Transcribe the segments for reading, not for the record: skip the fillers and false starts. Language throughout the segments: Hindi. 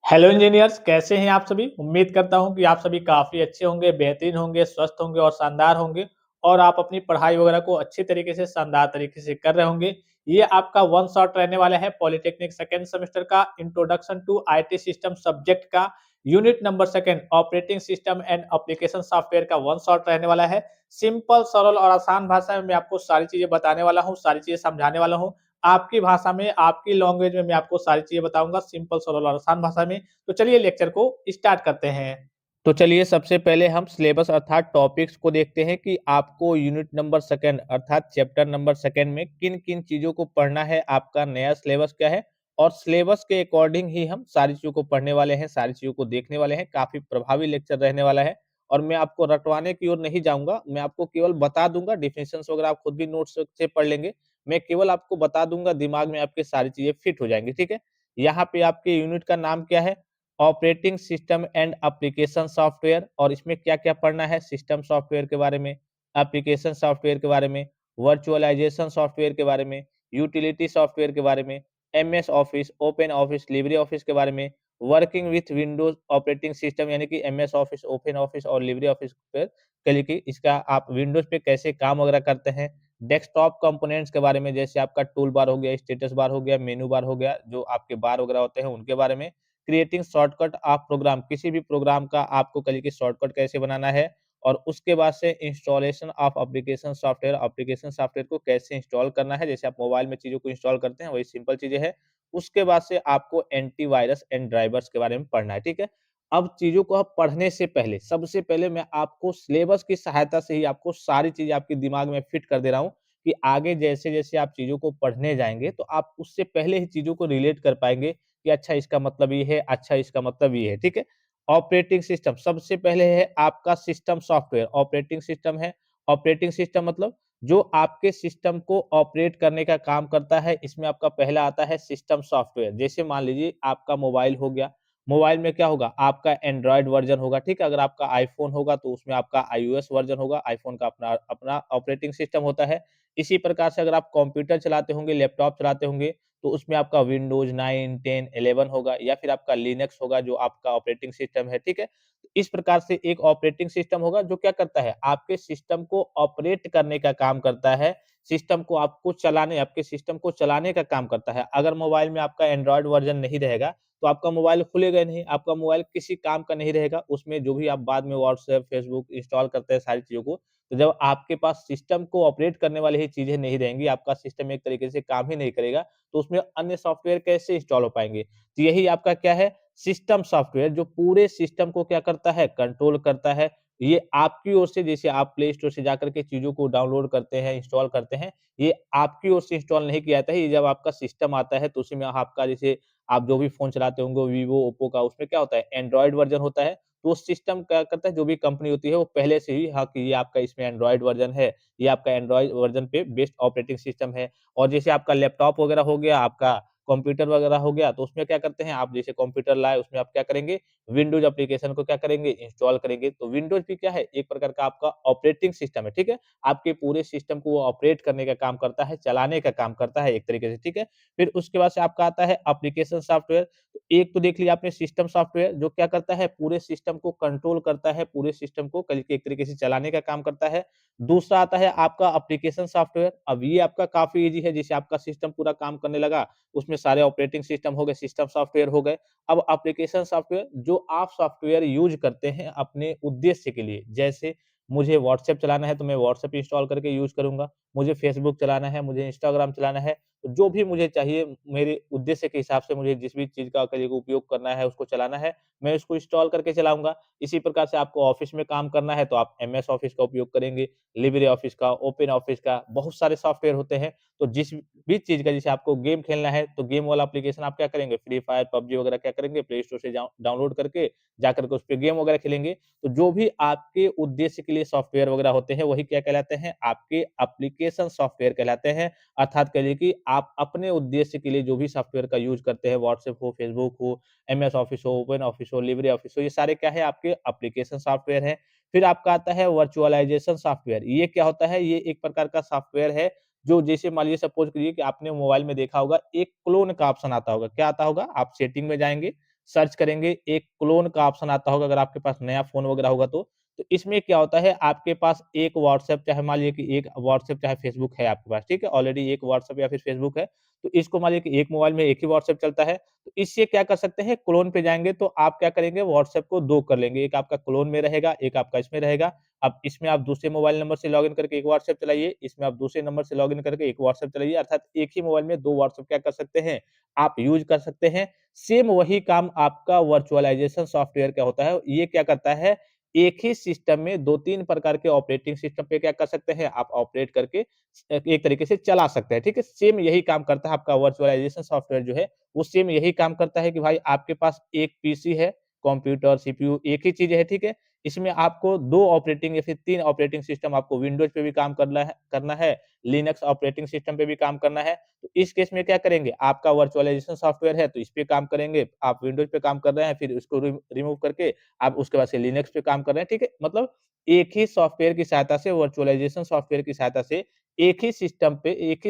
हेलो इंजीनियर्स, कैसे हैं आप सभी? उम्मीद करता हूं कि आप सभी काफ़ी अच्छे होंगे, बेहतरीन होंगे, स्वस्थ होंगे और शानदार होंगे और आप अपनी पढ़ाई वगैरह को अच्छी तरीके से, शानदार तरीके से कर रहे होंगे। ये आपका वन शॉट रहने वाला है पॉलिटेक्निक सेकंड सेमेस्टर का introduction to IT system subject का unit number second operating system and application software का वन शॉट रहने वाला है। सिंपल, सरल और आसान भाषा में मैं आपको सारी चीज़ें बताने वाला हूँ, सारी चीज़ें समझाने वाला हूँ। आपकी भाषा में, आपकी लैंग्वेज में मैं आपको सारी चीज़ें बताऊँगा सिंपल, सरल और आसान भाषा में। तो चलिए लेक्चर को स्टार्ट करते हैं। तो चलिए सबसे पहले हम सिलेबस अर्थात टॉपिक्स को देखते हैं कि आपको यूनिट नंबर सेकंड अर्थात चैप्टर नंबर सेकंड में किन-किन चीज़ों को पढ़ना है, आपका नया सिलेबस क्या है और सिलेबस के अकॉर्डिंग ही हम सारी चीज़ों को पढ़ने वाले हैं, सारी चीज़ों को देखने वाले हैं। काफ़ी प्रभावी लेक्चर रहने वाला है और मैं आपको रटवाने की ओर नहीं जाऊँगा, मैं आपको केवल बता दूँगा, डेफिनिशंस वगैरह आप खुद भी नोट्स से पढ़ लेंगे। मैं केवल आपको बता दूँगा, दिमाग में आपके सारी चीज़ें फिट हो जाएँगी, ठीक है? यहाँ पे आपके यूनिट का नाम क्या है? Operating system and application software और इसमें क्या-क्या पढ़ना है, सिस्टम सॉफ्टवेयर के बारे में, एप्लीकेशन सॉफ्टवेयर के बारे में, वर्चुअलाइजेशन सॉफ्टवेयर के बारे में, यूटिलिटी सॉफ्टवेयर के बारे में, MS Office, Open Office, Libre office के बारे में, working with Windows operating system यानी कि एमएस ऑफिस, ओपन ऑफिस और लिब्रे ऑफिस पे के लिए कि इसका आप विंडोज़ पे कैसे काम वगैरह करते हैं, डेस्कटॉप कंपोनेंट्स के बारे में जैसे आपका टूल बार हो गया, स्टेटस बार हो गया, मेनू बार हो गया, जो आपके बार वगैरह होते हैं उनके बारे में, क्रिएटिंग शॉर्टकट ऑफ प्रोग्राम किसी भी प्रोग्राम का आपको कल की शॉर्टकट कैसे बनाना है और उसके बाद से इंस्टॉलेशन ऑफ एप्लीकेशन सॉफ्टवेयर को कैसे इंस्टॉल करना है जैसे आप मोबाइल में चीज़ों को इंस्टॉल करते हैं वही सिंपल चीज़ें हैं। उसके बाद से आपको एंटीवायरस एंड ड्राइवर्स के बारे में पढ़ना है, ठीक है? अब चीज़ों को आप पढ़ने से पहले सबसे पहले मैं आपको सिलेबस की सहायता से ही आपको सारी चीज़ें आपके दिमाग में फिट कर दे रहा हूँ कि आगे जैसे-जैसे आप चीज़ों को पढ़ने जाएँगे तो आप उससे पहले ही चीज़ों को रिलेट कर पाएँगे कि अच्छा इसका मतलब ये है, अच्छा इसका मतलब ये है, ठीक है? ऑपरेटिंग सिस्टम सबसे पहले है आपका सिस्टम सॉफ्टवेयर, ऑपरेटिंग सिस्टम है। ऑपरेटिंग सिस्टम मतलब जो आपके सिस्टम को ऑपरेट करने का काम करता है, इसमें आपका पहला आता है सिस्टम सॉफ्टवेयर। जैसे मान लीजिए आपका मोबाइल हो गया, मोबाइल में क्या होगा? आपका एंड्रॉयड वर्ज़न होगा, ठीक है? अगर आपका आईफ़ोन होगा तो उसमें आपका आईओएस वर्ज़न होगा, आईफ़ोन का अपना अपना ऑपरेटिंग सिस्टम होता है। इसी प्रकार से अगर आप कंप्यूटर चलाते होंगे, लैपटॉप चलाते होंगे तो उसमें आपका विंडोज़ 9, 10, 11 होगा या फिर आपका लिनक्स होगा जो आपका ऑपरेटिंग सिस्टम है, ठीक है? तो इस प्रकार से एक ऑपरेटिंग सिस्टम होगा जो क्या करता है, आपके सिस्टम को ऑपरेट करने का काम करता है, सिस्टम को आपको चलाने आपके सिस्टम को चलाने का काम करता है। अगर मोबाइल में आपका एंड्रॉयड वर्ज़न नहीं रहेगा, तो आपका मोबाइल खुलेगा नहीं, आपका मोबाइल किसी काम का नहीं रहेगा। उसमें जो भी आप बाद में व्हाट्सऐप, फेसबुक इंस्टॉल करते हैं सारी चीज़ों को, तो जब आपके पास सिस्टम को ऑपरेट करने वाली ही चीज़ें नहीं रहेंगी, आपका सिस्टम एक तरीके से काम ही नहीं करेगा, तो उसमें अन्य सॉफ्टवेयर कैसे इंस्टॉल हो पाएँगे? तो यही आपका क्या है, सिस्टम सॉफ्टवेयर जो पूरे सिस्टम को क्या करता है, कंट्रोल करता है। ये आपकी ओर से जैसे आप प्ले स्टोर से जाकर के चीज़ों को डाउनलोड करते हैं, इंस्टॉल करते हैं, ये आपकी ओर से इंस्टॉल नहीं किया जाता है, ये जब आपका सिस्टम आता है तो उसी में आपका जैसे आप जो भी फ़ोन चलाते होंगे वीवो, ओप्पो का उसमें क्या होता है, एंड्रॉयड वर्ज़न होता है, तो वो सिस्टम क्या करता है, जो भी कंपनी होती है वो पहले से ही हाँ, कि ये आपका इसमें एंड्रॉयड वर्ज़न है, ये आपका एंड्रॉयड वर्ज़न पे बेस्ड ऑपरेटिंग सिस्टम है। और जैसे आपका लैपटॉप वगैरह हो गया, आपका कंप्यूटर वगैरह हो गया, तो उसमें क्या करते हैं आप जैसे कंप्यूटर लाए उसमें आप क्या करेंगे, विंडोज़ एप्लीकेशन को क्या करेंगे, इंस्टॉल करेंगे। तो विंडोज़ भी क्या है, एक प्रकार का आपका ऑपरेटिंग सिस्टम है, ठीक है? आपके पूरे सिस्टम को वो ऑपरेट करने का काम करता है, चलाने का काम करता है एक तरीके से, ठीक है? फिर उसके बाद से आपका आता है एप्लीकेशन सॉफ्टवेयर। तो एक तो देख लिया आपने सिस्टम सॉफ्टवेयर जो क्या करता है, पूरे सिस्टम को कंट्रोल करता है, पूरे सिस्टम को कल के एक तरीके से चलाने का काम करता है। दूसरा आता है आपका एप्लीकेशन सॉफ्टवेयर। अब ये आपका काफ़ी ईज़ी है, जैसे आपका सिस्टम पूरा काम करने लगा, उसमें सारे ऑपरेटिंग सिस्टम हो गए, सिस्टम सॉफ्टवेयर हो गए। अब एप्लीकेशन सॉफ्टवेयर जो आप सॉफ्टवेयर यूज़ करते हैं अपने उद्देश्य के लिए, जैसे मुझे व्हाट्सएप चलाना है तो मैं व्हाट्सएप इंस्टॉल करके यूज़ करूँगा, मुझे फेसबुक चलाना है, मुझे इंस्टाग्राम चलाना है, तो जो भी मुझे चाहिए मेरे उद्देश्य के हिसाब से मुझे जिस भी चीज़ का कहीं उपयोग करना है, उसको चलाना है, मैं उसको इंस्टॉल करके चलाऊँगा। इसी प्रकार से आपको ऑफ़िस में काम करना है तो आप एमएस ऑफ़िस का उपयोग करेंगे, लिब्रे ऑफ़िस का, ओपन ऑफ़िस का, बहुत सारे सॉफ्टवेयर होते हैं। तो जिस भी चीज़ का जैसे आपको गेम खेलना है, तो गेम वाला एप्लीकेशन आप क्या करेंगे, फ्री फायर, पबजी वगैरह क्या करेंगे, प्ले स्टोर से डाउनलोड करके जाकर के उसपे गेम वगैरह खेलेंगे। तो जो भी आपके उद्देश्य के लिए सॉफ्टवेयर वगैरह होते हैं, वही क्या कहलाते हैं, आपके एप्लीकेशन सॉफ्टवेयर कहलाते हैं। अर्थात कहिए कि आप अपने उद्देश्य के लिए जो भी सॉफ्टवेयर का यूज़ करते हैं, व्हाट्सएप हो, फेसबुक हो, एमएस ऑफिस हो, ओपन ऑफिस हो, लिब्रे ऑफिस हो, ये सारे क्या है आपके एप्लीकेशन सॉफ्टवेयर हैं। फिर आपका आता है वर्चुअलाइजेशन सॉफ्टवेयर। ये क्या होता है? ये एक प्रकार का सॉफ्टवेयर है, जो जैसे मान लीजिए सपोज़ करिए कि आपने मोबाइल में देखा होगा, एक क्लोन का ऑप्शन आता होगा। क्या आता होगा? आप सेटिंग में जाएँगे, सर्च करेंगे, एक क्लोन का ऑप्शन आता होगा अगर आपके पास नया फ़ोन वगैरह होगा तो। तो इसमें क्या होता है आपके पास एक व्हाट्सएप चाहे मान लीजिए कि एक व्हाट्सएप चाहे फ़ेसबुक है आपके पास, ठीक है? ऑलरेडी एक व्हाट्सएप या फिर फ़ेसबुक है, तो इसको मान लीजिए कि एक मोबाइल में एक ही व्हाट्सएप चलता है, तो इससे क्या कर सकते हैं क्लोन पे जाएँगे तो आप क्या करेंगे व्हाट्सएप को 2 कर लेंगे, एक आपका क्लोन में रहेगा, एक आपका इसमें रहेगा। अब इसमें आप दूसरे मोबाइल नंबर से लॉगिन करके एक व्हाट्सएप चलाइए, इसमें आप दूसरे नंबर से लॉगिन करके एक व्हाट्सएप चलाइए, अर्थात एक ही मोबाइल में 2 व्हाट्सएप क्या कर सकते हैं, आप यूज़ कर सकते हैं। सेम वही काम आपका वर्चुअलाइज़ेशन सॉफ्टवेयर क्या होता है, ये क्या करता है, एक ही सिस्टम में 2-3 प्रकार के ऑपरेटिंग सिस्टम पे क्या कर सकते हैं, आप ऑपरेट करके एक तरीके से चला सकते हैं, ठीक है? सेम यही काम करता है आपका वर्चुअलाइज़ेशन सॉफ्टवेयर जो है, वो सेम यही काम करता है कि भाई आपके पास एक पीसी है, कंप्यूटर, सीपीयू एक ही चीज़ है, ठीक है? इसमें आपको 2 ऑपरेटिंग या फिर 3 ऑपरेटिंग सिस्टम आपको विंडोज़ पे भी काम करना है, लिनक्स ऑपरेटिंग सिस्टम पे भी काम करना है। तो इस केस में क्या करेंगे, आपका वर्चुअलाइज़ेशन सॉफ्टवेयर है, तो इस पे काम करेंगे। आप विंडोज़ पे काम कर रहे हैं, फिर उसको रिमूव करके आप उसके बाद से लिनक्स पे काम कर रहे हैं, ठीक है? मतलब एक ही सॉफ्टवेयर की सहायता से वर्चुअलाइज़ेशन सॉफ्टवेयर की सहायता से एक ही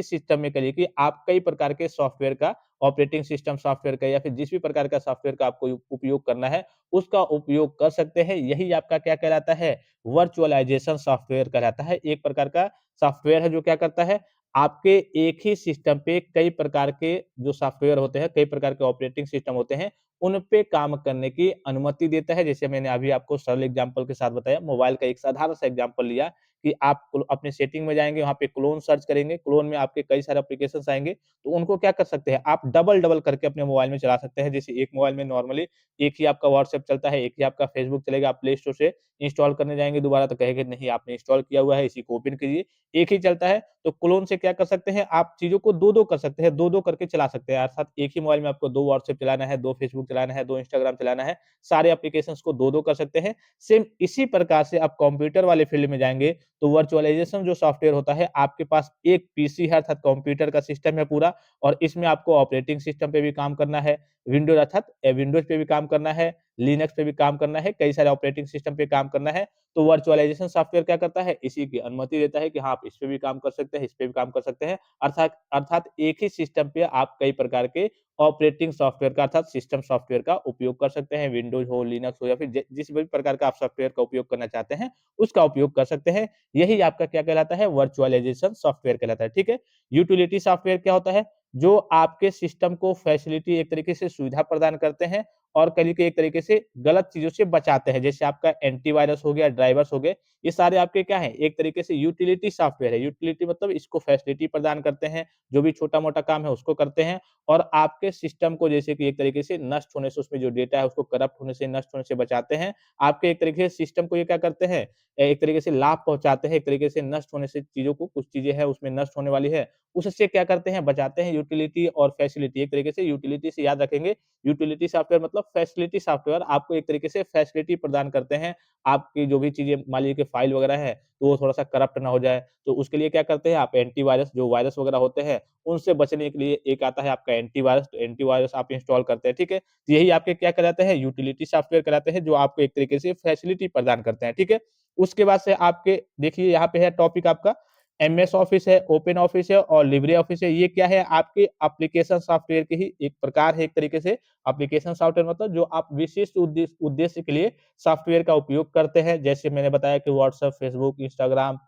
सिस्टम में करिए कि आप कई प्रकार के सॉफ्टवेयर का ऑपरेटिंग सिस्टम सॉफ्टवेयर का या फिर जिस भी प्रकार का सॉफ्टवेयर का आपको उपयोग करना है, उसका उपयोग कर सकते हैं। यही आपका क्या कहलाता है, वर्चुअलाइज़ेशन सॉफ्टवेयर कहलाता है। एक प्रकार का सॉफ्टवेयर है जो क्या करता है, आपके एक ही सिस्टम पे कई प्रकार के जो सॉफ्टवेयर होते हैं, कई प्रकार के ऑपरेटिंग सिस्टम होते हैं, उन पे काम करने की अनुमति देता है। जैसे मैंने अभी आपको सरल एग्ज़ाम्पल के साथ बताया, मोबाइल का एक साधारण सा एग्ज़ाम्पल लिया कि आप अपने सेटिंग में जाएँगे, वहाँ पे क्लोन सर्च करेंगे, क्लोन में आपके कई सारे एप्लीकेशंस आएँगे, तो उनको क्या कर सकते हैं, आप डबल-डबल करके अपने मोबाइल में चला सकते हैं। जैसे एक मोबाइल में नॉर्मली एक ही आपका व्हाट्सएप चलता है, एक ही आपका फेसबुक चलेगा, आप प्ले स्टोर से इंस्टॉल करने जाएँगे दोबारा तो कहेंगे नहीं आपने इंस्टॉल किया हुआ है, इसी को ओपन कीजिए, एक ही चलता है। तो क्लोन से क्या कर सकते हैं, आप चीज़ों को 2-2 कर सकते हैं, 2-2 करके चला सकते हैं। अर्थात एक ही मोबाइल में आपको 2 व्हाट्सएप चलाना है, 2 फेसबुक चलाना है, 2 इंस्टाग्राम चलाना है, सारे एप्लीकेशंस को 2-2 कर सकते हैं। सेम इसी प्रकार से आप कंप्यूटर वाले फील्ड में जाएँगे, तो वर्चुअलाइज़ेशन जो सॉफ्टवेयर होता है, आपके पास एक पीसी है अर्थात कंप्यूटर का सिस्टम है पूरा और इसमें आपको ऑपरेटिंग सिस्टम पे भी काम करना है, विंडोज़ अर्थात विंडोज़ पे भी काम करना है, लिनक्स पे भी काम करना है, कई सारे ऑपरेटिंग सिस्टम पे काम करना है। तो वर्चुअलाइज़ेशन सॉफ्टवेयर क्या करता है, इसी की अनुमति देता है कि हाँ, आप इस पे भी काम कर सकते हैं, इस पे भी काम कर सकते हैं। अर्थात अर्थात एक ही सिस्टम पे आप कई प्रकार के ऑपरेटिंग सॉफ्टवेयर का अर्थात सिस्टम सॉफ्टवेयर का उपयोग कर सकते हैं। विंडोज़ हो, लिनक्स हो या फिर जिस भी प्रकार का आप सॉफ्टवेयर का उपयोग करना चाहते हैं, उसका उपयोग कर सकते हैं। यही आपका क्या कहलाता है, वर्चुअलाइज़ेशन सॉफ्टवेयर कहलाता है, ठीक है? यूटिलिटी सॉफ्टवेयर क्या होता है, जो आपके सिस्टम को फैसिलिटी एक तरीके से सुविधा प्रदान करते हैं और कहीं के एक तरीके से गलत चीज़ों से बचाते हैं। जैसे आपका एंटीवायरस हो गया, ड्राइवर्स हो गए, ये सारे आपके क्या हैं, एक तरीके से यूटिलिटी सॉफ्टवेयर है। यूटिलिटी मतलब इसको फैसिलिटी प्रदान करते हैं, जो भी छोटा-मोटा काम है उसको करते हैं और आपके सिस्टम को जैसे कि एक तरीके से नष्ट होने से उसमें जो डेटा है उसको करप्ट होने से, नष्ट होने से बचाते हैं। आपके एक तरीके से सिस्टम को ये क्या करते हैं, एक तरीके से लाभ पहुँचाते हैं, एक तरीके से नष्ट होने से चीज़ों को कुछ चीज़ें हैं उसमें नष्ट होने वाली है, उससे क्या करते हैं, बचाते हैं। यूटिलिटी और फैसिलिटी एक तरीके से यूटिलिटी से याद रखेंगे, यूटिलिटी सॉफ्टवेयर मतलब फैसिलिटी सॉफ्टवेयर आपको एक तरीके से फैसिलिटी प्रदान करते हैं। आपकी जो भी चीज़ें मान लीजिए कि फाइल वगैरह है, तो वो थोड़ा-सा करप्ट ना हो जाए, तो उसके लिए क्या करते हैं आप एंटीवायरस जो वायरस वगैरह होते हैं, उनसे बचने के लिए एक आता है आपका एंटीवायरस, तो एंटीवायरस आप इंस्टॉल करते हैं, ठीक है? तो यही आपके क्या कहलाते हैं, यूटिलिटी सॉफ्टवेयर कहलाते हैं, जो आपको एक तरीके से फैसिलिटी प्रदान करते हैं, ठीक है? उसके बाद से आपके देखिए यहाँ पे है टॉपिक आपका एमएस ऑफिस है, ओपन ऑफिस है और लिब्रे ऑफिस है। ये क्या है आपके एप्लीकेशन सॉफ्टवेयर के ही एक प्रकार है एक तरीके से। एप्लीकेशन सॉफ्टवेयर मतलब जो आप विशिष्ट उद्देश्य के लिए सॉफ्टवेयर का उपयोग करते हैं। जैसे मैंने बताया कि WhatsApp, Facebook, Instagram,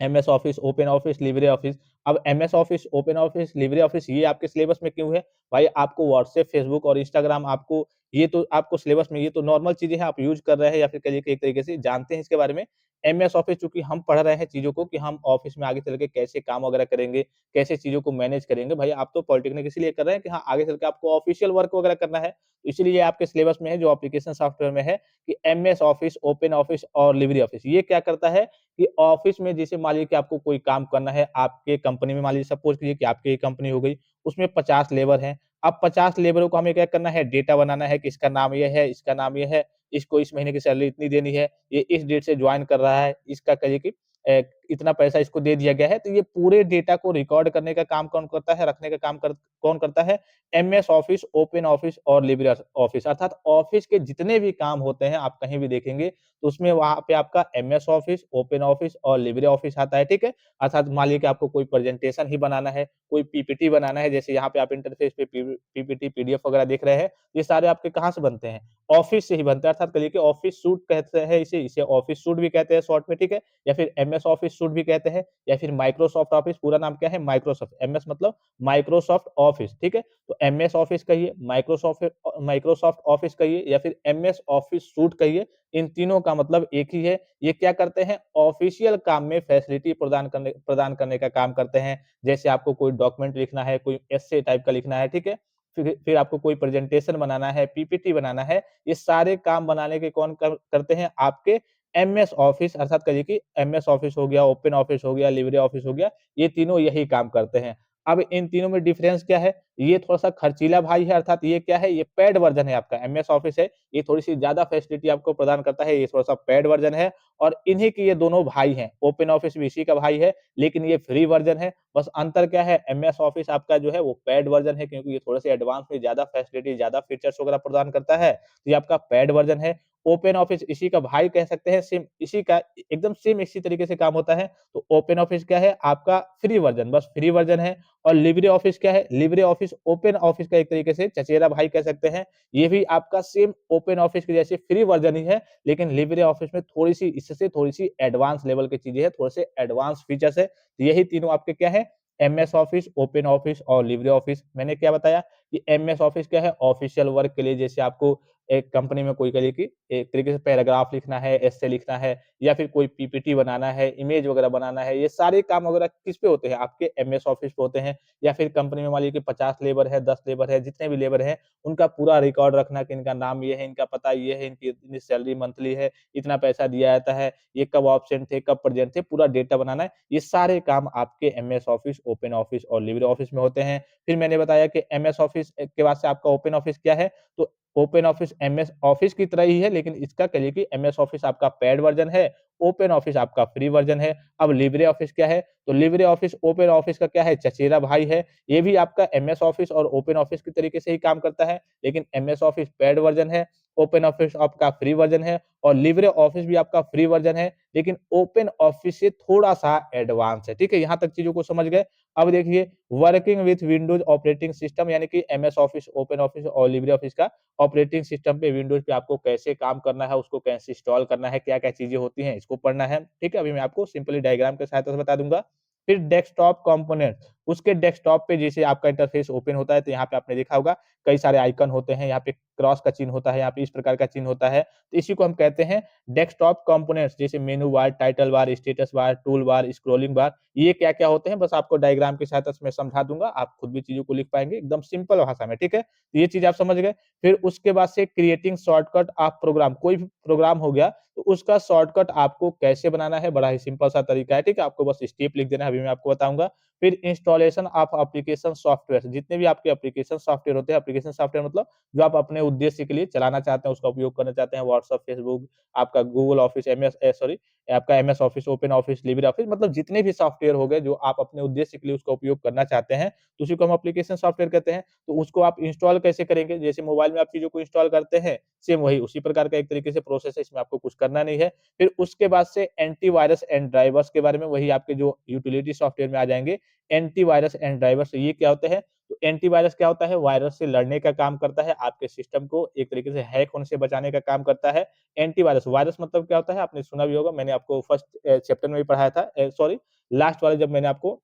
MS Office, Open Office, Libre Office. अब MS Office, Open Office, Libre Office ये आपके सिलेबस में क्यों है? भाई आपको व्हाट्सएप, फेसबुक और इंस्टाग्राम आपको ये तो आपको सिलेबस में ये तो नॉर्मल चीज़ें हैं, आप यूज़ कर रहे हैं या फिर कहिए कि एक तरीके से जानते हैं इसके बारे में। एमएस ऑफिस चूँकि हम पढ़ रहे हैं चीज़ों को कि हम ऑफिस में आगे चल के कैसे काम वगैरह करेंगे, कैसे चीज़ों को मैनेज करेंगे। भाई आप तो पॉलिटेक्निक इसीलिए कर रहे हैं कि हाँ, आगे चल के आपको ऑफिशियल वर्क वगैरह करना है। इसीलिए आपके सिलेबस में है जो एप्लीकेशन सॉफ्टवेयर में है कि एमएस ऑफिस, ओपन ऑफिस और लिब्रे ऑफिस। ये क्या करता है कि ऑफिस में जैसे मान लीजिए कि आपको कोई काम करना है, आपके कंपनी में मान लीजिए सपोज़ कीजिए कि आपकी एक कंपनी हो गई, उसमें 50 लेबर हैं। अब 50 लेबरों को हमें क्या करना है, डेटा बनाना है कि इसका नाम ये है, इसका नाम ये है, इसको इस महीने की सैलरी इतनी देनी है, ये इस डेट से जॉइन कर रहा है, इसका कहिए कि इतना पैसा इसको दे दिया गया है। तो ये पूरे डेटा को रिकॉर्ड करने का काम कौन करता है, रखने का काम कौन करता है? एमएस ऑफिस, ओपन ऑफिस और लिब्रे ऑफिस, अर्थात ऑफिस के जितने भी काम होते हैं आप कहीं भी देखेंगे तो उसमें वहाँ पे आपका एमएस ऑफिस, ओपन ऑफिस और लिब्रे ऑफिस आता है, ठीक है? अर्थात मान लीजिए कि आपको कोई प्रेजेंटेशन ही बनाना है, कोई पीपीटी बनाना है, जैसे यहाँ पे आप इंटरफेस पे पीपीटी, पीडीएफ वगैरह देख रहे हैं, ये सारे आपके कहाँ से बनते हैं? ऑफिस से ही बनते हैं, अर्थात कहिए कि ऑफिस सूट कहते हैं इसे ऑफिस सूट भी कहते हैं शॉर्ट में, ठीक है? या फिर एमएस ऑफिस सूट भी कहते हैं, या फिर माइक्रोसॉफ्ट ऑफिस, पूरा नाम क्या है? माइक्रोसॉफ्ट, एमएस मतलब माइक्रोसॉफ्ट ऑफिस, ठीक है? तो एमएस ऑफिस कहिए, माइक्रोसॉफ्ट ऑफिस कहिए या फिर एमएस ऑफिस सूट कहिए, इन तीनों का मतलब एक ही है। ये क्या करते हैं? ऑफिशियल काम में फैसिलिटी प्रदान करने का काम करते हैं। जैसे आपको कोई डॉक्यूमेंट लिखना है, कोई एस्से टाइप का लिखना है, ठीक है? फिर आपको कोई प्रेजेंटेशन बनाना है, पीपीटी बनाना है, ये सारे काम बनाने के कौन करते हैं? आपके एमएस ऑफिस, अर्थात कहिए कि एमएस ऑफिस हो गया, ओपन ऑफिस हो गया, लिब्रे ऑफिस हो गया, ये तीनों यही काम करते हैं। अब इन तीनों में डिफरेंस क्या है? ये थोड़ा-सा खर्चीला भाई है, अर्थात ये क्या है? ये पेड वर्ज़न है आपका, एमएस ऑफिस है, ये थोड़ी-सी ज़्यादा फैसिलिटी आपको प्रदान करता है, ये थोड़ा-सा पेड वर्ज़न है और इन्हीं के ये दोनों भाई हैं। ओपन ऑफिस भी इसी का भाई है, लेकिन ये फ्री वर्ज़न है। बस अंतर क्या है? एमएस ऑफिस आपका जो है वो पेड वर्ज़न है, क्योंकि ये थोड़े-से एडवांस में ज़्यादा फैसिलिटी, ज़्यादा फीचर्स वगैरह प्रदान करता है, तो ये आपका पेड वर्ज़न है। ओपन ऑफिस इसी का भाई कह सकते हैं, सेम इसी का एकदम सेम इसी तरीके से काम होता है। तो ओपन ऑफिस क्या है? आपका फ्री वर्ज़न, बस फ्री वर्ज़न है। और लिब्रे ऑफिस क्या है? लिब्रे ऑफिस ओपन ऑफिस का एक तरीके से चचेरा भाई कह सकते हैं। ये भी आपका सेम ओपन ऑफिस के जैसे फ्री वर्ज़न ही है, लेकिन लिब्रे ऑफिस में थोड़ी-सी इससे थोड़ी-सी एडवांस लेवल की चीज़ें हैं, थोड़े से एडवांस फीचर्स है। तो यही तीनों आपके क्या है? एमएस ऑफिस, ओपन ऑफिस और लिब्रे ऑफिस। मैंने क्या बताया कि एमएस ऑफिस क्या है? ऑफिशियल वर्क के लिए, जैसे आपको एक कंपनी में कोई कहिए कि एक तरीके से पैराग्राफ लिखना है, एस्से लिखना है या फिर कोई पीपीटी बनाना है, इमेज वगैरह बनाना है, ये सारे काम वगैरह किस पे होते हैं? आपके एमएस ऑफिस पे होते हैं। या फिर कंपनी में मान लीजिए कि 50 लेबर है, 10 लेबर है, जितने भी लेबर हैं, उनका पूरा रिकॉर्ड रखना कि इनका नाम ये है, इनका पता ये है, इनकी इतनी सैलरी मंथली है, इतना पैसा दिया जाता है, ये कब एब्सेंट थे, कब प्रेजेंट थे, पूरा डेटा बनाना है। ये सारे काम आपके एमएस ऑफिस, ओपन ऑफिस और लिब्रे ऑफिस में होते हैं। फिर मैंने बताया कि एमएस ऑफिस के बाद से आपका ओपन ऑफिस क्या है? तो ओपन ऑफिस एमएस ऑफिस की तरह ही है, लेकिन इसका कहिए कि एमएस ऑफिस आपका पेड वर्ज़न है, ओपन ऑफिस आपका फ्री वर्ज़न है। अब लिब्रे ऑफिस क्या है? तो लिब्रे ऑफिस ओपन ऑफिस का क्या है? चचेरा भाई है। ये भी आपका एमएस ऑफिस और ओपन ऑफिस के तरीके से ही काम करता है, लेकिन एमएस ऑफिस पेड वर्ज़न है, ओपन ऑफिस आपका फ्री वर्ज़न है और लिब्रे ऑफिस भी आपका फ्री वर्ज़न है, लेकिन ओपन ऑफिस से थोड़ा-सा एडवांस है। ठीक है? यहाँ तक चीज़ों को समझ गए। अब देखिए, working with Windows operating system, यानी कि एमएस ऑफिस, ओपन ऑफिस और लिब्रे ऑफिस का ऑपरेटिंग सिस्टम पे, विंडोज़ पे आपको कैसे काम करना है, उसको कैसे इंस्टॉल करना है, क्या-क्या चीज़ें होती हैं, इसको पढ़ना है। ठीक है? अभी मैं आपको सिंपली डायग्राम की सहायता से बता दूँगा। फिर डेस्कटॉप कंपोनेंट, उसके डेस्कटॉप पे जैसे आपका इंटरफ़ेस ओपन होता है, तो यहाँ पे आपने देखा होगा कई सारे आइकन होते हैं, यहाँ पे क्रॉस का चिन्ह होता है, यहाँ पे इस प्रकार का चिन्ह होता है। तो इसी को हम कहते हैं डेस्कटॉप कंपोनेंट्स, जैसे menu bar, title bar, status bar, tool bar, scrolling bar, ये क्या-क्या होते हैं, बस आपको डायग्राम की सहायता से मैं समझा दूँगा, आप खुद भी चीज़ों को लिख पाएँगे एकदम सिंपल भाषा में, ठीक है? तो ये चीज़ आप समझ गए। फिर उसके बाद से क्रिएटिंग शॉर्टकट ऑफ प्रोग्राम, कोई भी प्रोग्राम हो गया, तो उसका शॉर्टकट आपको कैसे बनाना है, बड़ा ही सिंपल सा तरीका है, ठीक है? आपको बस स्टेप लिख देना है, अभी मैं आपको बताऊँगा। फिर इंस्टॉलेशन ऑफ एप्लीकेशन सॉफ्टवेयर, जितने भी आपके एप्लीकेशन सॉफ्टवेयर होते हैं, एप्लीकेशन सॉफ्टवेयर मतलब जो आप अपने उद्देश्य के लिए चलाना चाहते हैं, उसका उपयोग करना चाहते हैं, व्हाट्सएप, फेसबुक, आपका गूगल ऑफिस, आपका MS Office, Open Office, Libre office, मतलब जितने भी सॉफ्टवेयर हो गए जो आप अपने उद्देश्य के लिए उसका उपयोग करना चाहते हैं, तो उसी को हम एप्लीकेशन सॉफ्टवेयर कहते हैं। तो उसको आप इंस्टॉल कैसे करेंगे? जैसे मोबाइल में आप चीज़ों को इंस्टॉल करते हैं, सेम वही उसी प्रकार का एक तरीके से प्रोसेस है, इसमें आपको कुछ करना नहीं है। फिर उसके बाद से एंटीवायरस एंड ड्राइवर्स के बारे में, वही आपके जो यूटिलिटी सॉफ्टवेयर में आ जाएँगे। एंटीवायरस एंड ड्राइवर्स, ये क्या होते हैं? तो एंटीवायरस क्या होता है? वायरस से लड़ने का काम करता है, आपके सिस्टम को एक तरीके से हैक होने से बचाने का काम करता है। एंटीवायरस, वायरस मतलब क्या होता है? आपने सुना भी होगा, मैंने आपको फर्स्ट चैप्टर में भी पढ़ाया था, लास्ट वाले जब मैंने आपको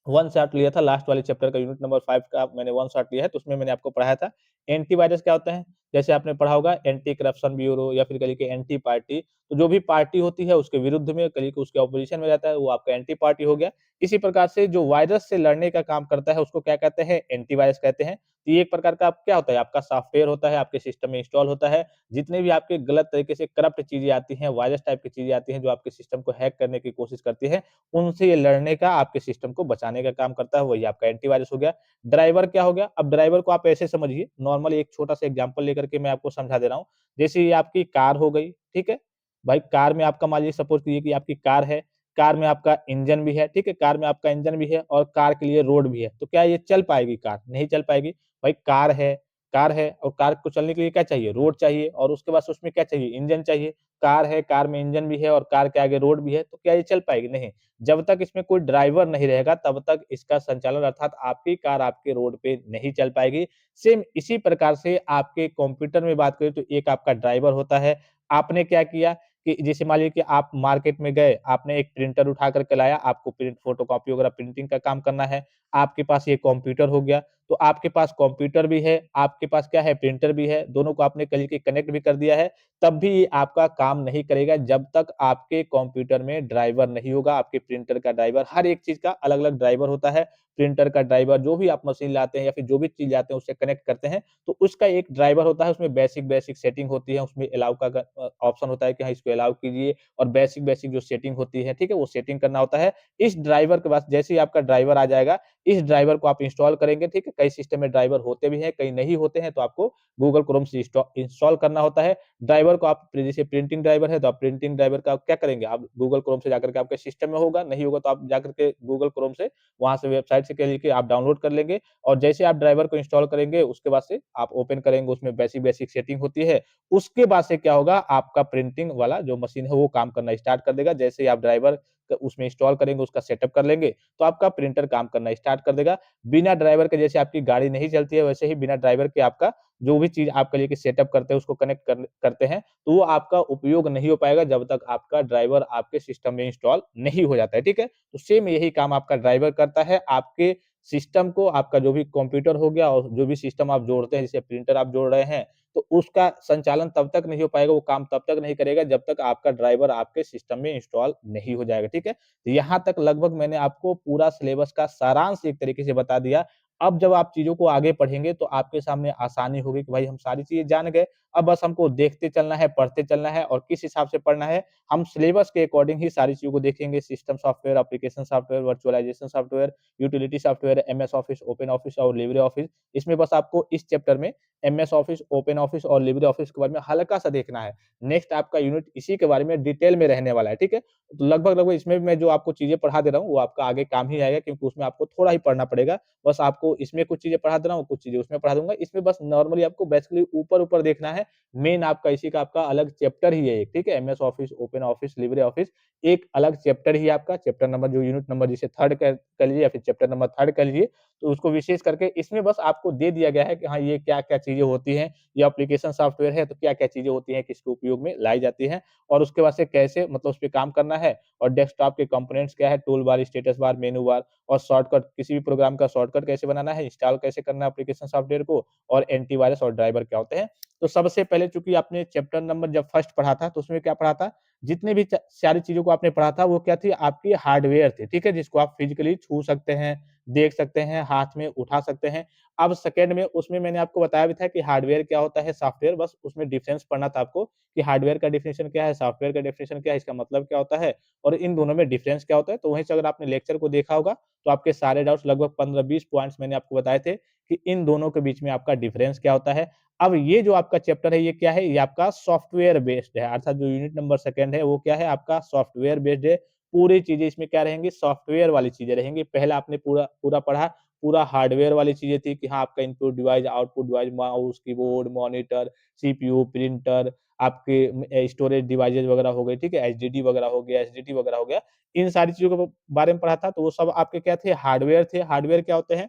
वन शॉट लिया था, लास्ट वाले चैप्टर का यूनिट नंबर 5 का मैंने वन शॉट लिया है, तो उसमें मैंने आपको पढ़ाया था। एंटीवायरस क्या होता है? जैसे आपने पढ़ा होगा एंटी करप्शन ब्यूरो या फिर कहिए कि एंटी पार्टी, तो जो भी पार्टी होती है उसके विरुद्ध में कहिए कि उसके ऑपोज़िशन में रहता है, वो आपका एंटी पार्टी हो गया। इसी प्रकार से जो वायरस से लड़ने का काम करता है उसको क्या कहते हैं? एंटीवायरस कहते हैं। तो ये एक प्रकार का क्या होता है? आपका सॉफ्टवेयर होता है, आपके सिस्टम में इंस्टॉल होता है। जितने भी आपके गलत तरीके से करप्ट चीज़ें आती हैं, वायरस टाइप की चीज़ें आती हैं जो आपके सिस्टम को हैक करने की कोशिश करती है, उनसे ये लड़ने का, आपके सिस्टम को बचाने का काम करता है, वही आपका एंटीवायरस हो गया। ड्राइवर क्या हो गया? अब ड्राइवर को आप ऐसे समझिए, नॉर्मली एक छोटा-सा एग्ज़ाम्पल लेकर के मैं आपको समझा दे रहा हूँ। जैसे ये आपकी कार हो गई, ठीक है? भाई कार में आपका मान लीजिए सपोज़ कीजिए कि आपकी कार है, कार में आपका इंजन भी है, ठीक है? कार में आपका इंजन भी है और कार के लिए रोड भी है। तो क्या ये चल पाएगी कार? नहीं चल पाएगी। भाई कार है और कार को चलने के लिए क्या चाहिए? रोड चाहिए और उसके बाद से उसमें क्या चाहिए? इंजन चाहिए। कार है, कार में इंजन भी है और कार के आगे रोड भी है, तो क्या ये चल पाएगी? नहीं। जब तक इसमें कोई ड्राइवर नहीं रहेगा, तब तक इसका संचालन अर्थात आपकी कार आपके रोड पे नहीं चल पाएगी। सेम इसी प्रकार से आपके कंप्यूटर में बात करें तो एक आपका ड्राइवर होता है। आपने क्या किया कि जैसे मान लीजिए कि आप मार्केट में गए, आपने एक प्रिंटर उठा कर के लाया, आपको प्रिंट फोटोकॉपी वगैरह प्रिंटिंग का काम करना है। आपके पास ये कंप्यूटर हो गया, तो आपके पास कंप्यूटर भी है, आपके पास क्या है प्रिंटर भी है, दोनों को आपने कहीं के कनेक्ट भी कर दिया है, तब भी ये आपका काम नहीं करेगा जब तक आपके कंप्यूटर में ड्राइवर नहीं होगा, आपके प्रिंटर का ड्राइवर हर एक चीज़ का अलग-अलग ड्राइवर होता है। प्रिंटर का ड्राइवर जो भी आप मशीन लाते हैं या फिर जो भी चीज़ लाते हैं उससे कनेक्ट करते हैं, तो उसका एक ड्राइवर होता है, उसमें बेसिक-बेसिक सेटिंग होती है, उसमें अलाउ का ऑप्शन होता है कि हाँ, इसको अलाउ कीजिए और बेसिक-बेसिक जो सेटिंग होती है, ठीक है? वो सेटिंग करना होता है। इस ड्राइवर के पास जैसे ही आपका ड्राइवर आ जाएगा, इस ड्राइवर को आप इंस्टॉल करेंगे, ठीक है? कई सिस्टम में ड्राइवर होते भी हैं, कई नहीं होते हैं, तो आपको गूगल क्रोम से इंस्टॉल करना होता है। ड्राइवर को आप जैसे प्रिंटिंग ड्राइवर है, तो आप प्रिंटिंग ड्राइवर का आप क्या करेंगे? आप गूगल क्रोम से जाकर के आपके सिस्टम में होगा, नहीं होगा तो आप जाकर के गूगल क्रोम से वहाँ से वेबसाइट से कह लीजिए कि आप डाउनलोड कर लेंगे और जैसे आप ड्राइवर को इंस्टॉल करेंगे, उसके बाद से आप ओपन करेंगे, उसमें बेसिक-बेसिक सेटिंग होती है। उसके बाद से क्या होगा, आपका प्रिंटिंग वाला जो मशीन है, वो काम करना स्टार्ट कर देगा। जैसे ही आप ड्राइवर उसमें इंस्टॉल करेंगे, उसका सेटअप कर लेंगे, तो आपका प्रिंटर काम करना स्टार्ट कर देगा। बिना ड्राइवर के जैसे आपकी गाड़ी नहीं चलती है, वैसे ही बिना ड्राइवर के आपका जो भी चीज़ आपके लिए कि सेटअप करते हैं, उसको कनेक्ट करते हैं, तो वो आपका उपयोग नहीं हो पाएगा जब तक आपका ड्राइवर आपके सिस्टम में इंस्टॉल नहीं हो जाता है, ठीक है? तो सेम यही काम आपका ड्राइवर करता है, आपके सिस्टम को आपका जो भी कंप्यूटर हो गया और जो भी सिस्टम आप जोड़ते हैं, जैसे प्रिंटर आप जोड़ रहे हैं, तो उसका संचालन तब तक नहीं हो पाएगा, वो काम तब तक नहीं करेगा जब तक आपका ड्राइवर आपके सिस्टम में इंस्टॉल नहीं हो जाएगा, ठीक है? तो यहाँ तक लगभग मैंने आपको पूरा सिलेबस का सारांश एक तरीके से बता दिया। अब जब आप चीज़ों को आगे पढ़ेंगे तो आपके सामने आसानी होगी कि भाई हम सारी चीज़ें जान गए, अब बस हमको देखते चलना है, पढ़ते चलना है और किस हिसाब से पढ़ना है, हम सिलेबस के अकॉर्डिंग ही सारी चीज़ों को देखेंगे, system software, application software, virtualisation software, utility software, MS Office, Open office और लिब्रे ऑफिस। इसमें बस आपको इस चैप्टर में एमएस ऑफिस, ओपन ऑफिस और लिब्रे ऑफिस के बारे में हल्का-सा देखना है। नेक्स्ट आपका यूनिट इसी के बारे में डिटेल में रहने वाला है, ठीक है? तो लगभग-लगभग इसमें मैं जो आपको चीज़ें पढ़ा दे रहा हूँ, वो आपका आगे काम ही आएगा क्योंकि उसमें आपको थोड़ा ही पढ़ना पड़ेगा। बस आपको इसमें कुछ चीज़ें पढ़ा दे रहा हूँ, कुछ चीज़ें उसमें पढ़ा दूँगा। इसमें बस नॉर्मली आपको बेसिकली ऊपर-ऊपर देखना है। मेन आपका इसी का आपका अलग चैप्टर ही है एक, ठीक है? MS Office, Open Office, Libre office एक अलग चैप्टर ही है आपका। चैप्टर नंबर जो यूनिट नंबर जिसे 3rd कह लीजिए या फिर चैप्टर नंबर 3rd कह लीजिए, तो उसको विशेष करके इसमें बस आपको दे दिया गया है कि हाँ, ये क्या-क्या चीज़ें होती हैं। ये एप्लीकेशन सॉफ्टवेयर है, तो क्या-क्या चीज़ें होती हैं, किसके उपयोग में लाई जाती हैं और उसके बाद से कैसे मतलब उसपे काम करना है और डेस्कटॉप के कंपोनेंट्स क्या है, टूल बार, स्टेटस बार, मेनू बार और शॉर्टकट किसी भी प्रोग्राम का शॉर्टकट कैसे बनाना है, इंस्टॉल कैसे करना है एप्लीकेशन सॉफ्टवेयर को और एंटीवायरस और ड्राइवर क्या होते हैं। तो सबसे पहले चूँकि आपने चैप्टर नंबर जब फर्स्ट पढ़ा था, तो उसमें क्या पढ़ा था? जितने भी सारी चीज़ों को आपने पढ़ा था, वो क्या थी? आपकी हार्डवेयर थी, ठीक है? जिसको आप फिज़िकली छू सकते हैं, देख सकते हैं, हाथ में उठा सकते हैं। अब सेकंड में उसमें मैंने आपको बताया भी था कि हार्डवेयर क्या होता है, सॉफ्टवेयर बस उसमें डिफरेंस पढ़ना था आपको कि हार्डवेयर का डेफिनिशन क्या है, सॉफ्टवेयर का डेफिनिशन क्या है, इसका मतलब क्या होता है और इन दोनों में डिफरेंस क्या होता है। तो वहीं से अगर आपने लेक्चर को देखा होगा, तो आपके सारे डाउट्स लगभग 15-20 पॉइंट्स मैंने आपको बताए थे कि इन दोनों के बीच में आपका डिफरेंस क्या होता है। अब ये जो आपका चैप्टर है, ये क्या है? ये आपका सॉफ्टवेयर बेस्ड है, अर्थात जो यूनिट नंबर सेकंड है, वो क्या है? आपका सॉफ्टवेयर बेस्ड है। पूरी चीज़ें इसमें क्या रहेंगी? सॉफ्टवेयर वाली चीज़ें रहेंगी। पहले आपने पूरा पूरा पढ़ा, पूरा हार्डवेयर वाली चीज़ें थी कि हाँ, आपका input device, output device, mouse, keyboard, monitor, CPU, printer, आपके स्टोरेज डिवाइसेज़ वगैरह हो गए, ठीक है? एचडीडी वगैरह हो गया, एसडीडी वगैरह हो गया। इन सारी चीज़ों के बारे में पढ़ा था, तो वो सब आपके क्या थे? हार्डवेयर थे। हार्डवेयर क्या होते हैं?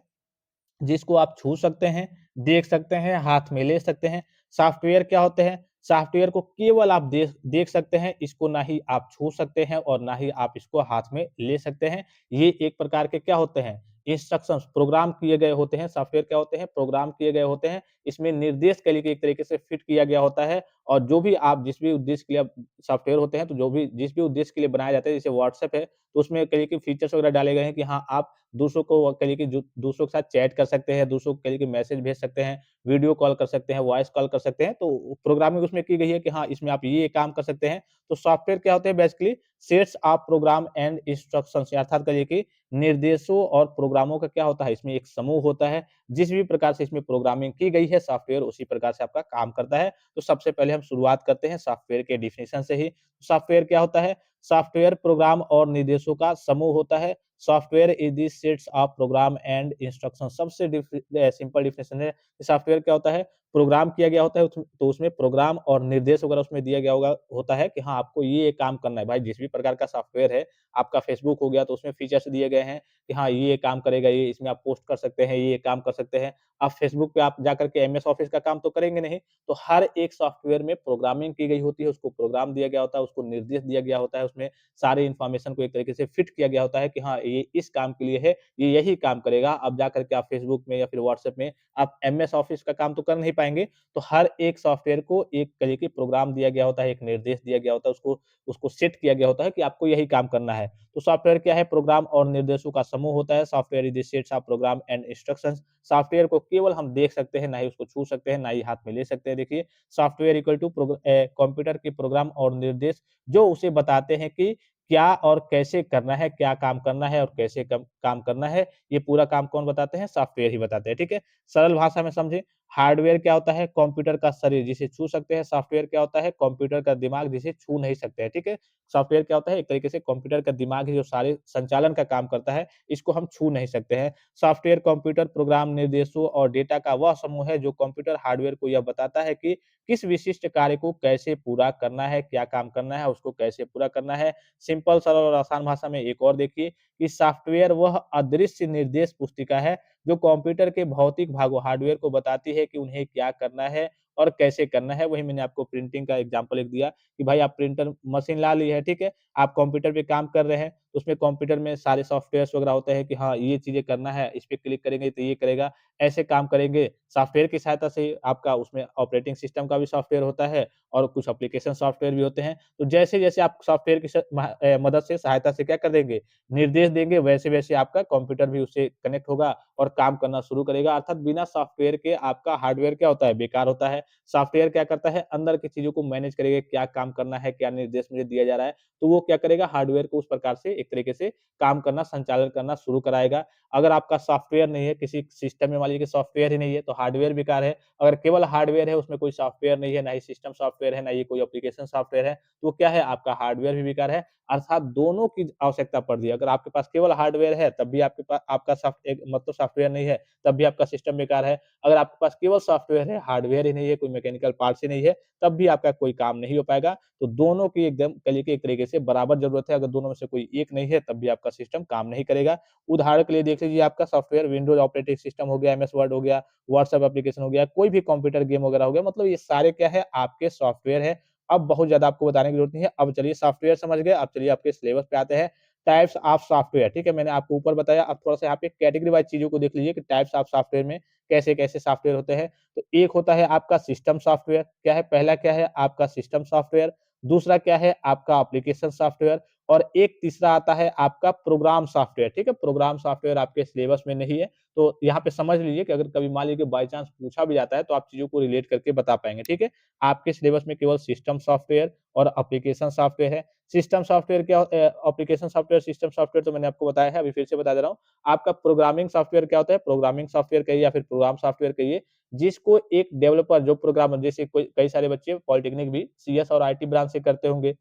जिसको आप छू सकते हैं, देख सकते हैं, हाथ में ले सकते हैं। सॉफ्टवेयर क्या होते हैं? सॉफ्टवेयर को केवल आप देख सकते हैं, इसको ना ही आप छू सकते हैं और ना ही आप इसको हाथ में ले सकते हैं। ये एक प्रकार के क्या होते हैं? इंस्ट्रक्शंस प्रोग्राम किए गए होते हैं। सॉफ्टवेयर क्या होते हैं? प्रोग्राम किए गए होते हैं। इसमें निर्देश के लिए एक तरीके से फिट किया गया होता है और जो भी आप जिस भी उद्देश्य के लिए आप सॉफ्टवेयर होते हैं, तो जो भी जिस भी उद्देश्य के लिए बनाए जाते हैं, जैसे व्हाट्सएप है, तो उसमें कई के फीचर्स वगैरह डाले गए हैं कि हाँ, आप दूसरों को कहिए कि जो दूसरों के साथ चैट कर सकते हैं, दूसरों को कहिए कि मैसेज भेज सकते हैं, वीडियो कॉल कर सकते हैं, वॉइस कॉल कर सकते हैं। तो प्रोग्रामिंग उसमें की गई है कि हाँ, इसमें आप ये काम कर सकते हैं। तो सॉफ्टवेयर क्या होते हैं basically sets of program and instructions अर्थात कहिए कि निर्देशों और प्रोग्रामों का क्या होता है, इसमें एक समूह होता है। जिस भी प्रकार से इसमें प्रोग्रामिंग की गई है, सॉफ्टवेयर उसी प्रकार से आपका काम करता है। तो सबसे पहले हम शुरुआत करते हैं सॉफ्टवेयर के डेफिनिशन से ही। सॉफ्टवेयर क्या होता है? सॉफ्टवेयर प्रोग्राम और निर्देशों का समूह होता है। Software is the sets of program and instruction. सबसे सिंपल डेफिनिशन है। सॉफ्टवेयर क्या होता है? प्रोग्राम किया गया होता है तो उसमें प्रोग्राम और निर्देश वगैरह उसमें दिया गया होता है कि हाँ, आपको ये काम करना है। भाई जिस भी प्रकार का सॉफ्टवेयर है, आपका फेसबुक हो गया तो उसमें फीचर्स दिए गए हैं कि हाँ, ये काम करेगा, ये इसमें आप पोस्ट कर सकते हैं, ये काम कर सकते हैं। आप फेसबुक पे आप जाकर के एमएस ऑफिस का काम तो करेंगे नहीं, तो हर एक सॉफ्टवेयर में प्रोग्रामिंग की गई होती है, उसको प्रोग्राम दिया गया होता है, उसको निर्देश दिया गया होता है, उसमें सारी इन्फॉर्मेशन को एक तरीके से फिट किया गया होता है कि हाँ, ये इस काम के लिए है, ये यही काम करेगा। अब जाकर के आप फेसबुक में या फिर व्हाट्सएप में आप एमएस ऑफिस का काम तो कर नहीं पाएँगे, तो हर एक सॉफ्टवेयर को एक तरीके प्रोग्राम दिया गया होता है, एक निर्देश दिया गया होता है, उसको उसको सेट किया गया होता है कि आपको यही काम करना है। तो सॉफ्टवेयर क्या है? प्रोग्राम और निर्देशों का समूह होता है। Software is the sets of program and instructions. Software को केवल हम देख सकते हैं, ना ही उसको छू सकते हैं, ना ही हाथ में ले सकते हैं। देखिए, सॉफ्टवेयर इक्वल टू कंप्यूटर के प्रोग्राम और निर्देश जो उसे बताते हैं कि क्या और कैसे करना है, क्या काम करना है और कैसे काम करना है, ये पूरा काम कौन बताते हैं? सॉफ्टवेयर ही बताते हैं, ठीक है? सरल भाषा में समझें, हार्डवेयर क्या होता है? कंप्यूटर का शरीर जिसे छू सकते हैं। सॉफ्टवेयर क्या होता है? कंप्यूटर का दिमाग जिसे छू नहीं सकते हैं, ठीक है? सॉफ्टवेयर क्या होता है? एक तरीके से कंप्यूटर का दिमाग है जो सारे संचालन का काम करता है, इसको हम छू नहीं सकते हैं। सॉफ्टवेयर कंप्यूटर प्रोग्राम निर्देशों और डेटा का वह समूह है जो कंप्यूटर हार्डवेयर को यह बताता है कि किस विशिष्ट कार्य को कैसे पूरा करना है, क्या काम करना है, उसको कैसे पूरा करना है। सिंपल, सरल और आसान भाषा में एक और देखिए कि सॉफ्टवेयर वह अदृश्य निर्देश पुस्तिका है जो कंप्यूटर के भौतिक भागों हार्डवेयर को बताती है कि उन्हें क्या करना है और कैसे करना है। वही मैंने आपको प्रिंटिंग का एग्जांपल एक दिया कि भाई आप प्रिंटर मशीन ला ली है, ठीक है? आप कंप्यूटर पे काम कर रहे हैं, उसमें कंप्यूटर में सारे सॉफ्टवेयर्स वगैरह होते हैं कि हाँ, ये चीज़ें करना है, इस पे क्लिक करेंगे तो ये करेगा, ऐसे काम करेंगे। सॉफ्टवेयर की सहायता से आपका उसमें ऑपरेटिंग सिस्टम का भी सॉफ्टवेयर होता है और कुछ एप्लीकेशन सॉफ्टवेयर भी होते हैं। तो जैसे-जैसे आप सॉफ्टवेयर की मदद से सहायता से क्या कर देंगे, निर्देश देंगे, वैसे-वैसे आपका कंप्यूटर भी उससे कनेक्ट होगा और काम करना शुरू करेगा। अर्थात बिना सॉफ्टवेयर के आपका हार्डवेयर क्या होता है, बेकार होता है। सॉफ्टवेयर क्या करता है, अंदर की चीज़ों को मैनेज करेगा, क्या काम करना है, क्या निर्देश मुझे दिया जा रहा है, तो वो क्या करेगा, हार्डवेयर को उस प्रकार से एक तरीके से काम करना, संचालन करना शुरू कराएगा। अगर आपका सॉफ्टवेयर नहीं है, किसी सिस्टम में मान लीजिए कि सॉफ्टवेयर ही नहीं है, तो हार्डवेयर बेकार है। अगर केवल हार्डवेयर है, उसमें कोई सॉफ्टवेयर नहीं है, ना ही सिस्टम सॉफ्टवेयर है, ना ही कोई एप्लीकेशन सॉफ्टवेयर है, तो वो क्या है, आपका हार्डवेयर भी बेकार है। अर्थात दोनों की आवश्यकता पड़ती है। अगर आपके पास केवल हार्डवेयर है, तब भी आपके पास आपका मतलब सॉफ्टवेयर नहीं है, तब भी आपका सिस्टम बेकार है। अगर आपके पास केवल सॉफ्टवेयर है, हार्डवेयर ही नहीं है, कोई मैकेनिकल पार्ट्स ही नहीं है, तब भी आपका कोई काम नहीं हो पाएगा। तो दोनों की एकदम कली के एक तरीके से बराबर ज़रूरत है। अगर दोनों में से कोई एक नहीं है, तब भी आपका सिस्टम काम नहीं करेगा। उदाहरण के लिए देख लीजिए, आपका सॉफ्टवेयर विंडोज़ ऑपरेटिंग सिस्टम हो गया, एमएस वर्ड हो गया, व्हाट्सएप एप्लीकेशन हो गया, कोई भी कंप्यूटर गेम वगैरह हो गया, मतलब ये सारे क्या है, आपके सॉफ्टवेयर है। अब बहुत ज़्यादा आपको बताने की ज़रूरत नहीं है। अब चलिए सॉफ्टवेयर समझ गए, अब चलिए आपके सिलेबस पे आते हैं। टाइप्स ऑफ सॉफ्टवेयर, ठीक है? मैंने आपको ऊपर बताया, अब थोड़ा-सा यहाँ पे कैटेगरी वाइज़ चीज़ों को देख लीजिए कि टाइप्स ऑफ सॉफ्टवेयर में कैसे-कैसे सॉफ्टवेयर होते हैं। तो एक होता है आपका सिस्टम सॉफ्टवेयर, क्या है? पहला क्या है आपका सिस्टम सॉफ्टवेयर, दूसरा क्या है आपका एप्लीकेशन सॉफ्टवेयर और एक तीसरा आता है आपका प्रोग्राम सॉफ्टवेयर, ठीक है? प्रोग्राम सॉफ्टवेयर आपके सिलेबस में नहीं है, तो यहाँ पे समझ लीजिए कि अगर कभी मान लीजिए बाय चांस पूछा भी जाता है, तो आप चीज़ों को रिलेट करके बता पाएँगे, ठीक है? आपके सिलेबस में केवल सिस्टम सॉफ्टवेयर और एप्लीकेशन सॉफ्टवेयर है। सिस्टम सॉफ्टवेयर क्या एप्लीकेशन सॉफ्टवेयर, सिस्टम सॉफ्टवेयर तो मैंने आपको बताया है, अभी फिर से बता दे रहा हूँ। आपका प्रोग्रामिंग सॉफ्टवेयर क्या होता है? प्रोग्रामिंग सॉफ्टवेयर कहिए या फिर प्रोग्राम सॉफ्टवेयर कहिए, जिसको एक डेवलपर जो प्रोग्रामर जैसे कोई कई सारे बच्चे पॉलिटेक्निक भी सीएस और आईटी ब्रांच से करते होंगे।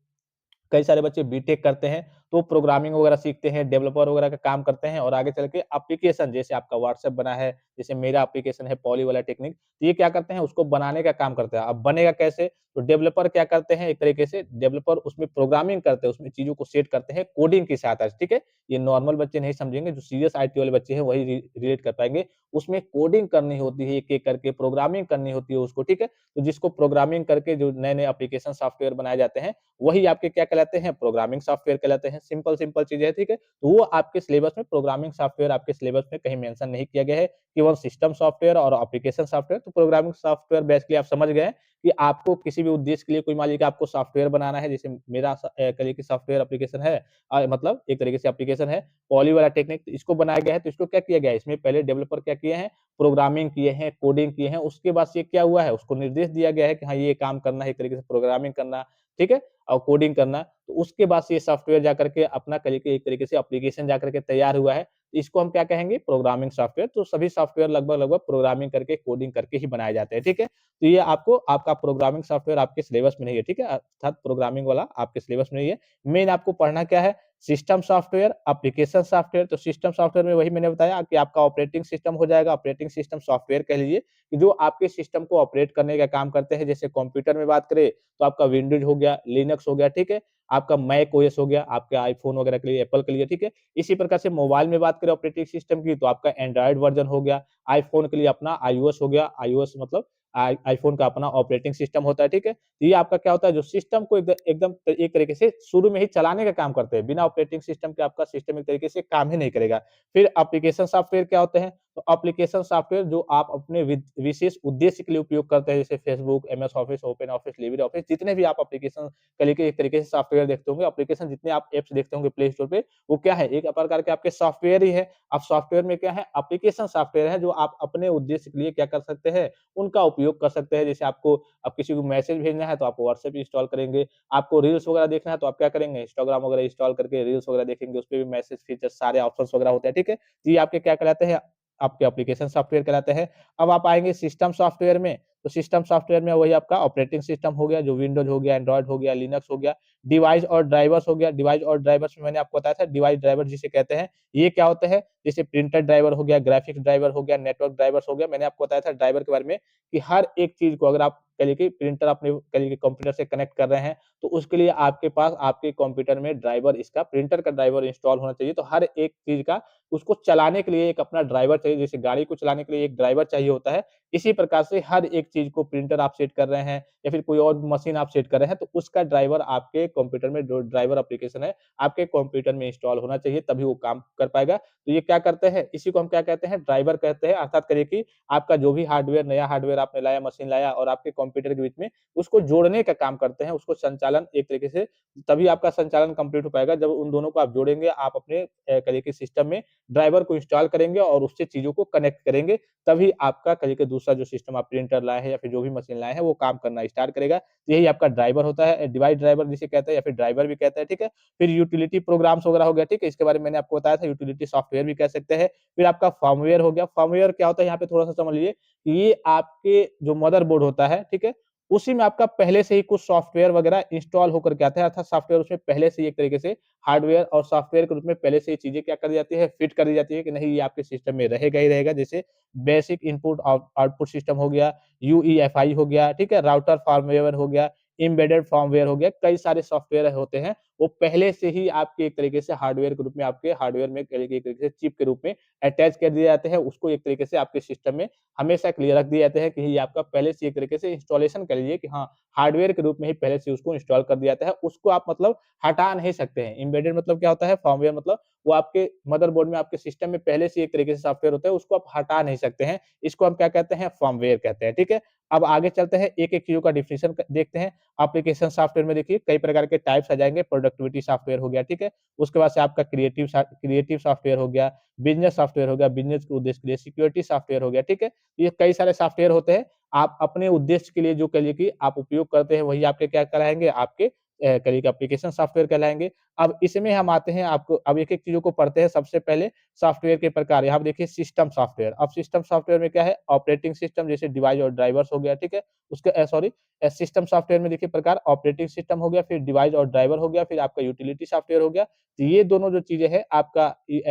कई सारे बच्चे बीटेक करते हैं, तो प्रोग्रामिंग वगैरह सीखते हैं, डेवलपर वगैरह का काम करते हैं और आगे चल के एप्लीकेशन जैसे आपका व्हाट्सएप बना है, जैसे मेरा एप्लीकेशन है पॉली वाला टेक्निक, तो ये क्या करते हैं उसको बनाने का काम करते हैं। अब बनेगा कैसे? तो डेवलपर क्या करते हैं एक तरीके से डेवलपर उसमें प्रोग्रामिंग करते हैं, उसमें चीज़ों को सेट करते हैं कोडिंग की सहायता से, ठीक है? ये नॉर्मल बच्चे नहीं समझेंगे, जो सीरियस आईटी वाले बच्चे हैं वही रिलेट कर पाएँगे। उसमें कोडिंग करनी होती है एक-एक करके, प्रोग्रामिंग करनी होती है उसको, ठीक है? तो जिसको प्रोग्रामिंग करके जो नए-नए एप्लीकेशन सॉफ्टवेयर बनाए जाते हैं, वही आपके क्या कहलाते हैं प्रोग्रामिंग सॉफ्टवेयर कहलाते हैं। सिंपल-सिंपल चीज़ है, ठीक है? तो वो आपके सिलेबस में प्रोग्रामिंग सॉफ्टवेयर आपके सिलेबस में कहीं मेंशन नहीं किया गया है, केवल सिस्टम सॉफ्टवेयर और एप्लीकेशन सॉफ्टवेयर। तो प्रोग्रामिंग सॉफ्टवेयर बेसिकली आप समझ गए हैं कि आपको किसी भी उद्देश्य के लिए कोई मान लीजिए कि आपको सॉफ्टवेयर बनाना है, जैसे मेरा कहिए कि सॉफ्टवेयर एप्लीकेशन है मतलब एक तरीके से एप्लीकेशन है, पॉली वाला टेक्निक इसको बनाया गया है, तो इसको क्या किया गया है, इसमें पहले डेवलपर क्या किए हैं, प्रोग्रामिंग किए हैं, कोडिंग किए हैं, उसके बाद से क्या हुआ है, उसको निर्देश दिया गया है कि हाँ, ये काम करना है, एक तरीके से प्रोग्रामिंग करना, ठीक है? और कोडिंग करना, तो उसके बाद से ये सॉफ्टवेयर जाकर के अपना कल के एक तरीके से एप्लीकेशन जाकर के तैयार हुआ है। इसको हम क्या कहेंगे? Programming software. तो सभी सॉफ्टवेयर लगभग-लगभग प्रोग्रामिंग करके, कोडिंग करके ही बनाए जाते हैं, ठीक है? तो ये आपको आपका प्रोग्रामिंग सॉफ्टवेयर आपके सिलेबस में नहीं है, ठीक है? अर्थात प्रोग्रामिंग वाला आपके सिलेबस में नहीं है। मेन आपको पढ़ना क्या है? System software, application software. तो सिस्टम सॉफ्टवेयर में वही मैंने बताया कि आपका ऑपरेटिंग सिस्टम हो जाएगा, ऑपरेटिंग सिस्टम सॉफ्टवेयर कह लीजिए, कि जो आपके सिस्टम को ऑपरेट करने का काम करते हैं। जैसे कंप्यूटर में बात करें, तो आपका विंडोज़ हो गया, लिनक्स हो गया, ठीक है? आपका मैक ओएस हो गया, आपके आईफ़ोन वगैरह के लिए, एप्पल के लिए, ठीक है? इसी प्रकार से मोबाइल में बात करें ऑपरेटिंग सिस्टम की, तो आपका एंड्रॉयड वर्ज़न हो गया, आईफ़ोन के लिए अपना आईओएस हो गया, आईओएस मतलब आईफ़ोन का अपना ऑपरेटिंग सिस्टम होता है, ठीक है? ये आपका क्या होता है, जो सिस्टम को एकदम एक तरीके से शुरू में ही चलाने का काम करते हैं। बिना ऑपरेटिंग सिस्टम के आपका सिस्टम एक तरीके से काम ही नहीं करेगा। फिर एप्लीकेशन सॉफ्टवेयर क्या होते हैं? तो एप्लीकेशन सॉफ्टवेयर जो आप अपने विशेष उद्देश्य के लिए उपयोग करते हैं, जैसे Facebook, MS Office, Open Office, Libre office, जितने भी आप एप्लीकेशन के एक तरीके से सॉफ्टवेयर देखते होंगे, एप्लीकेशन जितने आप ऐप्स देखते होंगे प्ले स्टोर पे, वो क्या है? एक प्रकार के आपके सॉफ्टवेयर ही है। अब सॉफ्टवेयर में क्या है? एप्लीकेशन सॉफ्टवेयर है, जो आप अपने उद्देश्य के लिए क्या कर सकते हैं? उनका उपयोग कर सकते हैं। जैसे आपको अब किसी को मैसेज भेजना है, तो आप व्हाट्सएप इंस्टॉल करेंगे। आपको रील्स वगैरह देखना है, तो आप क्या करेंगे? इंस्टाग्राम वगैरह इंस्टॉल करके रील्स वगैरह देखेंगे, उसपे भी मैसेज फीचर्स सारे ऑप्शंस वगैरह होते हैं, ठीक है? तो ये आपके क्या कहलाते हैं? आपके एप्लीकेशन सॉफ्टवेयर कहलाते हैं। अब आप आएँगे सिस्टम सॉफ्टवेयर में, तो सिस्टम सॉफ्टवेयर में वही आपका ऑपरेटिंग सिस्टम हो गया, जो विंडोज़ हो गया, एंड्रॉयड हो गया, लिनक्स हो गया, डिवाइस और ड्राइवर्स हो गया। डिवाइस और ड्राइवर्स में मैंने आपको बताया था, डिवाइस ड्राइवर जिसे कहते हैं, ये क्या होते हैं? जैसे प्रिंटर ड्राइवर हो गया, ग्राफिक्स ड्राइवर हो गया, नेटवर्क ड्राइवर्स हो गया। मैंने आपको बताया था ड्राइवर के बारे में कि हर एक चीज़ को अगर आप कह लीजिए कि प्रिंटर अपने कह लीजिए कंप्यूटर से कनेक्ट कर रहे हैं, तो उसके लिए आपके पास आपके कंप्यूटर में ड्राइवर इसका प्रिंटर का ड्राइवर इंस्टॉल होना चाहिए। तो हर एक चीज़ का उसको चलाने के लिए एक अपना ड्राइवर चाहिए, जैसे गाड़ी को चलाने के लिए एक ड्राइवर चाहिए होता है, इसी प्रकार से हर एक चीज़ को प्रिंटर आप सेट कर रहे हैं या फिर कोई और मशीन आप सेट कर रहे हैं, तो उसका ड्राइवर आपके कंप्यूटर में जो ड्राइवर एप्लीकेशन है, आपके कंप्यूटर में इंस्टॉल होना चाहिए, तभी वो काम कर पाएगा। तो ये क्या करते हैं, इसी को हम क्या कहते हैं, ड्राइवर कहते हैं। अर्थात करिए कि आपका जो भी हार्डवेयर, नया हार्डवेयर आपने लाया, मशीन लाया और आपके कंप्यूटर के बीच में उसको जोड़ने का काम करते हैं, उसको संचालन एक तरीके से तभी आपका संचालन कंप्लीट हो पाएगा, जब उन दोनों को आप जोड़ेंगे, आप अपने कहिए कि सिस्टम में ड्राइवर को इंस्टॉल करेंगे और उससे चीज़ों को कनेक्ट करेंगे, तभी आपका कहिए कि दूसरा जो सिस्टम आप प्रिंटर लाए हैं या फिर जो भी मशीन लाए हैं, वो काम करना स्टार्ट करेगा। तो यही आपका ड्राइवर होता है, डिवाइस ड्राइवर जिसे कहते हैं या फिर ड्राइवर भी कहते हैं, ठीक है? फिर यूटिलिटी प्रोग्राम्स वगैरह हो गया, ठीक है? इसके बारे में मैंने आपको बताया था, यूटिलिटी सॉफ्टवेयर भी कह सकते हैं। फिर आपका फर्मवेयर हो गया, फर्मवेयर क्या होता है यहाँ पे थोड़ा-सा समझ लीजिए, ये आपके जो मदरबोर्ड होता है, ठीक है? उसी में आपका पहले से ही कुछ सॉफ्टवेयर वगैरह इंस्टॉल होकर के आता है, अर्थात सॉफ्टवेयर उसमें पहले से ही एक तरीके से हार्डवेयर और सॉफ्टवेयर के रूप में पहले से ये चीज़ें क्या कर दी जाती है, फिट कर दी जाती है कि नहीं ये आपके सिस्टम में रहेगा ही रहेगा। जैसे बेसिक इनपुट आउटपुट सिस्टम हो गया, यूईएफआई हो गया, ठीक है? राउटर फर्मवेयर हो गया, एम्बेडेड फर्मवेयर हो गया, कई सारे सॉफ्टवेयर होते हैं, वो पहले से ही आपके एक तरीके से हार्डवेयर के रूप में आपके हार्डवेयर में कह लीजिए एक तरीके से चिप के रूप में अटैच कर दिए जाते हैं। उसको एक तरीके से आपके सिस्टम में हमेशा के लिए रख दिए जाते हैं कि ये आपका पहले से एक तरीके से इंस्टॉलेशन कर लीजिए कि हाँ, हार्डवेयर के रूप में ही पहले से उसको इंस्टॉल कर दिया जाता है। उसको आप मतलब हटा नहीं सकते हैं। एम्बेडेड मतलब क्या होता है? फर्मवेयर मतलब वो आपके मदरबोर्ड में आपके सिस्टम में पहले से एक तरीके से सॉफ्टवेयर होता है, उसको आप हटा नहीं सकते हैं। इसको हम क्या कहते हैं? फर्मवेयर कहते हैं, ठीक है? अब आगे चलते हैं, एक-एक चीज़ों का डेफिनिशन देखते हैं। एप्लीकेशन सॉफ्टवेयर में देखिए कई प्रकार के टाइप्स आ जाएँगे, प्रोडक्टिविटी सॉफ्टवेयर हो गया, ठीक है? उसके बाद से आपका क्रिएटिव सॉफ्टवेयर हो गया, बिज़नेस सॉफ्टवेयर हो गया, बिज़नेस के उद्देश्य के लिए, सिक्योरिटी सॉफ्टवेयर हो गया, ठीक है? ये कई सारे सॉफ्टवेयर होते हैं। आप अपने उद्देश्य के लिए जो कह लीजिए कि आप उपयोग करते हैं, वही आपके क्या कहलाएँगे? आपके करिए कि एप्लीकेशन सॉफ्टवेयर कहलाएँगे। अब इसमें हम आते हैं आपको अब एक-एक चीज़ों को पढ़ते हैं। सबसे पहले सॉफ्टवेयर के प्रकार, यहाँ पे देखिए सिस्टम सॉफ्टवेयर। अब सिस्टम सॉफ्टवेयर में क्या है? ऑपरेटिंग सिस्टम जैसे डिवाइस और ड्राइवर्स हो गया, ठीक है? उसके सिस्टम सॉफ्टवेयर में देखिए प्रकार ऑपरेटिंग सिस्टम हो गया, फिर डिवाइस और ड्राइवर हो गया, फिर आपका यूटिलिटी सॉफ्टवेयर हो गया। तो ये दोनों जो चीज़ें हैं आपका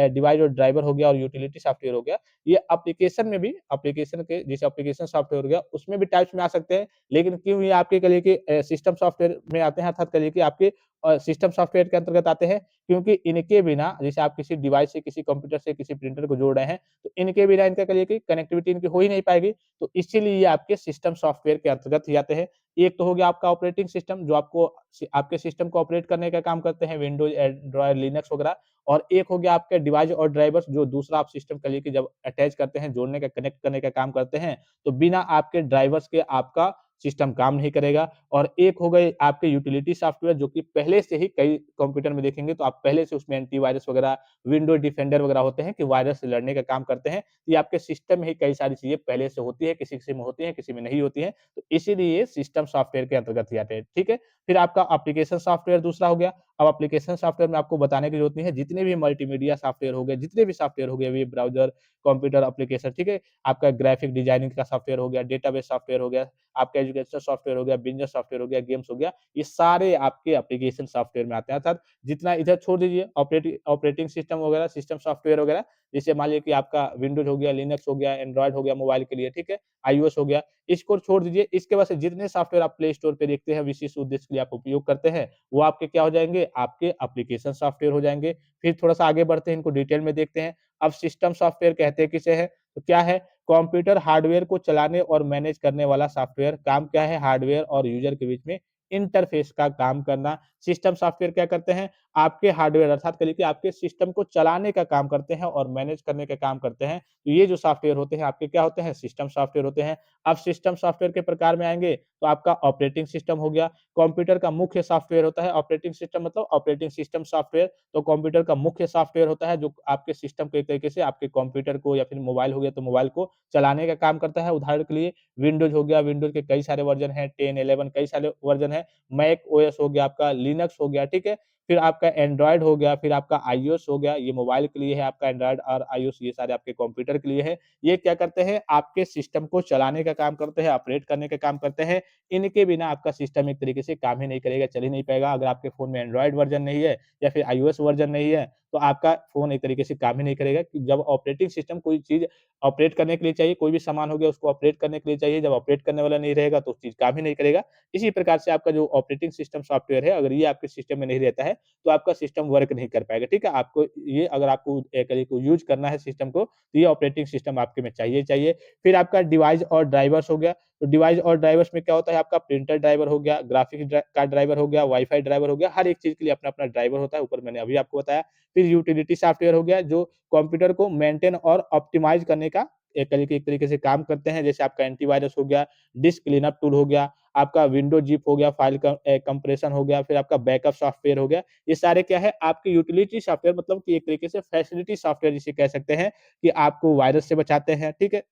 डिवाइस और ड्राइवर हो गया और यूटिलिटी सॉफ्टवेयर हो गया। ये एप्लीकेशन में भी एप्लीकेशन के जैसे एप्लीकेशन सॉफ्टवेयर हो गया, उसमें भी टाइप्स में आ सकते हैं। लेकिन क्यों ये आपके कह लीजिए कि सिस्टम सॉफ्टवेयर में आते हैं, अर्थात कह लीजिए कि आपके सिस्टम सॉफ्टवेयर के अंतर्गत आते हैं, क्योंकि इनके बिना जैसे आप किसी डिवाइस से, किसी कंप्यूटर से, किसी प्रिंटर को जोड़ रहे हैं, तो इनके बिना इनका कह लीजिए कि कनेक्टिविटी इनकी हो ही नहीं पाएगी। तो इसीलिए ये आपके सिस्टम सॉफ्टवेयर के अंतर्गत ही आते हैं। एक तो हो गया आपका ऑपरेटिंग सिस्टम, जो आपके सिस्टम को ऑपरेट करने का काम करते हैं, विंडोज़, एंड्रॉयड, लिनक्स वगैरह। और एक हो गया आपके डिवाइस और ड्राइवर्स, जो दूसरा आप सिस्टम कह लीजिए कि जब अटैच करते हैं, जोड़ने का, कनेक्ट करने का काम करते हैं, तो बिना आपके ड्राइवर्स के आपका सिस्टम काम नहीं करेगा। और एक हो गए आपके यूटिलिटी सॉफ्टवेयर, जो कि पहले से ही कई कंप्यूटर में देखेंगे तो आप पहले से उसमें एंटीवायरस वगैरह, विंडोज़ डिफेंडर वगैरह होते हैं कि वायरस से लड़ने का काम करते हैं। ये आपके सिस्टम में ही कई सारी चीज़ें पहले से होती है, किसी-किसी में होती हैं, किसी में नहीं होती हैं। तो इसीलिए ये सिस्टम सॉफ्टवेयर के अंतर्गत ही आते हैं, ठीक है? फिर आपका एप्लीकेशन सॉफ्टवेयर दूसरा हो गया। अब एप्लीकेशन सॉफ्टवेयर में आपको बताने की ज़रूरत नहीं है, जितने भी मल्टीमीडिया सॉफ्टवेयर हो गए, जितने भी सॉफ्टवेयर हो गए, वेब ब्राउज़र, कंप्यूटर एप्लीकेशन, ठीक है? आपका ग्राफिक डिज़ाइनिंग का सॉफ्टवेयर हो गया, डेटाबेस सॉफ्टवेयर हो गया, आपका एजुकेशनल सॉफ्टवेयर हो गया, बिज़नेस सॉफ्टवेयर हो गया, गेम्स हो गया, ये सारे आपके एप्लीकेशन सॉफ्टवेयर में आते हैं। अर्थात जितना इधर छोड़ दीजिए ऑपरेटिंग सिस्टम वगैरह, सिस्टम सॉफ्टवेयर वगैरह, जैसे मान लीजिए कि आपका विंडोज़ हो गया, लिनक्स हो गया, एंड्रॉयड हो गया मोबाइल के लिए, ठीक है? आईओएस हो गया, इसको छोड़ दीजिए। इसके बाद से जितने सॉफ्टवेयर आप प्ले स्टोर पे देखते हैं, विशेष उद्देश्य के लिए आप उपयोग करते हैं, वो आपके क्या हो जाएँगे? आपके एप्लीकेशन सॉफ्टवेयर हो जाएँगे। फिर थोड़ा-सा आगे बढ़ते हैं, इनको डिटेल में देखते हैं। अब सिस्टम सॉफ्टवेयर कहते हैं किसे है? तो क्या है? कंप्यूटर हार्डवेयर को चलाने और मैनेज करने वाला सॉफ्टवेयर। काम क्या है? हार्डवेयर और यूज़र के बीच में इंटरफ़ेस का काम करना। सिस्टम सॉफ्टवेयर क्या करते हैं? आपके हार्डवेयर अर्थात कह लीजिए कि आपके सिस्टम को चलाने का काम करते हैं और मैनेज करने का काम करते हैं। तो ये जो सॉफ्टवेयर होते हैं, आपके क्या होते हैं? सिस्टम सॉफ्टवेयर होते हैं। अब सिस्टम सॉफ्टवेयर के प्रकार में आएँगे, तो आपका ऑपरेटिंग सिस्टम हो गया। कंप्यूटर का मुख्य सॉफ्टवेयर होता है ऑपरेटिंग सिस्टम मतलब ऑपरेटिंग सिस्टम सॉफ्टवेयर। तो कंप्यूटर का मुख्य सॉफ्टवेयर होता है जो आपके सिस्टम को एक तरीके से आपके कंप्यूटर को या फिर मोबाइल हो गया तो मोबाइल को चलाने का काम करता है। उदाहरण के लिए विंडोज़ हो गया, विंडोज़ के कई सारे वर्ज़न हैं, 10, 11 कई सारे वर्ज़न हैं। मैक ओएस हो गया आपका, लिनक्स हो गया, ठीक है? फिर आपका एंड्रॉयड हो गया, फिर आपका आईओएस हो गया, ये मोबाइल के लिए है आपका एंड्रॉयड और आईओएस ये सारे आपके कंप्यूटर के लिए है। ये क्या करते हैं? आपके सिस्टम को चलाने का काम करते हैं, ऑपरेट करने का काम करते हैं। इनके बिना आपका सिस्टम एक तरीके से काम ही नहीं करेगा, चल ही नहीं पाएगा। अगर आपके फ़ोन में एंड्रॉयड वर्ज़न नहीं है या फिर आईओएस वर्ज़न नहीं है, तो आपका फ़ोन एक तरीके से काम ही नहीं करेगा। कि जब ऑपरेटिंग सिस्टम कोई चीज़ ऑपरेट करने के लिए चाहिए, कोई भी सामान हो गया उसको ऑपरेट करने के लिए चाहिए, जब ऑपरेट करने वाला नहीं रहेगा तो चीज़ काम ही नहीं करेगा। इसी प्रकार से आपका जो ऑपरेटिंग सिस्टम सॉफ्टवेयर है, अगर ये आपके सिस्टम में नहीं रहता है, तो आपका सिस्टम वर्क नहीं कर पाएगा, ठीक है? आपको ये अगर आपको कहिए को यूज़ करना है सिस्टम को, तो ये ऑपरेटिंग सिस्टम आपके में चाहिए ही चाहिए। फिर आपका डिवाइस और ड्राइवर्स हो गया, तो डिवाइस और ड्राइवर्स में क्या होता है आपका प्रिंटर ड्राइवर हो गया, ग्राफिक्स कार्ड ड्राइवर हो गया, वाई-फाई ड्राइवर हो गया, हर एक चीज़ के लिए अपना-अपना ड्राइवर होता है, ऊपर मैंने अभी आपको बताया। फिर यूटिलिटी सॉफ्टवेयर हो गया जो कंप्यूटर को मेंटेन और ऑप्टिमाइज़ करने का एक तरीके से काम करते हैं, जैसे आपका एंटीवायरस हो गया, डिस्क क्लीनअप टूल हो गया, आपका विंडो ज़िप हो गया, फाइल कंप्रेशन हो गया, फिर आपका बैकअप सॉफ्टवेयर हो गया। ये सारे क्या है आपके यूटिलिटी सॉफ्टवेयर मतलब कि एक तरीके से फैसिलिटी सॉफ्टवेयर जिसे कह सकते हैं कि आपको वायरस से बचाते हैं, ठीक है?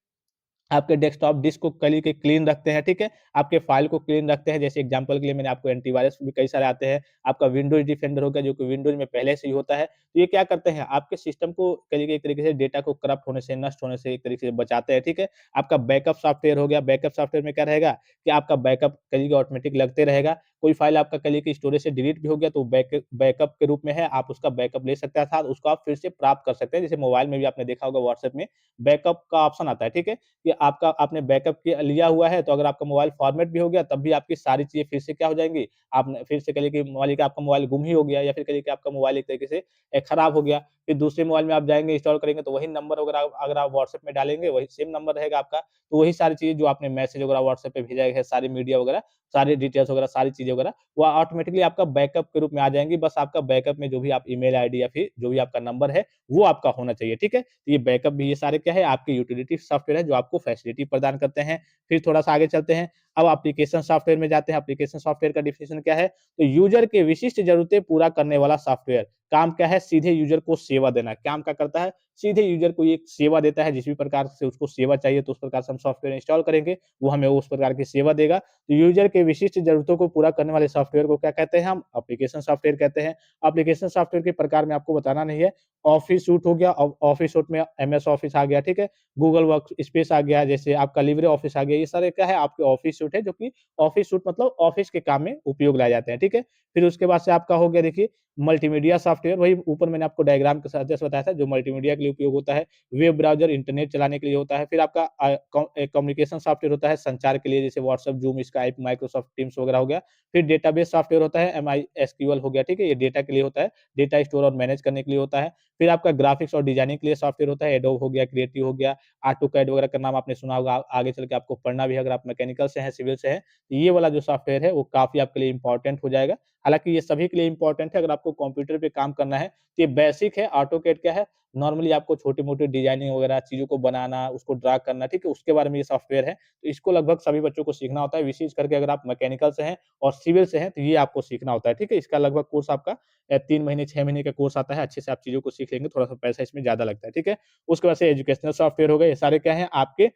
आपके डेस्कटॉप डिस्क को कली के क्लीन रखते हैं, ठीक है? आपके फ़ाइल को क्लीन रखते हैं, जैसे एग्ज़ाम्पल के लिए मैंने आपको एंटीवायरस भी कई सारे आते हैं। आपका विंडोज़ डिफेंडर हो गया, जो कि विंडोज़ में पहले से ही होता है। तो ये क्या करते हैं, आपके सिस्टम को कहिए कि एक तरीके से डेटा को करप्ट होने से, नष्ट होने से एक तरीके से बचाते हैं, ठीक है? आपका बैकअप सॉफ्टवेयर हो गया, बैकअप सॉफ्टवेयर में क्या रहेगा कि आपका बैकअप कहिए कि ऑटोमेटिक लगते रहेगा। कोई फ़ाइल आपका कहिए कि स्टोरेज से डिलीट भी हो गया, तो बैकअप के रूप में है, आप उसका बैकअप ले सकते हैं, अर्थात उसको आप फिर से प्राप्त कर सकते हैं। जैसे मोबाइल में भी आपने देखा होगा व्हाट्सएप में बैकअप का ऑप्शन आता है, ठीक है? कि आपका आपने बैकअप किया लिया हुआ है, तो अगर आपका मोबाइल फ़ॉर्मेट भी हो गया, तब भी आपकी सारी चीज़ें फिर से क्या हो जाएँगी, आपने फिर से कहिए कि मान लीजिए कि आपका मोबाइल गुम ही हो गया या फिर कहिए कि आपका मोबाइल एक तरीके से खराब हो गया, फिर दूसरे मोबाइल में आप जाएँगे, इंस्टॉल करेंगे, तो वही नंबर वगैरह अगर आप व्हाट्सएप में डालेंगे, वही सेम नंबर रहेगा आपका, तो वही सारी चीज़ें जो आपने मैसेज वगैरह व्हाट्सएप पे भेजा है, सारी मीडिया वगैरह, सारी डिटेल्स वगैरह, सारी चीज़ें वगैरह, वो ऑटोमेटिकली आपका बैकअप के रूप में आ जाएँगी। बस आपका बैकअप में जो भी आप ईमेल आईडी या फिर जो भी आपका नंबर है, वो आपका होना चाहिए, ठीक है? तो ये बैकअप भी ये सारे क्या है आपके यूटिलिटी सॉफ्टवेयर है जो आपको फैसिलिटी प्रदान करते हैं। फिर थोड़ा-सा आगे चलते हैं, अब एप्लीकेशन सॉफ्टवेयर में जाते हैं, एप्लीकेशन सॉफ्टवेयर का डेफिनिशन क्या है? तो यूज़र के विशिष्ट ज़रूरतें पूरा करने वाला सॉफ्टवेयर। काम क्या है? सीधे यूज़र को सेवा देना। काम क्या करता है? सीधे यूज़र को एक सेवा देता है, जिस भी प्रकार से उसको सेवा चाहिए तो उस प्रकार से हम सॉफ्टवेयर इंस्टॉल करेंगे, वो हमें उस प्रकार की सेवा देगा। तो यूज़र के विशिष्ट ज़रूरतों को पूरा करने वाले सॉफ्टवेयर को क्या कहते हैं हम? एप्लीकेशन सॉफ्टवेयर कहते हैं। एप्लीकेशन सॉफ्टवेयर के प्रकार में आपको बताना नहीं है, ऑफिस सूट हो गया, ऑफिस सूट में एमएस ऑफिस आ गया, ठीक है? गूगल वर्क स्पेस आ गया, जैसे आपका लिब्रे ऑफिस आ गया, ये सारे क्या है आपके ऑफिस सूट है, जो कि ऑफिस सूट मतलब ऑफिस के काम में उपयोग लाए जाते हैं, ठीक है? फिर उसके बाद से आपका हो गया देखिए मल्टीमीडिया सॉफ्टवेयर, वही ऊपर मैंने आपको डायग्राम के साथ जैसे बताया था, जो मल्टीमीडिया के लिए उपयोग होता है, वेब ब्राउज़र इंटरनेट चलाने के लिए होता है। फिर आपका कम्युनिकेशन सॉफ्टवेयर होता है संचार के लिए, जैसे WhatsApp, zoom, Skype, Microsoft teams वगैरह हो गया। फिर डेटाबेस सॉफ्टवेयर होता है एमआईएसक्यूएल हो गया, ठीक है? ये डेटा के लिए होता है, डेटा स्टोर और मैनेज करने के लिए होता है। फिर आपका ग्राफिक्स और डिजाइनिंग के लिए सॉफ्टवेयर होता है, एडोब हो गया, क्रिएटिव हो गया, ऑटोकैड वगैरह का नाम आपने सुना होगा, आगे चल के आपको पढ़ना भी है अगर आप मैकेनिकल से हैं, सिविल से हैं, तो ये वाला जो सॉफ्टवेयर है वो काफ़ी आपके लिए इम्पोर्टेंट हो जाएगा। हालाँकि ये सभी के लिए इम्पोर्टेंट है, अगर आपको कंप्यूटर पे काम करना है, तो ये बेसिक है, ऑटोकैड क्या है, नॉर्मली आपको छोटी-मोटी डिजाइनिंग वगैरह चीज़ों को बनाना, उसको ड्रा करना, ठीक है? उसके बारे में ये सॉफ्टवेयर है, तो इसको लगभग सभी बच्चों को सीखना होता है, विशेष करके अगर आप मैकेनिकल से हैं और सिविल से हैं, तो ये आपको सीखना होता है, ठीक है? इसका लगभग कोर्स आपका 3 महीने, 6 महीने का कोर्स आता है, अच्छे से आप चीज़ों को सीख लेंगे, थोड़ा-सा पैसा इसमें ज़्यादा लगता है, ठीक है? उसके बाद से एजुकेशनल सॉफ्टवेयर हो गए, ये सारे क्या हैं आपके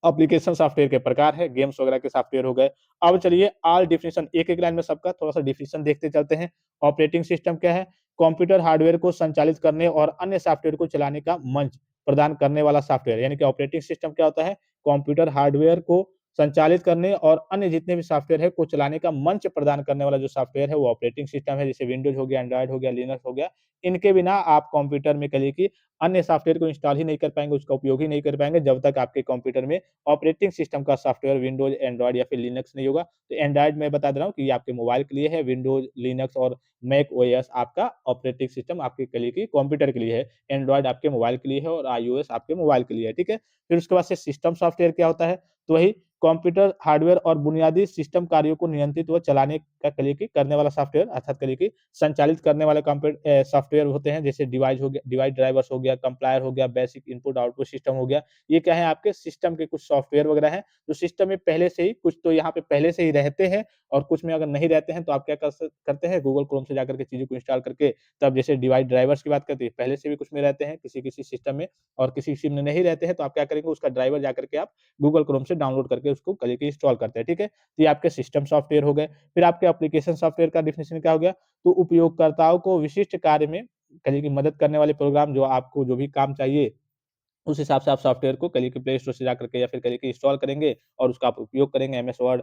एप्लीकेशन सॉफ्टवेयर के प्रकार है, गेम्स वगैरह के सॉफ्टवेयर हो गए। अब चलिए ऑल डेफिनिशन एक-एक लाइन में सबका थोड़ा-सा डेफिनिशन देखते चलते हैं। ऑपरेटिंग सिस्टम क्या है? कंप्यूटर हार्डवेयर को संचालित करने और अन्य सॉफ्टवेयर को चलाने का मंच प्रदान करने वाला सॉफ्टवेयर, यानी कि ऑपरेटिंग सिस्टम क्या होता है? कंप्यूटर हार्डवेयर को संचालित करने और अन्य जितने भी सॉफ्टवेयर है को चलाने का मंच प्रदान करने वाला जो सॉफ्टवेयर है वो ऑपरेटिंग सिस्टम है। जैसे विंडोज़ हो गया, एंड्रॉयड हो गया, लिनक्स हो गया। इनके बिना आप कंप्यूटर में कहिए कि अन्य सॉफ्टवेयर को इंस्टॉल ही नहीं कर पाएँगे, उसका उपयोग ही नहीं कर पाएँगे जब तक आपके कंप्यूटर में ऑपरेटिंग सिस्टम का सॉफ्टवेयर विंडोज़, एंड्रॉयड या फिर लिनक्स नहीं होगा। तो एंड्रॉयड मैं बता दे रहा हूँ कि ये आपके मोबाइल के लिए है, विंडोज़, लिनक्स और मैक ओएस आपका ऑपरेटिंग सिस्टम आपके के लिए कि कंप्यूटर के लिए है। एंड्रॉयड आपके मोबाइल के लिए है और आईओएस आपके मोबाइल के लिए है, ठीक है? फिर उसके बाद से सिस्टम सॉफ्टवेयर क्या होता है? तो वही कंप्यूटर हार्डवेयर और बुनियादी सिस्टम कार्यों को नियंत्रित व चलाने का कहिए कि करने वाला सॉफ्टवेयर अर्थात कहिए कि संचालित करने वाले सॉफ्टवेयर होते हैं जैसे डिवाइस हो गया, डिवाइस ड्राइवर्स हो गया, कंपाइलर हो गया, बेसिक इनपुट आउटपुट सिस्टम हो गया। ये क्या है आपके सिस्टम के कुछ सॉफ्टवेयर वगैरह हैं, जो सिस्टम में पहले से ही कुछ तो यहाँ पे पहले से ही रहते हैं और कुछ में अगर नहीं रहते हैं तो आप क्या करते हैं गूगल क्रोम से जाकर के चीज़ों को इंस्टॉल करके तब जैसे डिवाइस ड्राइवर्स की बात करते हैं, पहले से भी कुछ में रहते हैं किसी-किसी सिस्टम में और किसी-किसी में नहीं रहते हैं तो आप क्या करेंगे उसका ड्राइवर जाकर के आप गूगल क्रोम से डाउनलोड करके उसको कहिए कि इंस्टॉल करते हैं, ठीक है? तो ये आपके सिस्टम सॉफ्टवेयर हो गए। फिर आपके एप्लीकेशन सॉफ्टवेयर का डेफिनिशन क्या हो गया? तो उपयोगकर्ताओं को विशिष्ट कार्य में कहिए कि मदद करने वाले प्रोग्राम जो आपको जो भी काम चाहिए उस हिसाब से आप सॉफ्टवेयर को कहिए कि प्ले स्टोर से जाकर के या फिर कहिए कि इंस्टॉल करेंगे और उसका आप उपयोग करेंगे एमएस वर्ड।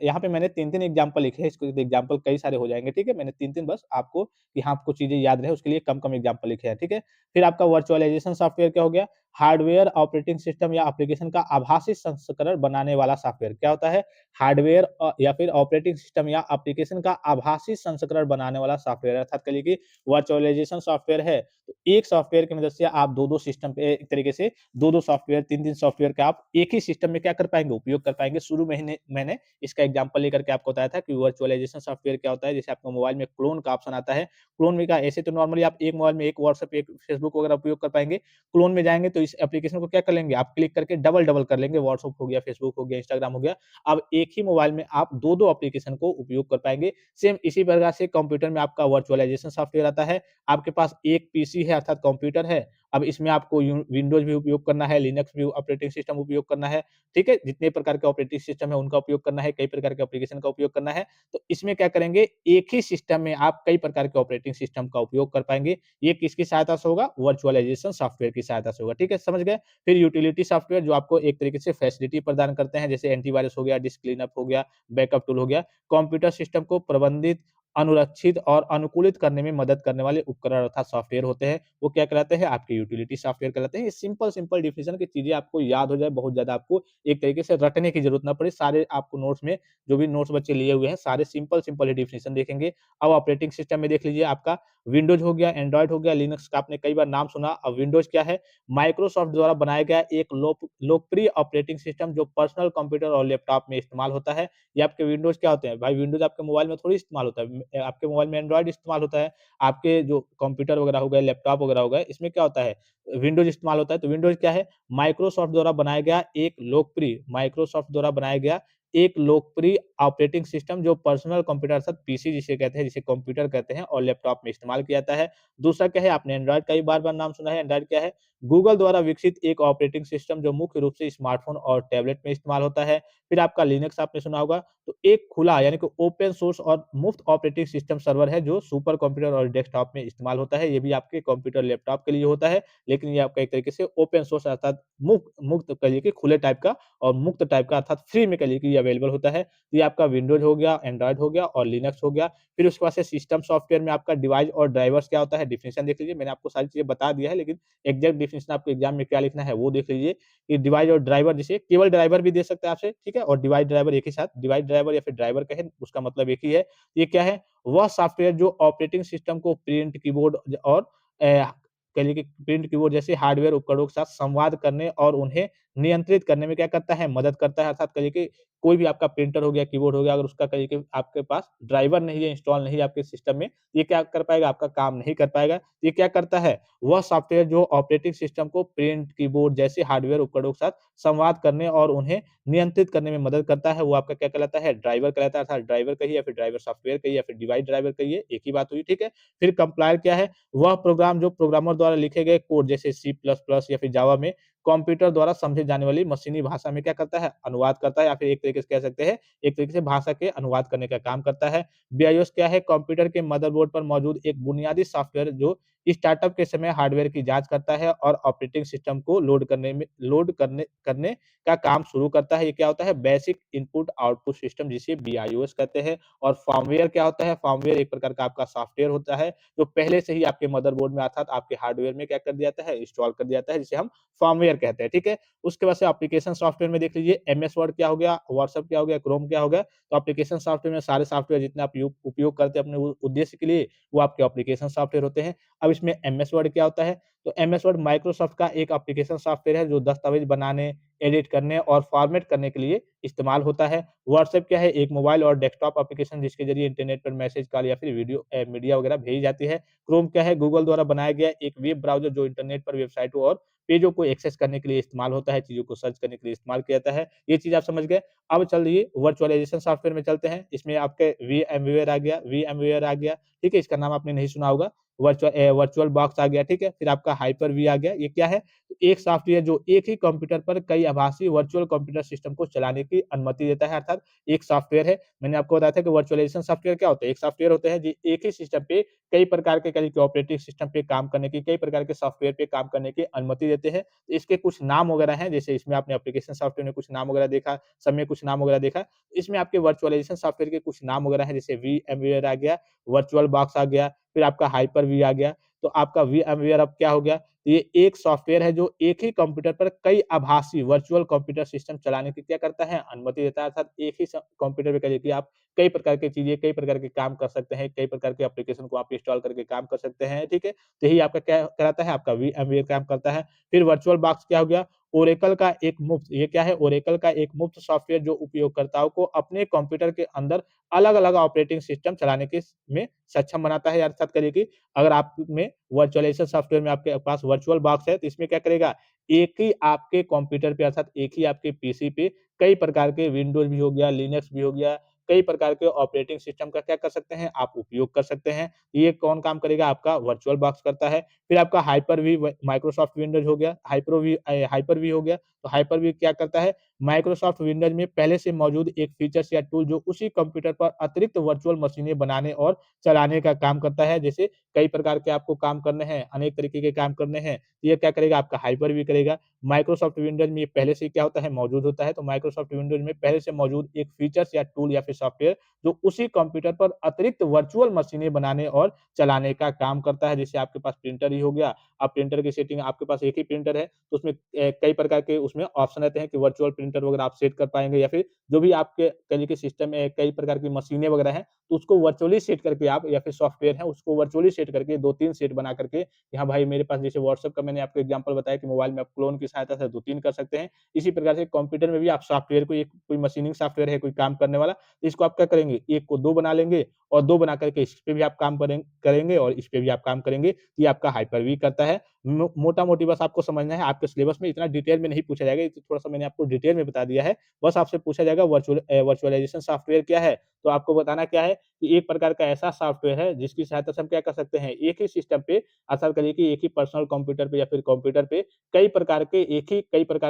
यहाँ पे मैंने 3-3 एग्ज़ाम्पल लिखे हैं, इसको एग्ज़ाम्पल कई सारे हो जाएँगे, ठीक है? मैंने 3-3 बस आपको कि हाँ, आपको चीज़ें याद रहे उसके लिए कम-कम एग्ज़ाम्पल लिखे हैं, ठीक है? फिर आपका वर्चुअलाइज़ेशन सॉफ्टवेयर क्या हो गया? हार्डवेयर, ऑपरेटिंग सिस्टम या एप्लीकेशन का आभासी संस्करण बनाने वाला सॉफ्टवेयर। क्या होता है? हार्डवेयर या फिर ऑपरेटिंग सिस्टम या एप्लीकेशन का आभासी संस्करण बनाने वाला सॉफ्टवेयर अर्थात कहिए कि वर्चुअलाइज़ेशन सॉफ्टवेयर है, तो एक सॉफ्टवेयर की मदद से आप 2-2 सिस्टम पे एक तरीके से 2-2 सॉफ्टवेयर 3-3 सॉफ्टवेयर का आप एक ही सिस्टम में क्या कर पाएँगे, उपयोग कर पाएँगे। शुरू में ही ने मैंने इसका एग्ज़ाम्पल लेकर के आपको बताया था कि वर्चुअलाइज़ेशन सॉफ्टवेयर क्या होता है, जैसे आपको मोबाइल में क्लोन का ऑप्शन आता है। क्लोन में क्या ऐसे तो नॉर्मली आप एक मोबाइल में एक व्हाट्सएप, एक फेसबुक वगैरह उपयोग कर पाएँगे। क्लोन में जाएँगे तो इस एप्लीकेशन को क्या कर लेंगे, आप क्लिक करके डबल-डबल कर लेंगे, व्हाट्सएप हो गया, फेसबुक हो गया, इंस्टाग्राम हो गया। अब एक ही मोबाइल में आप 2-2 एप्लीकेशन को उपयोग कर पाएँगे। सेम इसी प्रकार से कंप्यूटर में आपका वर्चुअलाइज़ेशन सॉफ्टवेयर आता है। आपके पास एक पीसी है अर्थात कंप्यूटर है, अब इसमें आपको विंडोज़ भी उपयोग करना है, लिनक्स भी ऑपरेटिंग सिस्टम उपयोग करना है, ठीक है? जितने प्रकार के ऑपरेटिंग सिस्टम है उनका उपयोग करना है, कई प्रकार के एप्लीकेशन का उपयोग करना है। तो इसमें क्या करेंगे, एक ही सिस्टम में आप कई प्रकार के ऑपरेटिंग सिस्टम का उपयोग कर पाएँगे। ये किसकी सहायता से होगा? वर्चुअलाइज़ेशन सॉफ्टवेयर की सहायता से होगा, ठीक है? समझ गए? फिर यूटिलिटी सॉफ्टवेयर जो आपको एक तरीके से फैसिलिटी प्रदान करते हैं, जैसे एंटीवायरस हो गया, डिस्क क्लीनअप हो गया, बैकअप टूल हो गया। कंप्यूटर सिस्टम को प्रबंधित अनुरक्षित और अनुकूलित करने में मदद करने वाले उपकरण अर्थात सॉफ्टवेयर होते हैं, वो क्या कहलाते हैं? आपके यूटिलिटी सॉफ्टवेयर कहलाते हैं। ये सिंपल डेफिनिशन की चीज़ें आपको याद हो जाए, बहुत ज़्यादा आपको एक तरीके से रटने की ज़रूरत ना पड़े। सारे आपको नोट्स में जो भी नोट्स बच्चे लिए हुए हैं, सारे सिंपल ही डेफिनिशन देखेंगे। अब ऑपरेटिंग सिस्टम में देख लीजिए आपका विंडोज़ हो गया, एंड्रॉयड हो गया, लिनक्स का आपने कई बार नाम सुना। अब विंडोज़ क्या है? माइक्रोसॉफ्ट द्वारा बनाया गया एक लोकप्रिय ऑपरेटिंग सिस्टम जो पर्सनल कंप्यूटर और लैपटॉप में इस्तेमाल होता है। ये आपके विंडोज़ क्या होते हैं? भाई विंडोज़ आपके मोबाइल में थोड़ी इस्तेमाल होता है। आपके मोबाइल में एंड्रॉयड इस्तेमाल होता है। आपके जो कंप्यूटर वगैरह हो गए, लैपटॉप वगैरह हो गए, इसमें क्या होता है? विंडोज़ इस्तेमाल होता है। तो विंडोज़ क्या है? माइक्रोसॉफ्ट द्वारा बनाया गया एक लोकप्रिय ऑपरेटिंग सिस्टम जो पर्सनल कंप्यूटर अर्थात पीसी जिसे कहते हैं, जिसे कंप्यूटर कहते हैं और लैपटॉप में इस्तेमाल किया जाता है। दूसरा क्या है? आपने एंड्रॉयड का भी बार-बार नाम सुना है। एंड्रॉयड क्या है? गूगल द्वारा विकसित एक ऑपरेटिंग सिस्टम जो मुख्य रूप से स्मार्टफ़ोन और टैबलेट में इस्तेमाल होता है। फिर आपका लिनक्स आपने सुना होगा। तो एक खुला यानी कि ओपन सोर्स और मुफ्त ऑपरेटिंग सिस्टम सर्वर है जो सुपर कंप्यूटर और डेस्कटॉप में इस्तेमाल होता है। ये भी आपके कंप्यूटर, लैपटॉप के लिए होता है, लेकिन ये आपका एक तरीके से ओपन सोर्स अर्थात मुक्त मुक्त कहिए कि खुले टाइप का और मुक्त टाइप का अर्थात फ्री में कहिए कि ये अवेलेबल होता है। ये आपका विंडोज़ हो गया, एंड्रॉयड हो गया और लिनक्स हो गया। फिर उसके बाद से सिस्टम सॉफ्टवेयर में आपका डिवाइस और ड्राइवर्स क्या होता है, डेफिनिशन देख लीजिए। मैंने आपको सारी चीज़ें बता दिया है, लेकिन एग्ज़ैक्ट डेफिनिशन आपको एग्ज़ाम में क्या लिखना है, वो देख लीजिए कि डिवाइस और ड्राइवर जिसे केवल ड्राइवर भी दे सकता है आपसे, ठीक है? और डिवाइस ड्राइवर एक ही साथ डिवाइस ड्राइवर या फिर ड्राइवर कहें, उसका मतलब एक ही है। ये क्या है? वह सॉफ्टवेयर जो ऑपरेटिंग सिस्टम को प्रिंट, कीबोर्ड और कह लीजिए कि प्रिंट कीबोर्ड जैसे हार्डवेयर उपकरणों के साथ संवाद करने और उन्हें नियंत्रित करने में क्या करता है? मदद करता है। अर्थात कहिए कि कोई भी आपका प्रिंटर हो गया, कीबोर्ड हो गया, अगर उसका कहिए कि आपके पास ड्राइवर नहीं है, इंस्टॉल नहीं है आपके सिस्टम में, ये क्या कर पाएगा? आपका काम नहीं कर पाएगा। ये क्या करता है? वह सॉफ्टवेयर जो ऑपरेटिंग सिस्टम को प्रिंट, कीबोर्ड जैसे हार्डवेयर उपकरणों के साथ संवाद करने और उन्हें नियंत्रित करने में मदद करता है, वो आपका क्या कहलाता है? ड्राइवर कहलाता है। अर्थात ड्राइवर कहिए या फिर ड्राइवर सॉफ्टवेयर कहिए या फिर डिवाइस ड्राइवर कहिए, एक ही बात हुई, ठीक है? फिर कंपाइलर क्या है? वह प्रोग्राम जो प्रोग्रामर द्वारा लिखे गए कोड जैसे सी प्लस प्लस या फिर जावा में कंप्यूटर द्वारा समझी जाने वाली मशीनी भाषा में क्या करता है, अनुवाद करता है या फिर एक तरीके से कह सकते हैं, एक तरीके से भाषा के अनुवाद करने का काम करता है। बीआईओएस क्या है, कंप्यूटर के मदरबोर्ड पर मौजूद एक बुनियादी सॉफ्टवेयर जो स्टार्टअप के समय हार्डवेयर की जाँच करता है और ऑपरेटिंग सिस्टम को लोड करने करने का काम शुरू करता है। ये क्या होता है, बेसिक इनपुट आउटपुट सिस्टम जिसे बीआईओएस कहते हैं। और फर्मवेयर क्या होता है, फर्मवेयर एक प्रकार का आपका सॉफ्टवेयर होता है, जो पहले से ही आपके मदरबोर्ड में अर्थात आपके हार्डवेयर में क्या कर दिया जाता है, इंस्टॉल कर दिया जाता है, जिसे हम फर्मवेयर कहते हैं, ठीक है? उसके बाद से एप्लीकेशन सॉफ्टवेयर में देख लीजिए, एमएस वर्ड क्या हो गया, व्हाट्सएप क्या हो गया, क्रोम क्या हो गया। तो एप्लीकेशन सॉफ्टवेयर में सारे सॉफ्टवेयर जितने आप उपयोग करते हैं अपने उद्देश्य के लिए, वो आपके एप्लीकेशन सॉफ्टवेयर होते हैं। अब इसमें एमएस वर्ड क्या होता है, तो एमएस वर्ड माइक्रोसॉफ्ट का एक एप्लीकेशन सॉफ्टवेयर है, जो दस्तावेज बनाने, एडिट करने और फॉर्मेट करने के लिए इस्तेमाल होता है। व्हाट्सएप क्या है, एक मोबाइल और डेस्कटॉप एप्लीकेशन जिसके ज़रिए इंटरनेट पर मैसेज, कॉल या फिर मीडिया वगैरह भेजी जाती है। क्रोम क्या है, गूगल द्वारा बनाया गया एक वेब ब्राउज़र जो इंटरनेट पर वेबसाइटों और पेजों को एक्सेस करने के लिए इस्तेमाल होता है, चीज़ों को सर्च करने के लिए इस्तेमाल किया जाता है। ये चीज़ आप समझ गए। अब चलिए वर्चुअलाइज़ेशन सॉफ्टवेयर में चलते हैं। इसमें आपके वीएमवेयर आ गया, ठीक है? इसका नाम आपने नहीं सुना होगा। वर्चुअल बॉक्स आ गया, ठीक है? फिर आपका हाइपर वी आ गया। ये क्या है? तो एक सॉफ्टवेयर जो एक ही कंप्यूटर पर कई आभासी वर्चुअल कंप्यूटर सिस्टम को चलाने की अनुमति देता है, अर्थात एक सॉफ्टवेयर है। मैंने आपको बताया था कि वर्चुअलाइज़ेशन सॉफ्टवेयर क्या होता है? एक सॉफ्टवेयर होते हैं जो एक ही सिस्टम पे कई प्रकार के कई ऑपरेटिंग सिस्टम पे काम करने की, कई प्रकार के सॉफ्टवेयर पे काम करने की अनुमति देते हैं। तो इसके कुछ नाम वगैरह हैं, जैसे इसमें आपने एप्लीकेशन सॉफ्टवेयर में कुछ नाम वगैरह देखा, सब में कुछ नाम वगैरह देखा। इसमें आपके वर्चुअलाइज़ेशन सॉफ्टवेयर के कुछ नाम वगैरह हैं, जैसे वीएमवेयर आ गया, वर्चुअल बॉक्स आ गया, फिर आपका हाइपर वी आ गया। तो आपका वीएमवेयर अब क्या हो गया? ये एक सॉफ्टवेयर है जो एक ही कंप्यूटर पर कई आभासी वर्चुअल कंप्यूटर सिस्टम चलाने की क्या करता है? अनुमति देता है, अर्थात एक ही कंप्यूटर पे कहिए कि आप कई प्रकार की चीज़ें, कई प्रकार के काम कर सकते हैं, कई प्रकार के एप्लीकेशन को आप इंस्टॉल करके काम कर सकते हैं, ठीक है? तो यही आपका क्या कहलाता है? आपका वीएमवेयर काम करता है। फिर वर्चुअल बॉक्स क्या हो गया? ओरेकल का एक मुफ्त, ये क्या है? ओरेकल का एक मुफ्त सॉफ्टवेयर जो उपयोगकर्ताओं को अपने कंप्यूटर के अंदर अलग-अलग ऑपरेटिंग सिस्टम चलाने के में सक्षम बनाता है। अर्थात करिए कि अगर आप में वर्चुअलाइज़ेशन सॉफ्टवेयर में आपके पास वर्चुअल बॉक्स है, तो इसमें क्या करेगा? एक ही आपके कंप्यूटर पे, अर्थात एक ही आपके पीसी पे कई प्रकार के विंडोज़ भी हो गया, लिनक्स भी हो गया, कई प्रकार के ऑपरेटिंग सिस्टम का क्या कर सकते हैं? आप उपयोग कर सकते हैं। ये कौन काम करेगा? आपका वर्चुअल बॉक्स करता है। फिर आपका हाइपर वी माइक्रोसॉफ्ट विंडोज़ हो गया, हाइपर वी हो गया। तो हाइपर वी क्या करता है? माइक्रोसॉफ्ट विंडोज़ में पहले से मौजूद एक फीचर्स या टूल जो उसी कंप्यूटर पर अतिरिक्त वर्चुअल मशीनें बनाने और चलाने का काम करता है। जैसे कई प्रकार के आपको काम करने हैं, अनेक तरीके के काम करने हैं, ये क्या करेगा? आपका हाइपर वी करेगा। माइक्रोसॉफ्ट विंडोज़ में ये पहले से क्या होता है? मौजूद होता है। तो माइक्रोसॉफ्ट विंडोज़ में पहले से मौजूद एक फीचर्स या टूल या फिर सॉफ्टवेयर जो उसी कंप्यूटर पर अतिरिक्त वर्चुअल मशीनें बनाने और चलाने का काम करता है। जैसे आपके पास प्रिंटर ही हो गया, अब प्रिंटर की सेटिंग, आपके पास एक ही प्रिंटर है, तो उसमें कई प्रकार के उसमें ऑप्शन रहते हैं कि वर्चुअल प्रिंटर वगैरह आप सेट कर पाएँगे, या फिर जो भी आपके कहिए कि सिस्टम में कई प्रकार की मशीनें वगैरह हैं, तो उसको वर्चुअली सेट करके आप, या फिर सॉफ्टवेयर है उसको वर्चुअली सेट करके 2-3 सेट बना करके, कि हाँ भाई मेरे पास, जैसे व्हाट्सएप का मैंने आपको एग्जांपल बताया कि मोबाइल में आप क्लोन की सहायता से 2-3 कर सकते हैं। इसी प्रकार से कंप्यूटर में भी आप सॉफ्टवेयर को, एक कोई मशीनिंग सॉफ्टवेयर है कोई काम करने वाला, तो इसको आप क्या करेंगे? 1 को 2 बना लेंगे और 2 बना करके इस पे भी आप काम करेंगे और इस पे भी आप काम करेंगे। ये आपका हाइपर वी करता है। मोटा-मोटी बस आपको समझना है, आपके सिलेबस में इतना डिटेल में नहीं पूछा जाएगा, ये तो थोड़ा-सा मैंने आपको डिटेल में बता दिया है। बस आपसे पूछा जाएगा वर्चुअलाइज़ेशन सॉफ्टवेयर क्या है? तो आपको बताना क्या है कि एक प्रकार का ऐसा सॉफ्टवेयर है जिसकी सहायता से हम क्या कर सकते हैं, एक ही सिस्टम पे, अर्थात करिए कि एक ही पर्सनल कंप्यूटर पे या फिर कंप्यूटर पे कई प्रकार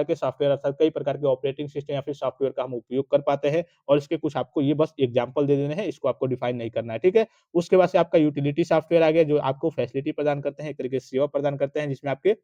के सॉफ्टवेयर, अर्थात कई प्रकार के ऑपरेटिंग सिस्टम या फिर सॉफ्टवेयर का हम उपयोग कर पाते हैं, और इसके कुछ आपको ये बस एग्जांपल दे देने हैं, इसको आपको डिफाइन नहीं करना है, ठीक है? उसके बाद से आपका यूटिलिटी सॉफ्टवेयर आ गया, जो आपको फैसिलिटी प्रदान करते हैं, एक तरीके से सेवा प्रदान करते हैं, जिसमें आपके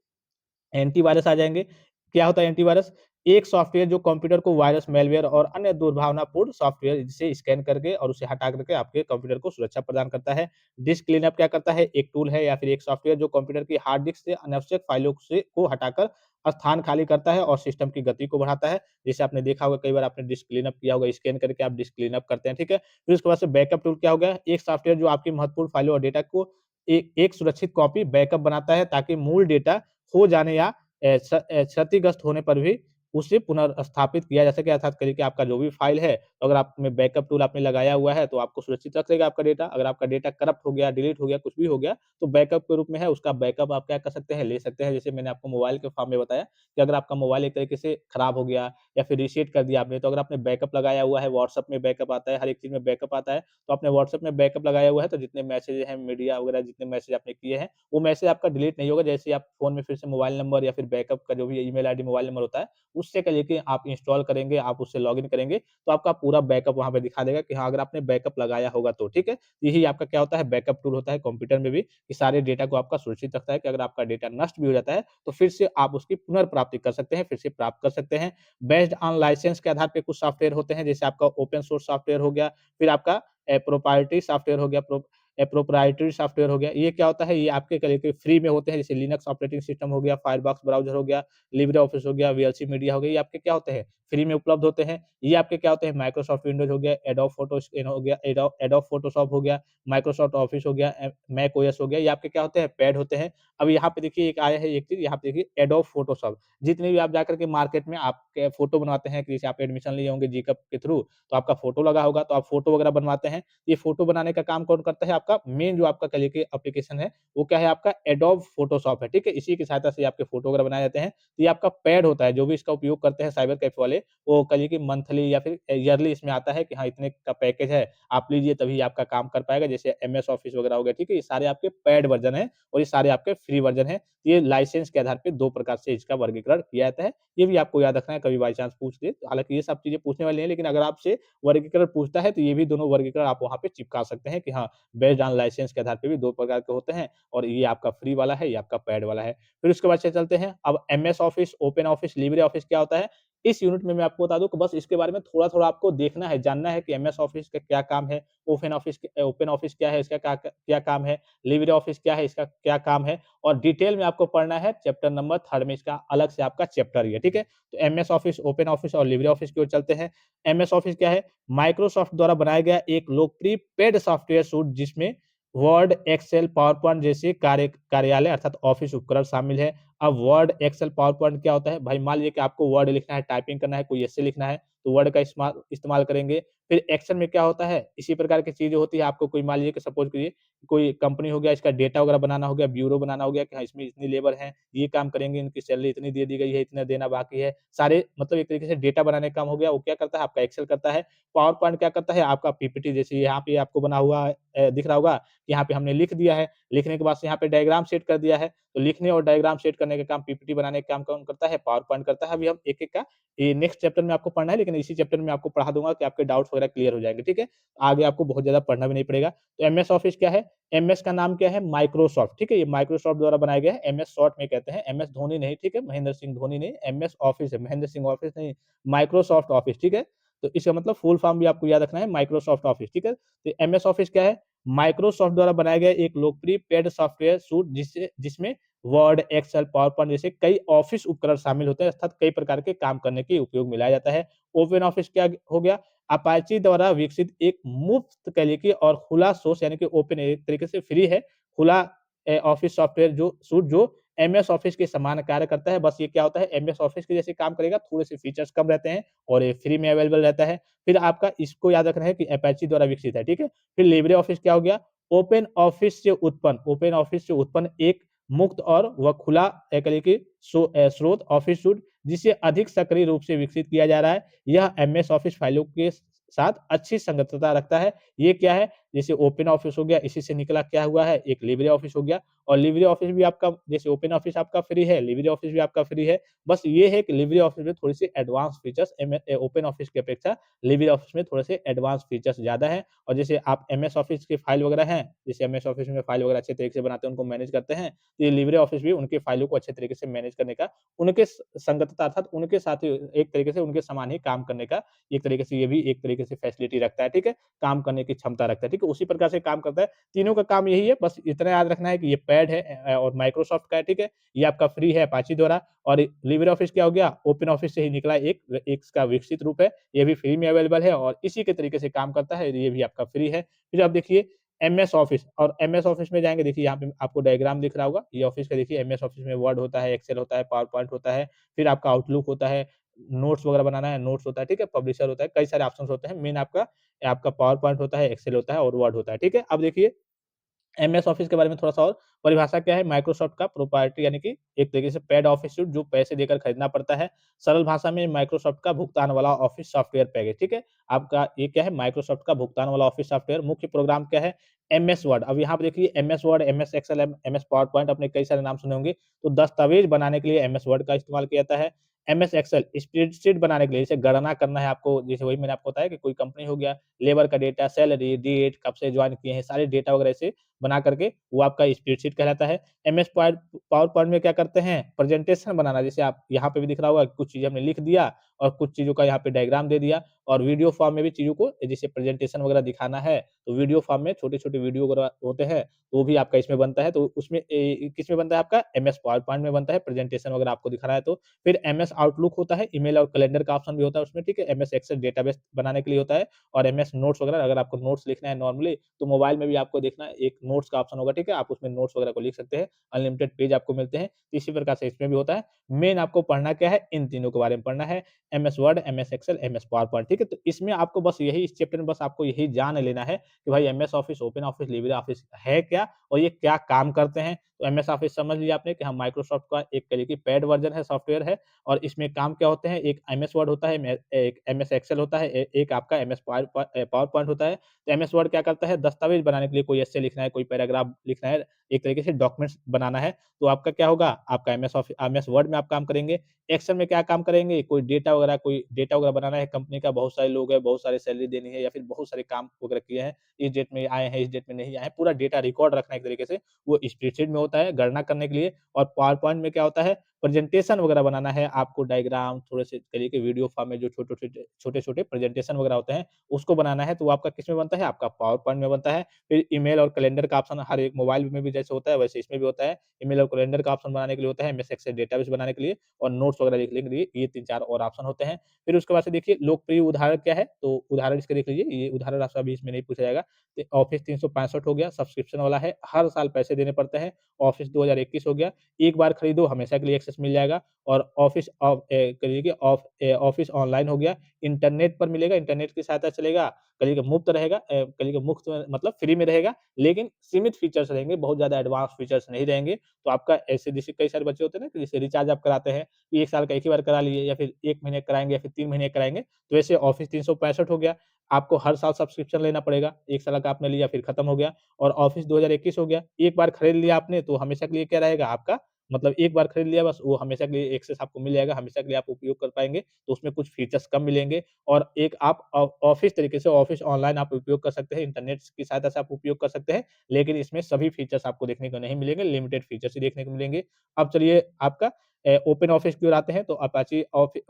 एंटीवायरस आ जाएँगे। क्या होता है एंटीवायरस? एक सॉफ्टवेयर जो कंप्यूटर को वायरस, मैलवेयर और अन्य दुर्भावनापूर्ण सॉफ्टवेयर से स्कैन करके और उसे हटा करके आपके कंप्यूटर को सुरक्षा प्रदान करता है। डिस्क क्लीनअप क्या करता है? एक टूल है या फिर एक सॉफ्टवेयर जो कंप्यूटर की हार्ड डिस्क से अनावश्यक फाइलों से को हटाकर स्थान खाली करता है और सिस्टम की गति को बढ़ाता है। जैसे आपने देखा होगा, कई बार आपने डिस्क क्लीनअप किया होगा, स्कैन करके आप डिस्क क्लीनअप करते हैं, ठीक है? फिर उसके बाद से बैकअप टूल क्या हो गया? एक सॉफ्टवेयर जो आपकी महत्वपूर्ण फाइलों और डेटा को एक सुरक्षित कॉपी बैकअप बनाता है, ताकि मूल डेटा खो जाने या क्षतिग्रस्त होने पर भी उसे पुनर्स्थापित किया जा सके अर्थात करिए कि आपका जो भी फ़ाइल है, तो अगर आप में बैकअप टूल आपने लगाया हुआ है, तो आपको सुरक्षित रख लेगा आपका डेटा। अगर आपका डेटा करप्ट हो गया, डिलीट हो गया, कुछ भी हो गया, तो बैकअप के रूप में है, उसका बैकअप आप क्या कर सकते हैं, ले सकते हैं। जैसे मैंने आपको मोबाइल के फ़ॉर्म में बताया कि अगर आपका मोबाइल एक तरीके से खराब हो गया या फिर रीसेट कर दिया आपने, तो अगर आपने बैकअप लगाया हुआ है, व्हाट्सएप में बैकअप आता है, हर एक चीज़ में बैकअप आता है, तो आपने व्हाट्सएप में बैकअप लगाया हुआ है, तो जितने मैसेज हैं, मीडिया वगैरह जितने मैसेज आपने किए हैं, वो मैसेज आपका डिलीट नहीं होगा। जैसे ही आप फ़ोन में फिर से मोबाइल नंबर या फिर बैकअप का जो भी ईमेल आईडी मोबाइल नंबर होता है, उससे क्या लेके आप इंस्टॉल करेंगे, आप उससे लॉगिन करेंगे, तो आपका पूरा बैकअप वहाँ पे दिखा देगा कि हाँ, अगर आपने बैकअप लगाया होगा तो, ठीक है? यही आपका क्या होता है बैकअप टूल होता है कंप्यूटर में भी कि सारे डेटा को आपका सुरक्षित रखता है कि अगर आपका डेटा नष्ट भी हो जाता है, तो फिर से आप उसकी पुनर्प्राप्ति कर सकते हैं, फिर से प्राप्त कर सकते हैं। बेस्ड ऑन लाइसेंस के आधार पे कुछ सॉफ्टवेयर होते हैं, जैसे आपका ओपन सोर्स सॉफ्टवेयर हो गया, फिर आपका प्रोप्राइटरी सॉफ्टवेयर हो गया, प्रोप्राइटरी सॉफ्टवेयर हो गया। ये क्या होता है, ये आपके करिए कि फ्री में होते हैं, जैसे लिनक्स ऑपरेटिंग सिस्टम हो गया, फायरफॉक्स ब्राउज़र हो गया, लिब्रे ऑफिस हो गया, वीएलसी मीडिया हो गया, ये आपके क्या होते हैं, फ्री में उपलब्ध होते हैं। ये आपके क्या होते हैं, माइक्रोसॉफ्ट विंडोज़ हो गया, एडोब फ़ोटोशन हो गया, एडोब फ़ोटोशॉप हो गया, माइक्रोसॉफ्ट ऑफिस हो गया, मैक ओएस हो गया, ये आपके क्या होते हैं, पैड होते हैं। अब यहाँ पे देखिए एक आया है एक चीज़, यहाँ पे देखिए एडोब फ़ोटोशॉप। जितने भी आप जाकर के मार्केट में आपके फ़ोटो बनवाते हैं, कि जैसे आप एडमिशन लिए होंगे जीकअप के थ्रू, तो आपका फ़ोटो लगा होगा, तो आप फ़ोटो वगैरह बनवाते हैं। ये फ़ोटो बनाने का काम कौन करता है, आपका मेन जो आपका कहिए कि एप्लीकेशन है, वो क्या है, आपका एडोब फ़ोटोशॉप है, ठीक है? इसी की सहायता से आपके फ़ोटो वगैरह बनाए जाते हैं। तो ये आपका पैड होता है, जो भी इसका उपयोग करते हैं साइबर कैफ़े वाले, वो कहिए कि मंथली या फिर ईयरली इसमें आता है कि हाँ, इतने का पैकेज है, आप लीजिए तभी आपका काम कर पाएगा। जैसे एमएस ऑफिस वगैरह हो गया, ठीक है? ये सारे आपके पेड वर्ज़न हैं और ये सारे आपके फ्री वर्ज़न हैं। ये लाइसेंस के आधार पे 2 प्रकार से इसका वर्गीकरण किया जाता है। ये भी आपको याद रखना है, कभी बाय चांस पूछ ले। हालाँकि ये सब चीज़ें पूछने वाली हैं, लेकिन अगर आपसे वर्गीकरण पूछता है, तो ये भी दोनों वर्गीकरण आप वहाँ पे चिपका सकते हैं कि हाँ, बेस्ड ऑन लाइसेंस के आधार पे भी 2 प्रकार के होते हैं और ये आपका फ्री वाला है, ये आपका पेड वाला है। फिर उसके बाद से चलते हैं, अब MS Office, Open Office, Libre office क्या होता है? इस यूनिट में मैं आपको बता दूँ कि बस इसके बारे में थोड़ा-थोड़ा आपको देखना है, जानना है कि एमएस ऑफिस का क्या काम है, ओपन ऑफिस क्या है, इसका क्या काम है, लिब्रे ऑफिस क्या है, इसका क्या काम है और डिटेल में आपको पढ़ना है चैप्टर नंबर 3 में इसका अलग से आपका चैप्टर ही है, ठीक है? तो एमएस ऑफिस, ओपन ऑफिस और लिब्रे ऑफिस की ओर चलते हैं। एमएस ऑफिस क्या है? माइक्रोसॉफ्ट द्वारा बनाया गया एक लोकप्रिय पेड सॉफ्टवेयर सूट जिसमें वर्ड, एक्सेल, पावर पॉइंट जैसे कार्यालय अर्थात ऑफिस उपकरण शामिल है। अब वर्ड, एक्सेल, पावर पॉइंट क्या होता है? भाई मान लीजिए कि आपको वर्ड लिखना है, टाइपिंग करना है, कोई एस्से लिखना है, तो वर्ड का इस्तेमाल इस्तेमाल करेंगे। फिर एक्सेल में क्या होता है? इसी प्रकार की चीज़ें होती है, आपको कोई मान लीजिए कि सपोज़ करिए कोई कंपनी हो गया, इसका डेटा वगैरह बनाना हो गया, ब्यूरो बनाना हो गया कि हाँ, इसमें इतनी लेबर है, ये काम करेंगे, इनकी सैलरी इतनी दे दी गई है, इतना देना बाकी है। सारे मतलब एक तरीके से डेटा बनाने का काम हो गया, वो क्या करता है? आपका एक्सेल करता है। पावर पॉइंट क्या करता है? आपका पीपीटी जैसे यहाँ पे आपको बना हुआ दिख रहा होगा, यहाँ पे हमने लिख दिया है, लिखने के बाद से यहाँ पे डायग्राम सेट कर दिया है, तो लिखने और डायग्राम सेट करने का काम पीपीटी बनाने का काम कौन करता है? पावर पॉइंट करता है। अभी हम एक-एक का ये नेक्स्ट चैप्टर में आपको पढ़ना है, लेकिन इसी चैप्टर में आपको पढ़ा दूँगा कि आपके डाउट्स वगैरह क्लियर हो जाएँगे, ठीक है? आगे आपको बहुत ज़्यादा पढ़ना भी नहीं पड़ेगा। तो एमएस ऑफिस क्या है? एमएस का नाम क्या है? माइक्रोसॉफ्ट, ठीक है? ये माइक्रोसॉफ्ट द्वारा बनाया गया है, एमएस शॉर्ट में कहते हैं, एमएस धोनी नहीं, ठीक है? महेंद्र सिंह धोनी नहीं, एमएस ऑफिस है, महेंद्र सिंह ऑफिस नहीं, माइक्रोसॉफ्ट ऑफिस, ठीक है? तो इसका मतलब फुल फॉर्म भी आपको याद रखना है, माइक्रोसॉफ्ट ऑफिस, ठीक है? तो एमएस ऑफिस क्या है? माइक्रोसॉफ्ट द्वारा बनाया गया एक लोकप्रिय पेड सॉफ्टवेयर सूट जिसमें वर्ड, एक्सेल, पावर पॉइंट जैसे कई ऑफिस उपकरण शामिल होते हैं अर्थात कई प्रकार के काम करने के उपयोग में लाया जाता है। ओपन ऑफिस क्या हो गया? अपाचे द्वारा विकसित एक मुफ्त कह लीजिए और खुला सोर्स यानी कि ओपन एक तरीके से फ्री है, खुला ऑफिस सॉफ्टवेयर जो सूट जो एमएस ऑफिस के समान कार्य करता है। बस ये क्या होता है एमएस ऑफिस के जैसे काम करेगा, थोड़े-से फीचर्स कम रहते हैं और ये फ्री में अवेलेबल रहता है। फिर आपका इसको याद रखना है कि अपाचे द्वारा विकसित है, ठीक है? फिर लिब्रे ऑफिस क्या हो गया? ओपन ऑफिस से उत्पन्न एक मुक्त और व खुला कहिए कि स्रोत ऑफिस सूट जिसे अधिक सक्रिय रूप से विकसित किया जा रहा है। यह एमएस ऑफिस फाइलों के साथ अच्छी संगतता रखता है। ये क्या है? जैसे ओपन ऑफिस हो गया, इसी से निकला क्या हुआ है? एक लिब्रे ऑफिस हो गया और लिब्रे ऑफिस भी आपका जैसे ओपन ऑफिस आपका फ्री है, लिब्रे ऑफिस भी आपका फ्री है। बस ये है कि लिब्रे ऑफिस में थोड़ी-सी एडवांस फीचर्स ओपन ऑफिस की अपेक्षा लिब्रे ऑफिस में थोड़े-से एडवांस फीचर्स ज़्यादा हैं और जैसे आप एमएस ऑफिस की फाइल वगैरह हैं, जैसे एमएस ऑफिस में फाइल वगैरह अच्छे तरीके से बनाते हैं, उनको मैनेज करते हैं, तो ये लिब्रे ऑफिस भी उनकी फाइलों को अच्छे तरीके से मैनेज करने का, उनके संगतता अर्थात उनके साथ ही एक तरीके से उनके समान ही काम करने का, एक तरीके से ये भी एक तरीके से फैसिलिटी रखता है, ठीक है? काम करने की क्षमता रखता है, ठीक है? उसी प्रकार से काम करता है। तीनों का काम यही है, बस इतना याद रखना है कि ये पैड है और माइक्रोसॉफ्ट का है, ठीक है? ये आपका फ्री है अपाचे द्वारा और लिब्रे ऑफिस क्या हो गया? ओपन ऑफिस से ही निकला एक इसका विकसित रूप है। ये भी फ्री में अवेलेबल है और इसी के तरीके से काम करता है, ये भी आपका फ्री है। फिर आप देखिए एमएस ऑफिस और एमएस ऑफिस में जाएँगे देखिए यहाँ पे आपको डायग्राम दिख रहा होगा। ये ऑफिस का देखिए एमएस ऑफिस में वर्ड होता है, एक्सेल होता है, पावर पॉइंट होता है, फिर आपका आउटलुक होता है, नोट्स वगैरह बनाना है, नोट्स होता है, ठीक है? पब्लिशर होता है, कई सारे ऑप्शंस होते हैं। मेन आपका आपका पावर पॉइंट होता है, एक्सेल होता है और वर्ड होता है, ठीक है? अब देखिए एमएस ऑफिस के बारे में थोड़ा-सा और परिभाषा क्या है माइक्रोसॉफ्ट का प्रोप्राइटरी यानी कि एक तरीके से पेड ऑफिस सूट जो पैसे देकर खरीदना पड़ता है। सरल भाषा में माइक्रोसॉफ्ट का भुगतान वाला ऑफिस सॉफ्टवेयर पैकेज, ठीक है? आपका ये क्या है माइक्रोसॉफ्ट का भुगतान वाला ऑफिस सॉफ्टवेयर मुख्य प्रोग्राम क्या है? MS Word. अब यहाँ पे देखिए MS Word, MS Excel, MS PowerPoint आपने कई सारे नाम सुने होंगे। तो दस्तावेज बनाने के लिए एमएस वर्ड का इस्तेमाल किया जाता है। एमएस एक्सेल स्प्रेडशीट बनाने के लिए जैसे गणना करना है आपको जैसे वही मैंने आपको बताया कि कोई कंपनी हो गया, लेबर का डेटा, सैलरी, डेट, कब से जॉइन किए हैं, सारे डेटा वगैरह ऐसे बना करके वो आपका स्प्रेडशीट कहलाता है। एमएस पावर पॉइंट में क्या करते हैं प्रेजेंटेशन बनाना जैसे आप यहाँ पे भी दिख रहा होगा कुछ चीज़ें हमने लिख दिया और कुछ चीज़ों का यहाँ पे डायग्राम दे दिया और वीडियो फॉर्म में भी चीज़ों को जैसे प्रेजेंटेशन वगैरह दिखाना है, तो वीडियो फॉर्म में छोटे-छोटे वीडियो वगैरह होते हैं, तो वो भी आपका इसमें बनता है। तो उसमें किसमें बनता है आपका एमएस पावर पॉइंट में बनता है, प्रेजेंटेशन वगैरह आपको दिखाना है तो। फिर एमएस आउटलुक होता है, ईमेल और कैलेंडर का ऑप्शन भी होता है उसमें, ठीक है? एमएस एक्सेल डेटाबेस बनाने के लिए होता है और एमएस नोट्स वगैरह अगर आपको नोट्स लिखना है नॉर्मली तो मोबाइल में भी आपको देखना एक नोट्स का ऑप्शन होगा, ठीक है? आप उसमें नोट्स वगैरह को लिख सकते हैं, अनलिमिटेड पेज आपको मिलते हैं, तो इसी प्रकार से इसमें भी होता है। मेन आपको पढ़ना क्या है, इन तीनों के बारे में पढ़ना है, MS Word, MS Excel, MS PowerPoint, ठीक है? तो इसमें आपको बस यही इस चैप्टर में बस आपको यही जान लेना है कि भाई MS Office, Open Office, Libre office है क्या और ये क्या काम करते हैं? तो एमएस ऑफिस समझ लिया आपने कि हाँ, माइक्रोसॉफ्ट का एक तरीके की पेड वर्ज़न है, सॉफ्टवेयर है और इसमें काम क्या होते हैं, एक एमएस वर्ड होता है, एक एमएस एक्सेल होता है, एक आपका एमएस पावर पॉइंट होता है। तो एमएस वर्ड क्या करता है, दस्तावेज़ बनाने के लिए कोई एस्से लिखना है, कोई पैराग्राफ लिखना है, एक तरीके से डॉक्यूमेंट्स बनाना है, तो आपका क्या होगा, आपका एमएस वर्ड में आप काम करेंगे। एक्सेल में क्या काम करेंगे, कोई डेटा वगैरह बनाना है कंपनी का, बहुत सारे लोग हैं, बहुत सारी सैलरी देनी है या फिर बहुत सारे काम वगैरह किए हैं, इस डेट में आए हैं, इस डेट में नहीं आए हैं, पूरा डेटा रिकॉर्ड रखना है एक तरीके से, वो स्प्रेडशीट में होता है, गणना करने के लिए और पावर पॉइंट में क्या होता है, प्रेजेंटेशन वगैरह बनाना है, आपको डायग्राम थोड़े से तरीके वीडियो फॉर्म में जो छोटे-छोटे प्रेजेंटेशन वगैरह होते हैं, उसको बनाना है, तो वो आपका किसमें बनता है, आपका पावर पॉइंट में बनता है। फिर ईमेल और कैलेंडर का ऑप्शन हर एक मोबाइल में भी जैसे होता है, वैसे इसमें भी होता है। ईमेल और कैलेंडर का ऑप्शन बनाने के लिए होता है, एमएस एक्सेल डेटाबेस बनाने के लिए और नोट्स वगैरह लिखने के लिए ये 3-4 और ऑप्शन होते हैं। फिर उसके बाद से देखिए लोकप्रिय उदाहरण क्या है, तो उदाहरण इसके देख लीजिए, ये उदाहरण आपसे अभी इसमें नहीं पूछा जाएगा। ऑफिस 365 हो गया, सब्सक्रिप्शन वाला है, हर साल पैसे देने पड़ते हैं। ऑफिस 2021 हो गया, एक बार खरीदो हमेशा के लिए एक्सेस मिल जाएगा और कहिए कि ऑफिस ऑनलाइन हो गया, इंटरनेट पर मिलेगा, इंटरनेट की सहायता से चलेगा, कहिए कि मुफ्त रहेगा कहिए कि मुफ्त मतलब फ्री में रहेगा, लेकिन सीमित फीचर्स रहेंगे, बहुत ज़्यादा एडवांस फीचर्स नहीं रहेंगे। तो आपका ऐसे जैसे कई सारे बच्चे होते हैं ना कि जैसे रिचार्ज आप कराते हैं, 1 साल का एक ही बार करा लिए या फिर 1 महीने कराएँगे या फिर 3 महीने कराएँगे, तो ऐसे ऑफिस 365 हो गया, आपको हर साल सब्सक्रिप्शन लेना पड़ेगा, 1 साल का आपने लिया फिर खत्म हो गया और ऑफिस 2021 हो गया, एक बार खरीद लिया आपने तो हमेशा के लिए क्या रहेगा आपका मतलब एक बार खरीद लिया बस वो हमेशा के लिए एक्सेस आपको मिल जाएगा, हमेशा के लिए आप उपयोग कर पाएँगे, तो उसमें कुछ फीचर्स कम मिलेंगे और एक आप ऑफिस तरीके से ऑफिस ऑनलाइन आप उपयोग कर सकते हैं, इंटरनेट की सहायता से आप उपयोग कर सकते हैं, लेकिन इसमें सभी फीचर्स आपको देखने को नहीं मिलेंगे, लिमिटेड फीचर्स ही देखने को मिलेंगे। अब चलिए आपका ओपन ऑफिस की ओर आते हैं, तो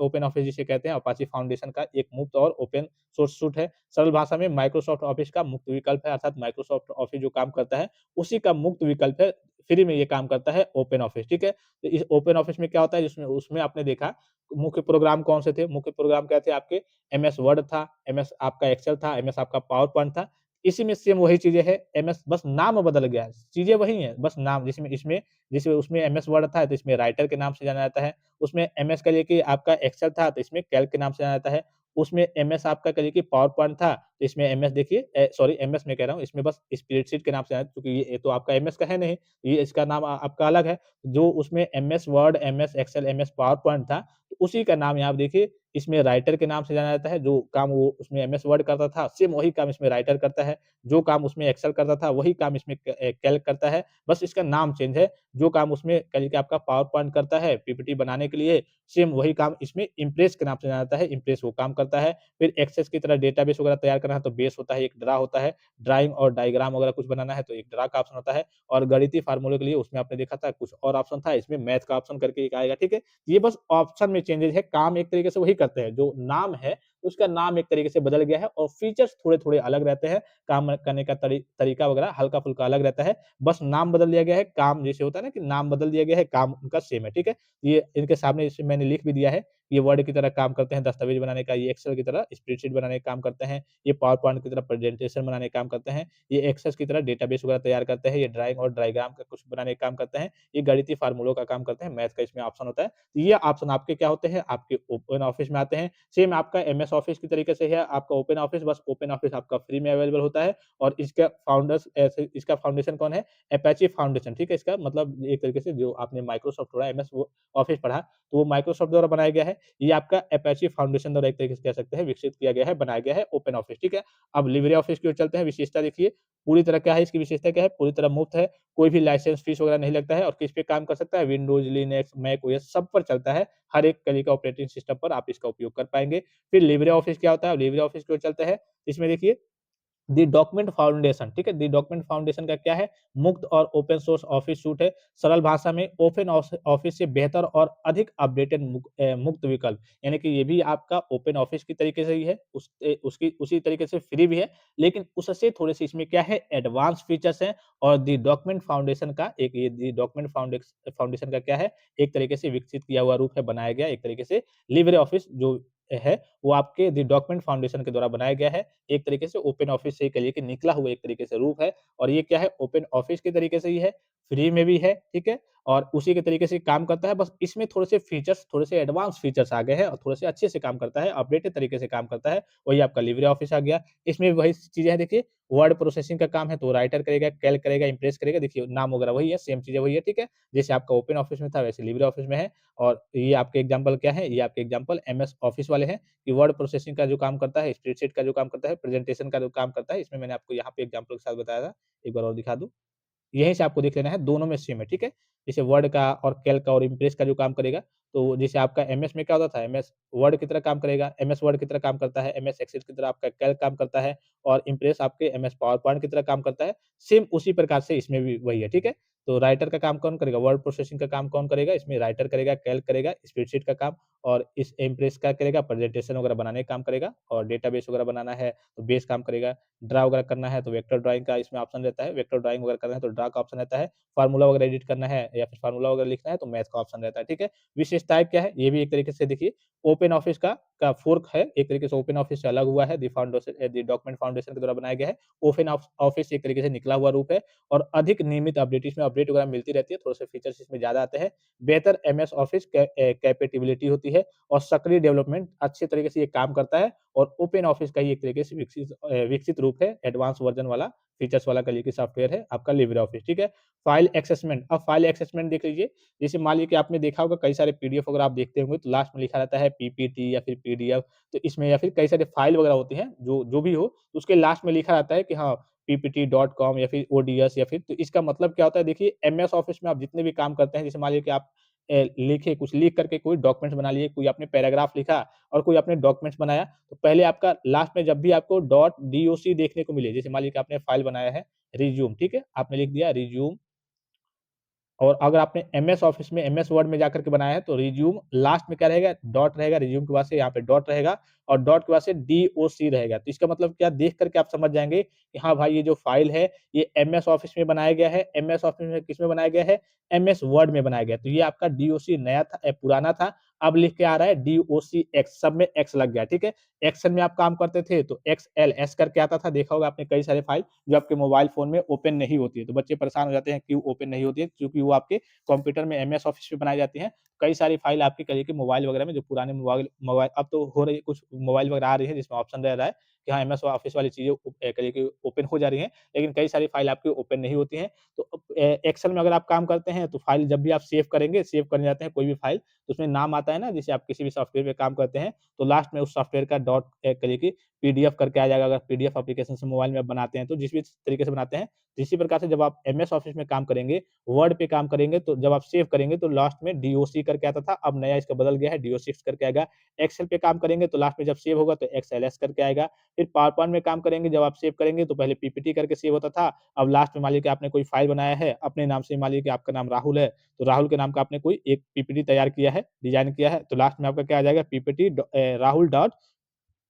ओपन ऑफिस जिसे कहते हैं अपाची फाउंडेशन का एक मुफ्त और ओपन सोर्स सूट है। सरल भाषा में माइक्रोसॉफ्ट ऑफिस का मुफ्त विकल्प है, अर्थात माइक्रोसॉफ्ट ऑफिस जो काम करता है, उसी का मुफ्त विकल्प है, फ्री में ये काम करता है ओपन ऑफिस, ठीक है? तो इस ओपन ऑफिस में क्या होता है, जिसमें उसमें आपने देखा मुख्य प्रोग्राम कौन से थे? मुख्य प्रोग्राम क्या थे आपके एमएस वर्ड था, एमएस आपका एक्सेल था, एमएस आपका पावर पॉइंट था। इसी में सेम वही चीज़ें हैं, एमएस बस नाम बदल गया है, चीज़ें वही हैं, बस नाम जिसमें इसमें जैसे उसमें एमएस वर्ड था, तो इसमें राइटर के नाम से जाना जाता है। उसमें एमएस कहिए कि आपका एक्सेल था, तो इसमें कैल्क के नाम से जाना जाता है। उसमें एमएस आपका कहिए कि पावर पॉइंट था, तो इसमें एमएस देखिए सॉरी एमएस मैं कह रहा हूँ, इसमें बस स्प्रेडशीट के नाम से जाना क्योंकि ये तो आपका एमएस का है नहीं, ये इसका नाम आपका अलग है। जो उसमें MS Word, MS Excel, MS PowerPoint था, तो उसी का नाम यहाँ आप देखिए, इसमें राइटर के नाम से जाना जाता है, जो काम वो उसमें एमएस वर्ड करता था, सेम वही काम इसमें राइटर करता है। जो काम उसमें एक्सेल करता था, वही काम इसमें कैल्क करता है, बस इसका नाम चेंज है। जो काम उसमें कहिए कि आपका पावर पॉइंट करता है, पीपीटी बनाने के लिए, सेम वही काम इसमें इम्प्रेस के नाम से जाना जाता है, इम्प्रेस वो काम करता है। फिर एक्सेस की तरह डेटाबेस वगैरह तैयार करना है, तो बेस होता है, एक ड्रा होता है, ड्राइंग और डायग्राम वगैरह कुछ बनाना है, तो एक ड्रा का ऑप्शन होता है और गणितीय फार्मूले के लिए उसमें आपने देखा था कुछ और ऑप्शन था, इसमें मैथ का ऑप्शन करके एक आएगा, ठीक है? ये बस ऑप्शन में चेंजेज़ है, काम एक तरीके से वही करते हैं, जो नाम है उसका नाम एक तरीके से बदल गया है और फीचर्स थोड़े-थोड़े अलग रहते हैं, काम करने का तरीका वगैरह हल्का-फुल्का अलग रहता है। बस नाम बदल दिया गया है, काम जैसे होता है ना कि नाम बदल दिया गया है, काम उनका सेम है, ठीक है? ये इनके सामने इसे मैंने लिख भी दिया है, ये वर्ड की तरह काम करते हैं दस्तावेज़ बनाने का, ये एक्सेल की तरह स्प्रेडशीट बनाने का काम करते हैं, ये पावर पॉइंट की तरह प्रेजेंटेशन बनाने का काम करते हैं, ये एक्सेस की तरह डेटाबेस वगैरह तैयार करते हैं, ये ड्राइंग और डायग्राम का कुछ बनाने का काम करते हैं, ये गणितीय फ़ॉर्मूलों का काम करते हैं, मैथ का इसमें ऑप्शन होता है। तो ये ऑप्शन आपके क्या होते हैं, आपके ओपन ऑफिस में आते हैं। सेम आपका एमएस ऑफिस की तरीके से है, आपका ओपन ऑफिस, बस ओपन ऑफिस आपका फ्री में अवेलेबल होता है और इसका इसका फाउंडेशन कौन है? अपाचे फाउंडेशन, ठीक है? इसका मतलब एक तरीके से जो आपने माइक्रोसॉफ्ट पढ़ा, एमएस वो ऑफिस पढ़ा, तो वो माइक्रोसॉफ्ट द्वारा बनाया गया है। ये आपका अपाचे फाउंडेशन द्वारा एक तरीके से कह सकते हैं विकसित किया गया है, बनाया गया है ओपन ऑफिस, ठीक है? अब लिब्रे ऑफिस की ओर चलते हैं, विशेषता देखिए, पूरी तरह क्या है इसकी विशेषता क्या है? पूरी तरह मुफ्त है, कोई भी लाइसेंस फीस वगैरह नहीं लगता है और किस पे काम कर सकता है? विंडोज़, लिनक्स, मैक ओएस सब पर चलता है। हर एक तरीके का ऑपरेटिंग सिस्टम पर आप इसका उपयोग कर पाएँगे। फिर लिब्रे ऑफिस क्या होता है? लिब्रे ऑफिस की ओर चलते हैं, इसमें देखिए दी डॉक्यूमेंट फाउंडेशन, ठीक है? दी डॉक्यूमेंट फाउंडेशन का क्या है? मुक्त और ओपन सोर्स ऑफिस सूट है। सरल भाषा में ओपन ऑफिस से बेहतर और अधिक अपडेटेड मुक्त विकल्प। यानी कि ये भी आपका ओपन ऑफिस की तरीके से ही है, उसकी उसी तरीके से फ्री भी है, लेकिन उससे थोड़े-से इसमें क्या है? एडवांस फीचर्स हैं और दी डॉक्यूमेंट फाउंडेशन का एक ये दी डॉक्यूमेंट फाउंडेशन का क्या है? एक तरीके से विकसित किया हुआ रूप है, बनाया गया एक तरीके से लिब्रे ऑफिस जो है, वो आपके दी डॉक्यूमेंट फाउंडेशन के द्वारा बनाया गया है। एक तरीके से ओपन ऑफिस से कहिए कि निकला हुआ एक तरीके से रूप है और ये क्या है ओपन ऑफिस के तरीके से ही है, फ्री में भी है, ठीक है? और उसी के तरीके से काम करता है, बस इसमें थोड़े से फीचर्स, थोड़े से एडवांस फीचर्स आ गए हैं और थोड़े से अच्छे से काम करता है, अपडेटेड तरीके से काम करता है, वही आपका लिब्रे ऑफिस आ गया। इसमें भी वही चीज़ें हैं देखिए, वर्ड प्रोसेसिंग का काम है तो राइटर करेगा, कैल्क करेगा, इम्प्रेस करेगा, देखिए नाम वगैरह वही है, सेम चीज़ें वही है, ठीक है? जैसे आपका ओपन ऑफिस में था वैसे लिब्रे ऑफिस में है और ये आपके एग्जाम्पल क्या है? ये आपके एग्जाम्पल एमएस ऑफिस वाले हैं। कि वर्ड प्रोसेसिंग का जो काम करता है, स्प्रेडशीट का जो काम करता है, प्रेजेंटेशन का जो काम करता है, इसमें मैंने आपको यहाँ पे एग्जांपल के साथ बताया था। एक बार और दिखा दूँ। यहीं से आपको देख लेना है, दोनों में सेम है, ठीक है? जैसे वर्ड का और कैल्क का और इम्प्रेस का जो काम करेगा, तो जैसे आपका एमएस में क्या होता था, एमएस वर्ड की तरह काम करेगा, एमएस वर्ड की तरह काम करता है, एमएस एक्सेल की तरह आपका कैल्क काम करता है और इम्प्रेस आपके एमएस पावर पॉइंट की तरह काम करता है। सेम उसी प्रकार से इसमें भी वही है, ठीक है? तो राइटर का काम कौन करेगा? वर्ड प्रोसेसिंग का काम कौन करेगा? इसमें राइटर करेगा, कैल्क करेगा, स्प्रेडशीट का काम और इस इम्प्रेस का करेगा, प्रेजेंटेशन वगैरह बनाने का काम करेगा और डेटाबेस वगैरह बनाना है, तो बेस काम करेगा। ड्रा वगैरह करना है तो वेक्टर ड्राइंग का इसमें ऑप्शन रहता है, वेक्टर ड्राइंग वगैरह करना है तो ड्रा का ऑप्शन रहता है, फार्मूला वगैरह एडिट करना है या फिर फार्मूला वगैरह लिखना है तो मैथ का ऑप्शन रहता है, ठीक है? विशेषताएँ क्या है? ये भी एक तरीके से देखिए ओपन ऑफिस का फ़ोर्क है, एक तरीके से ओपन ऑफिस से अलग हुआ है, दी डॉक्यूमेंट फाउंडेशन के द्वारा बनाया गया है। ओपन ऑफिस एक तरीके से निकला हुआ रूप है और अधिक नियमित अपडेट इसमें अपडेट वगैरह मिलती रहती है, थोड़े-से फीचर्स इसमें ज़्यादा आते हैं। बेहतर एमएस ऑफिस कैपेटिबिलिटी होती है और सक्रिय डेवलपमेंट अच्छे तरीके से ये काम करता है और ओपन ऑफिस का ही एक तरीके से विकसित रूप है, एडवांस वर्ज़न वाला, फीचर्स वाला कहिए कि सॉफ्टवेयर है आपका लिब्रे ऑफिस, ठीक है? फाइल एक्सेसमेंट, अब फाइल एक्सेसमेंट देख लीजिए, जैसे मान लीजिए कि आपने देखा होगा कई सारे पीडीएफ अगर आप देखते होंगे तो लास्ट में लिखा रहता है पीपीटी या फिर पीडीएफ, तो इसमें या फिर कई सारे फाइल वगैरह होती हैं, जो जो भी हो, तो उसके लास्ट में लिखा रहता है कि हाँ, पीपीटी.कॉम या फिर ओडीएस या फिर तो इसका मतलब क्या होता है देखिए एमएस ऑफिस में आप जितने भी काम करते हैं, जैसे मान लीजिए कि आप लिखे कुछ लिख करके कोई डॉक्यूमेंट्स बना लिए, कोई आपने पैराग्राफ लिखा और कोई आपने डॉक्यूमेंट्स बनाया, तो पहले आपका लास्ट में जब भी आपको डॉट डॉक देखने को मिले, जैसे मान लीजिए कि आपने फाइल बनाया है रिज़्यूम, ठीक है? आपने लिख दिया रिज़्यूम और अगर आपने एमएस ऑफिस में एमएस वर्ड में जाकर के बनाया है तो रिज़्यूम लास्ट में क्या रहेगा? डॉट रहेगा, रिज़्यूम के बाद से यहाँ पे डॉट रहेगा और डॉट के बाद से डॉक रहेगा। तो इसका मतलब क्या देख कर के आप समझ जाएँगे कि हाँ भाई, ये जो फ़ाइल है ये एमएस ऑफिस में बनाया गया है। एमएस ऑफिस में किसमें बनाया गया है? एमएस वर्ड में बनाया गया है। तो ये आपका डॉक नया था पुराना था, अब लिख के आ रहा है डॉक्स, सब में एक्स लग गया, ठीक है? एक्सेल में आप काम करते थे तो एक्सएलएस करके आता था, देखा होगा आपने कई सारे फ़ाइल जो आपके मोबाइल फ़ोन में ओपन नहीं होती है। तो बच्चे परेशान हो जाते हैं क्यों ओपन नहीं होती है? क्योंकि वो आपके कंप्यूटर में एमएस ऑफिस में बनाई जाती हैं। कई सारी फ़ाइल आपके कहिए कि मोबाइल वगैरह में जो पुराने मोबाइल मोबाइल अब तो हो रही है, कुछ मोबाइल वगैरह आ रही है जिसमें ऑप्शन रह रहा है कि हाँ, एमएस ऑफिस वाली चीज़ें कहिए कि ओपन हो जा रही हैं, लेकिन कई सारी फ़ाइल आपकी ओपन नहीं होती हैं। तो एक्सेल में अगर आप काम करते हैं तो फ़ाइल जब भी आप सेव करेंगे, सेव करने जाते हैं कोई भी फ़ाइल, तो उसमें नाम आता है ना, जैसे आप किसी भी सॉफ्टवेयर में काम करते हैं, तो लास्ट में उस सॉफ्टवेयर का डॉट कहिए कि पीडीएफ करके आ जाएगा। अगर पीडीएफ एप्लीकेशन से मोबाइल में आप बनाते हैं, तो जिस भी तरीके से बनाते हैं, तो इसी प्रकार से जब आप एमएस ऑफिस में काम करेंगे, वर्ड पे काम करेंगे, तो जब आप सेव करेंगे तो लास्ट में डॉक करके आता था, अब नया इसका बदल गया है डॉक करके आएगा। एक्सेल पे काम करेंगे तो लास्ट में जब सेव होगा तो एक्सएलएस करके आएगा। फिर पावर पॉइंट में काम करेंगे, जब आप सेव करेंगे तो पहले पीपीटी करके सेव होता था, अब लास्ट में मान लीजिए कि आपने कोई फ़ाइल बनाया है, अपने नाम से मान लीजिए कि आपका नाम राहुल है, तो राहुल के नाम का आपने कोई एक पीपीटी तैयार किया है, डिज़ाइन किया है, तो लास्ट में आपका क्या आ जाएगा? राहुल डॉट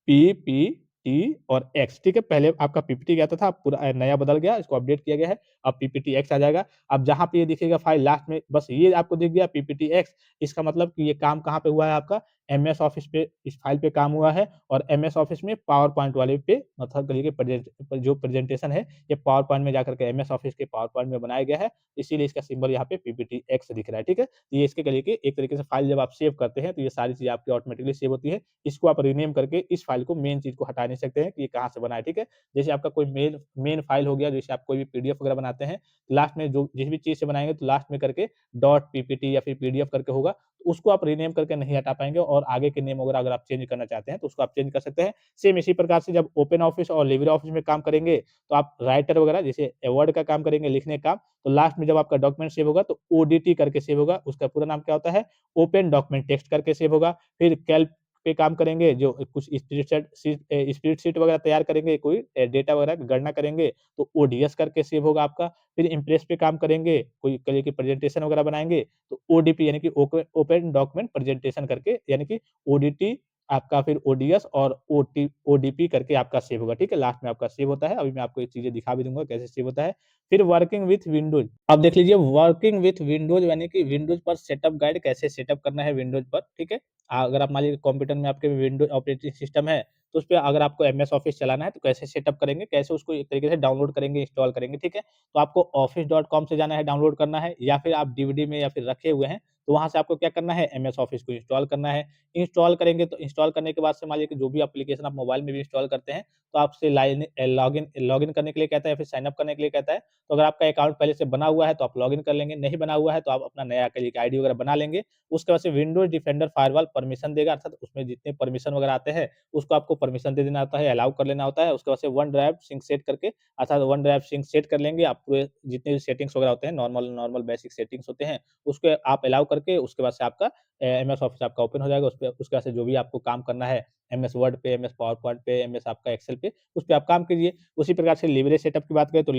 पीपीटी और एक्स, ठीक है? पहले आपका पीपीटी गया था, अब पूरा नया बदल गया, इसको अपडेट किया गया है, अब पीपीटी एक्स आ जाएगा। अब जहाँ पे ये दिखेगा फाइल लास्ट में बस ये आपको दिख गया पीपीटी एक्स, इसका मतलब कि ये काम कहाँ पे हुआ है आपका एमएस ऑफिस पे इस फाइल पे काम हुआ है और एमएस ऑफिस में पावर पॉइंट वाले पे मतलब कहिए कि जो प्रेजेंटेशन है, ये पावर पॉइंट में जाकर के एमएस ऑफिस के पावर पॉइंट में बनाया गया है, इसीलिए इसका सिंबल यहाँ पे पीपीटी एक्स दिख रहा है, ठीक है? ये इसके कहिए कि एक तरीके से फाइल जब आप सेव करते हैं, तो ये सारी चीज़ें आपकी ऑटोमेटिकली सेव होती है। इसको आप रीनेम करके इस फाइल को मेन चीज़ को हटा नहीं सकते हैं कि ये कहाँ से बना है, ठीक है? जैसे आपका कोई मेन मेन फाइल हो गया, जैसे आप कोई भी पीडीएफ वगैरह बनाते हैं, लास्ट में जो जिस भी चीज़ से बनाएँगे तो लास्ट में करके डॉट पीपीटी या फिर पीडीएफ करके होगा, तो उसको आप रीनेम करके नहीं हटा पाएँगे और आगे के नेम वगैरह अगर आप चेंज करना चाहते हैं, तो उसको आप चेंज कर सकते हैं। सेम इसी प्रकार से जब ओपन ऑफिस और लिब्रे ऑफिस में काम करेंगे, तो आप राइटर वगैरह जैसे वर्ड का काम करेंगे, लिखने का, तो लास्ट में जब आपका डॉक्यूमेंट सेव होगा, तो ओडीटी करके सेव होगा। उसका पूरा नाम क्या होता है? ओपन डॉक्यूमेंट टेक्स्ट करके सेव होगा। फिर कैल्क पे काम करेंगे, जो कुछ स्प्रेडशीट वगैरह तैयार करेंगे, कोई डेटा वगैरह की गणना करेंगे, तो ओडीएस करके सेव होगा आपका। फिर इम्प्रेस पे काम करेंगे, कोई कहिए कि प्रेजेंटेशन वगैरह बनाएँगे, तो ओडीपी यानी कि ओपन डॉक्यूमेंट प्रेजेंटेशन करके यानी कि ओडीटी आपका फिर ओडीएस और ओडीपी करके आपका सेव होगा, ठीक है? लास्ट में आपका सेव होता है। अभी मैं आपको ये चीज़ें दिखा भी दूँगा कैसे सेव होता है। फिर वर्किंग विथ विंडोज़, अब देख लीजिए वर्किंग विथ विंडोज़ यानी कि विंडोज़ पर सेटअप गाइड कैसे सेटअप करना है विंडोज़ पर, ठीक है? अगर आप मान लीजिए कंप्यूटर में आपके विंडोज़ ऑपरेटिंग सिस्टम है, तो उसपे अगर आपको एमएस ऑफिस चलाना है, तो कैसे सेटअप करेंगे, कैसे उसको एक तरीके से डाउनलोड करेंगे, इंस्टॉल करेंगे, ठीक है? तो आपको office.com से जाना है, डाउनलोड करना है या फिर आप डीवीडी में या फिर रखे हुए हैं, तो वहाँ से आपको क्या करना है, एमएस ऑफिस को इंस्टॉल करना है। इंस्टॉल करेंगे तो इंस्टॉल करने के बाद से मान लीजिए कि जो भी एप्लीकेशन आप मोबाइल में भी इंस्टॉल करते हैं, तो आपसे लॉगिन करने के लिए कहता है या फिर साइन अप करने के लिए कहता है। तो अगर आपका अकाउंट पहले से बना हुआ है, तो आप लॉगिन कर लेंगे, नहीं बना हुआ है, तो आप अपना नया के लिए एक आईडी वगैरह बना लेंगे। उसके बाद से विंडोज़ डिफेंडर फायरवॉल परमिशन देगा, अर्थात उसमें जितने परमिशन वगैरह आते हैं, उसको आपको परमिशन दे देना होता है, अलाउ कर लेना होता है। उसके बाद से वन ड्राइव सिंक सेट करके अर्थात वन ड्राइव सिंक सेट कर लेंगे। आप पूरे जितने भी सेटिंग्स वगैरह होते हैं, नॉर्मल नॉर्मल बेसिक सेटिंग्स होते हैं, उसको आप अलाउ करके उसके बाद से आपका एमएस ऑफिस आपका ओपन हो जाएगा। उसपे उसके बाद से जो भी आपको काम करना है, एमएस वर्ड पे, एमएस पावर पॉइंट पे, एमएस आपका एक्सेल पे, उस पे आप काम कीजिए। उसी प्रकार से लिब्रे सेटअप की बात करें तो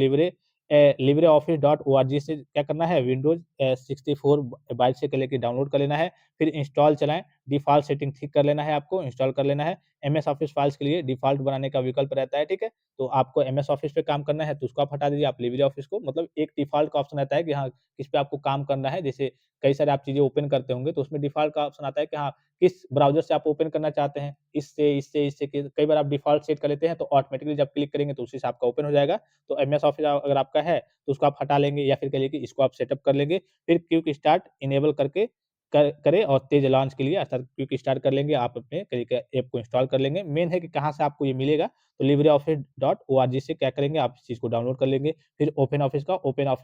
लिब्रे ऑफिस डॉट ओआरजी से क्या करना है, विंडोज़ 64 बाइट से लेके डाउनलोड कर लेना है। फिर इंस्टॉल चलाएँ, डिफ़ॉल्ट सेटिंग ठीक कर लेना है आपको, इंस्टॉल कर लेना है। एमएस ऑफिस फाइल्स के लिए डिफ़ॉल्ट बनाने का विकल्प रहता है, ठीक है? तो आपको एमएस ऑफिस पे काम करना है, तो उसको आप हटा दीजिए, आप लिब्रे ऑफिस को मतलब एक डिफ़ॉल्ट का ऑप्शन रहता है कि हाँ, किस पे आपको काम करना है। जैसे कई सारे आप चीज़ें ओपन करते होंगे, तो उसमें डिफ़ॉल्ट का ऑप्शन आता है कि हाँ, किस ब्राउज़र से आप ओपन करना चाहते हैं। इससे कई बार आप डिफ़ॉल्ट सेट कर लेते हैं, तो ऑटोमैटिकली जब क्लिक करेंगे, तो उसी से आपका ओपन हो जाएगा। तो एमएस ऑफिस अगर आपका है, तो उसको आप हटा लेंगे या फिर कहिए कि इसको आप सेटअप कर लेंगे। फिर क्विक स्टार्ट इनेबल करके करें और तेज़ लॉन्च के लिए अर्थात क्विक स्टार्ट कर लेंगे, आप अपने तरीके ऐप को इंस्टॉल कर लेंगे। मेन है कि कहाँ से आपको ये मिलेगा, तो लिब्रियोफिस डॉट ओआरजी से क्या करेंगे, आप इस चीज़ को डाउनलोड कर लेंगे। फिर ओपन ऑफिस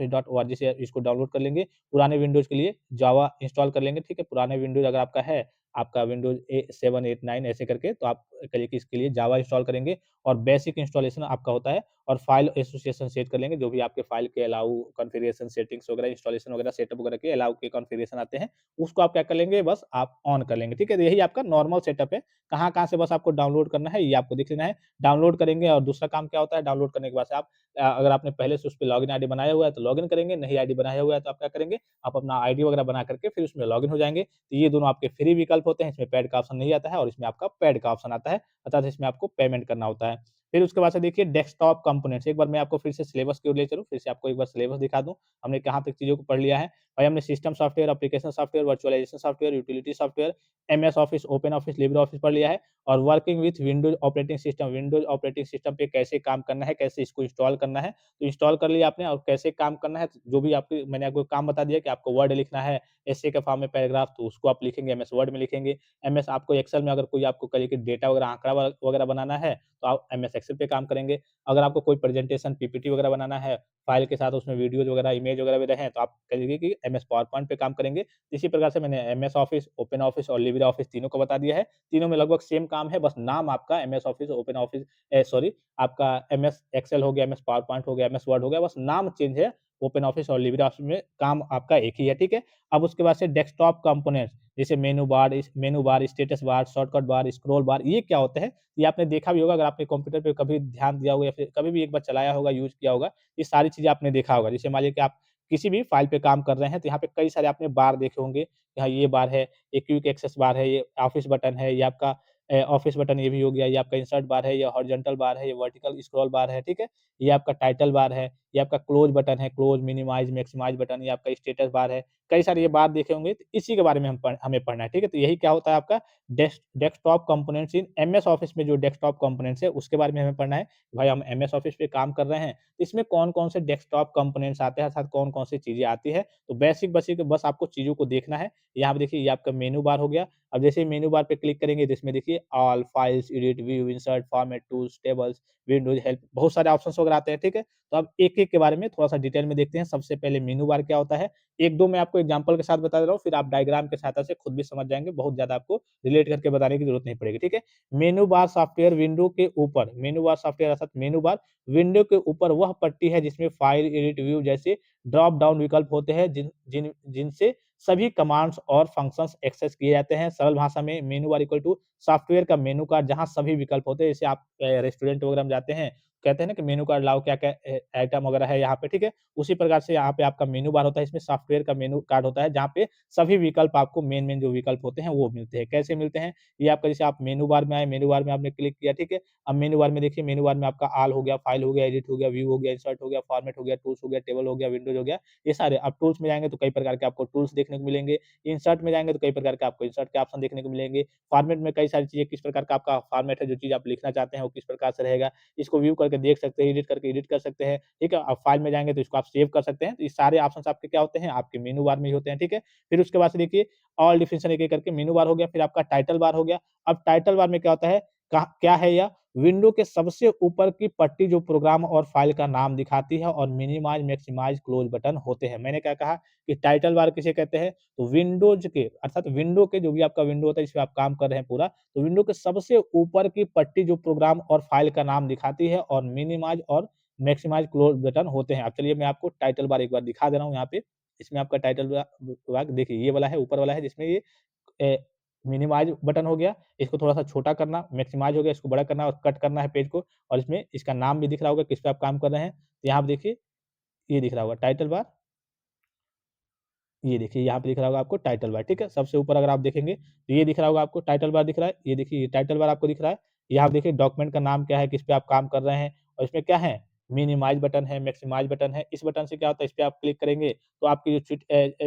डॉट ओआरजी से इसको डाउनलोड कर लेंगे। पुराने विंडोज़ के लिए जावा इंस्टॉल कर लेंगे, ठीक है? पुराने विंडोज़ अगर आपका है, आपका विंडोज़ 7, 8, 9 ऐसे करके, तो आप कहिए कि इसके लिए जावा इंस्टॉल करेंगे और बेसिक इंस्टॉलेशन आपका होता है और फाइल एसोसिएशन सेट कर लेंगे, जो भी आपके फाइल के अलाउ कॉन्फ़िगरेशन सेटिंग्स वगैरह, इंस्टॉलेशन वगैरह, सेटअप वगैरह के अलाउ के कॉन्फ़िगरेशन आते हैं, उसको आप क्या कर लेंगे, बस आप ऑन कर लेंगे, ठीक है? तो यही आपका नॉर्मल सेटअप है। कहाँ-कहाँ से बस आपको डाउनलोड करना है, ये आपको देख लेना है। डाउनलोड करेंगे और दूसरा काम क्या होता है, डाउनलोड करने के बाद से आप अगर आपने पहले से उस पे लॉगिन आईडी बनाया हुआ है, तो लॉगिन करेंगे, नहीं आईडी बनाया हुआ है, तो आप क्या करेंगे, आप अपना आईडी वगैरह बना करके फिर उसमें लॉगिन हो जाएँगे। तो ये दोनों आपके फ्री विकल्प होते हैं, इसमें पेड का ऑप्शन नहीं आता है और इसमें आपका पेड का ऑप्शन आता है, अर्थात इसमें आपको पेमेंट करना होता है। फिर उसके बाद से देखिए डेस्कटॉप कंपोनेंट्स, एक बार मैं आपको फिर से सिलेबस की ओर ले चलूँ, फिर से आपको एक बार सिलेबस दिखा दूँ, हमने कहाँ तक चीज़ों को पढ़ लिया है। भाई हमने system software, application software, virtualisation software, utility software, MS Office, Open Office, Libre office पढ़ लिया है और working with Windows operating system पे कैसे काम करना है, कैसे इसको इंस्टॉल करना है। तो इंस्टॉल कर लिया आपने और कैसे काम करना है, जो भी आपकी मैंने आपको काम बता दिया कि आपको वर्ड लिखना है, एस्से के फॉर्म में पैराग्राफ, तो उसको आप लिखेंगे, एमएस वर्ड में लिखेंगे। एमएस आपको एक्सेल में अगर कोई आपको कहिए कि डेटा वगैरह, आंकड़ा वगैरह बनाना है, तो आप एमएस एक्सेल पे काम करेंगे। अगर आपको कोई प्रेजेंटेशन, पीपीटी वगैरह बनाना है, फाइल के साथ उसमें वीडियोज़ वगैरह, इमेज वगैरह भी रहें, तो आप कहिए कि एमएस पावर पॉइंट पे काम करेंगे। इसी प्रकार से मैंने एमएस ऑफिस, ओपन ऑफिस और लिब्रे ऑफिस तीनों को बता दिया है। तीनों में लगभग सेम काम है, बस नाम आपका MS Office, Open office sorry आपका एमएस एक्सेल हो गया, एमएस पावर पॉइंट हो गया, एमएस वर्ड हो गया, बस नाम चेंज है। ओपन ऑफिस और लिब्रे ऑफिस में काम आपका एक ही है, ठीक है? अब उसके बाद से डेस्कटॉप कंपोनेंट्स जैसे menu bar, status bar, shortcut bar, scroll bar, ये क्या होते हैं? ये आपने देखा भी होगा अगर आपने कंप्यूटर पे कभी ध्यान दिया होगा या फिर कभी भी एक बार चलाया होगा, यूज़ किया होगा, ये सारी चीज़ें आपने देखा होगा। जैसे मान लीजिए कि आप किसी भी फाइल पे काम कर रहे हैं, तो यहाँ पे कई सारे आपने बार देखे होंगे। यहाँ ये बार है, ये क्विक एक्सेस बार है, ये ऑफिस बटन है, ये आपका ऑफिस बटन ये भी हो गया, ये आपका इंसर्ट बार है, ये हॉरिजॉन्टल बार है, ये वर्टिकल स्क्रॉल बार है, ठीक है? ये आपका टाइटल बार है, ये आपका क्लोज़ बटन है, क्लोज़, मिनिमाइज़, मैक्सिमाइज़ बटन, ये आपका स्टेटस बार है। कई सारे ये बार देखे होंगे, तो इसी के बारे में हमें पढ़ना है, ठीक है? तो यही क्या होता है आपका desktop components in MS Office में जो डेस्कटॉप कंपोनेंट्स है, उसके बारे में हमें पढ़ना है। भाई हम एमएस ऑफिस पे काम कर रहे हैं, तो इसमें कौन-कौन से डेस्कटॉप कंपोनेंट्स आते हैं, अर्थात कौन-कौन सी चीज़ें आती हैं। तो बेसिक बस आपको चीज़ों को देखना है। यहाँ पे देखिए ये आपका मेनू बार हो गया। अब जैसे ही मेनू बार पे क्लिक करेंगे तो इसमें देखिए all, files, edit, view, insert, format, tools, tables, Windows help, बहुत सारे ऑप्शंस वगैरह आते हैं, ठीक है? तो अब एक-एक के बारे में थोड़ा-सा डिटेल में देखते हैं। सबसे पहले मेनू बार क्या होता है? 1-2 मैं आपको एग्ज़ाम्पल के साथ बता दे रहा हूँ, फिर आप डायग्राम की सहायता से खुद भी समझ जाएँगे, बहुत ज़्यादा आपको रिलेट करके बताने की ज़रूरत नहीं पड़ेगी, ठीक है? मेनू बार सॉफ्टवेयर विंडो के ऊपर, मेनू बार सॉफ्टवेयर अर्थात मेनू बार विंडो के ऊपर वह पट्टी है जिसमें फाइल, एडिट, व्यू जैसे ड्रॉप डाउन विकल्प होते हैं जिनसे सभी कमांड्स और फंक्शंस एक्सेस किए जाते हैं। सरल भाषा में menu bar equal to software का मेनू कार्ड जहाँ सभी विकल्प होते हैं। जैसे आप रेस्टोरेंट वगैरह में जाते हैं, कहते हैं ना कि मेनू कार्ड लाओ क्या-क्या आइटम वगैरह है यहाँ पे, ठीक है? उसी प्रकार से यहाँ पे आपका मेनू बार होता है, इसमें सॉफ्टवेयर का मेनू कार्ड होता है जहाँ पे सभी विकल्प आपको मेन-मेन जो विकल्प होते हैं वो मिलते हैं। कैसे मिलते हैं? ये आपका जैसे आप मेनू बार में आए, मेनू बार में आपने क्लिक किया, ठीक है? अब मेनू बार में देखिए, मेनू बार में आपका ऑल हो गया, फाइल हो गया, एडिट हो गया, व्यू हो गया, इंसर्ट हो गया, फॉर्मेट हो गया, टूल्स हो गया, टेबल हो गया, विंडोज हो गया, ये सारे। अब टूल्स में जाएँगे तो कई प्रकार के आपको टूल्स देखने को मिलेंगे। इंसर्ट में जाएँगे तो कई प्रकार के आपको इंसर्ट के ऑप्शन देखने को मिलेंगे। फॉर्मेट में कई सारी चीज़ें, किस प्रकार का आपका फॉर्मेट है, जो चीज़ आप लिखना चाहते हैं वो किस प्रकार से रहेगा, इसको व्यू करके देख सकते हैं, एडिट करके एडिट कर सकते हैं, ठीक है? अब फाइल में जाएँगे तो इसको आप सेव कर सकते हैं। तो ये सारे ऑप्शंस आपके क्या होते हैं, आपके मेनू बार में ही होते हैं, ठीक है? फिर उसके बाद से देखिए ऑल डिफिनिशन एक-एक करके मेनू बार हो गया, फिर आपका टाइटल बार हो गया। अब टाइटल बार में क्या होता है, क्या है यह? विंडो के सबसे ऊपर की पट्टी जो प्रोग्राम और फाइल का नाम दिखाती है और मिनिमाइज़, मैक्सिमाइज़, क्लोज़ बटन होते हैं। मैंने क्या कहा कि टाइटल बार किसे कहते हैं? तो विंडोज़ के अर्थात विंडो के जो भी आपका विंडो होता है जिसपे आप काम कर रहे हैं पूरा, तो विंडो के सबसे ऊपर की पट्टी जो प्रोग्राम और फाइल का नाम दिखाती है और मिनिमाइज़ और मैक्सिमाइज़, क्लोज़ बटन होते हैं। अब चलिए मैं आपको टाइटल बार एक बार दिखा दे रहा हूँ यहाँ पे। इसमें आपका टाइटल बार देखिए ये वाला है, ऊपर वाला है जिसमें ये ए, मिनिमाइज़ बटन हो गया, इसको थोड़ा-सा छोटा करना, मैक्सिमाइज़ हो गया, इसको बड़ा करना और कट करना है पेज को, और इसमें इसका नाम भी दिख रहा होगा किस पे आप काम कर रहे हैं। तो यहाँ पे देखिए, ये दिख रहा होगा टाइटल बार, ये देखिए यहाँ पे दिख रहा होगा आपको टाइटल बार, ठीक है? सबसे ऊपर अगर आप देखेंगे तो ये दिख रहा होगा आपको टाइटल बार दिख रहा है, ये देखिए ये टाइटल बार आपको दिख रहा है। यहाँ पे देखिए डॉक्यूमेंट का नाम क्या है, किस पे आप काम कर रहे हैं, और इसमें क्या है, मिनिमाइज़ बटन है, मैक्सिमाइज़ बटन है। इस बटन से क्या होता है, इस पे आप क्लिक करेंगे तो आपकी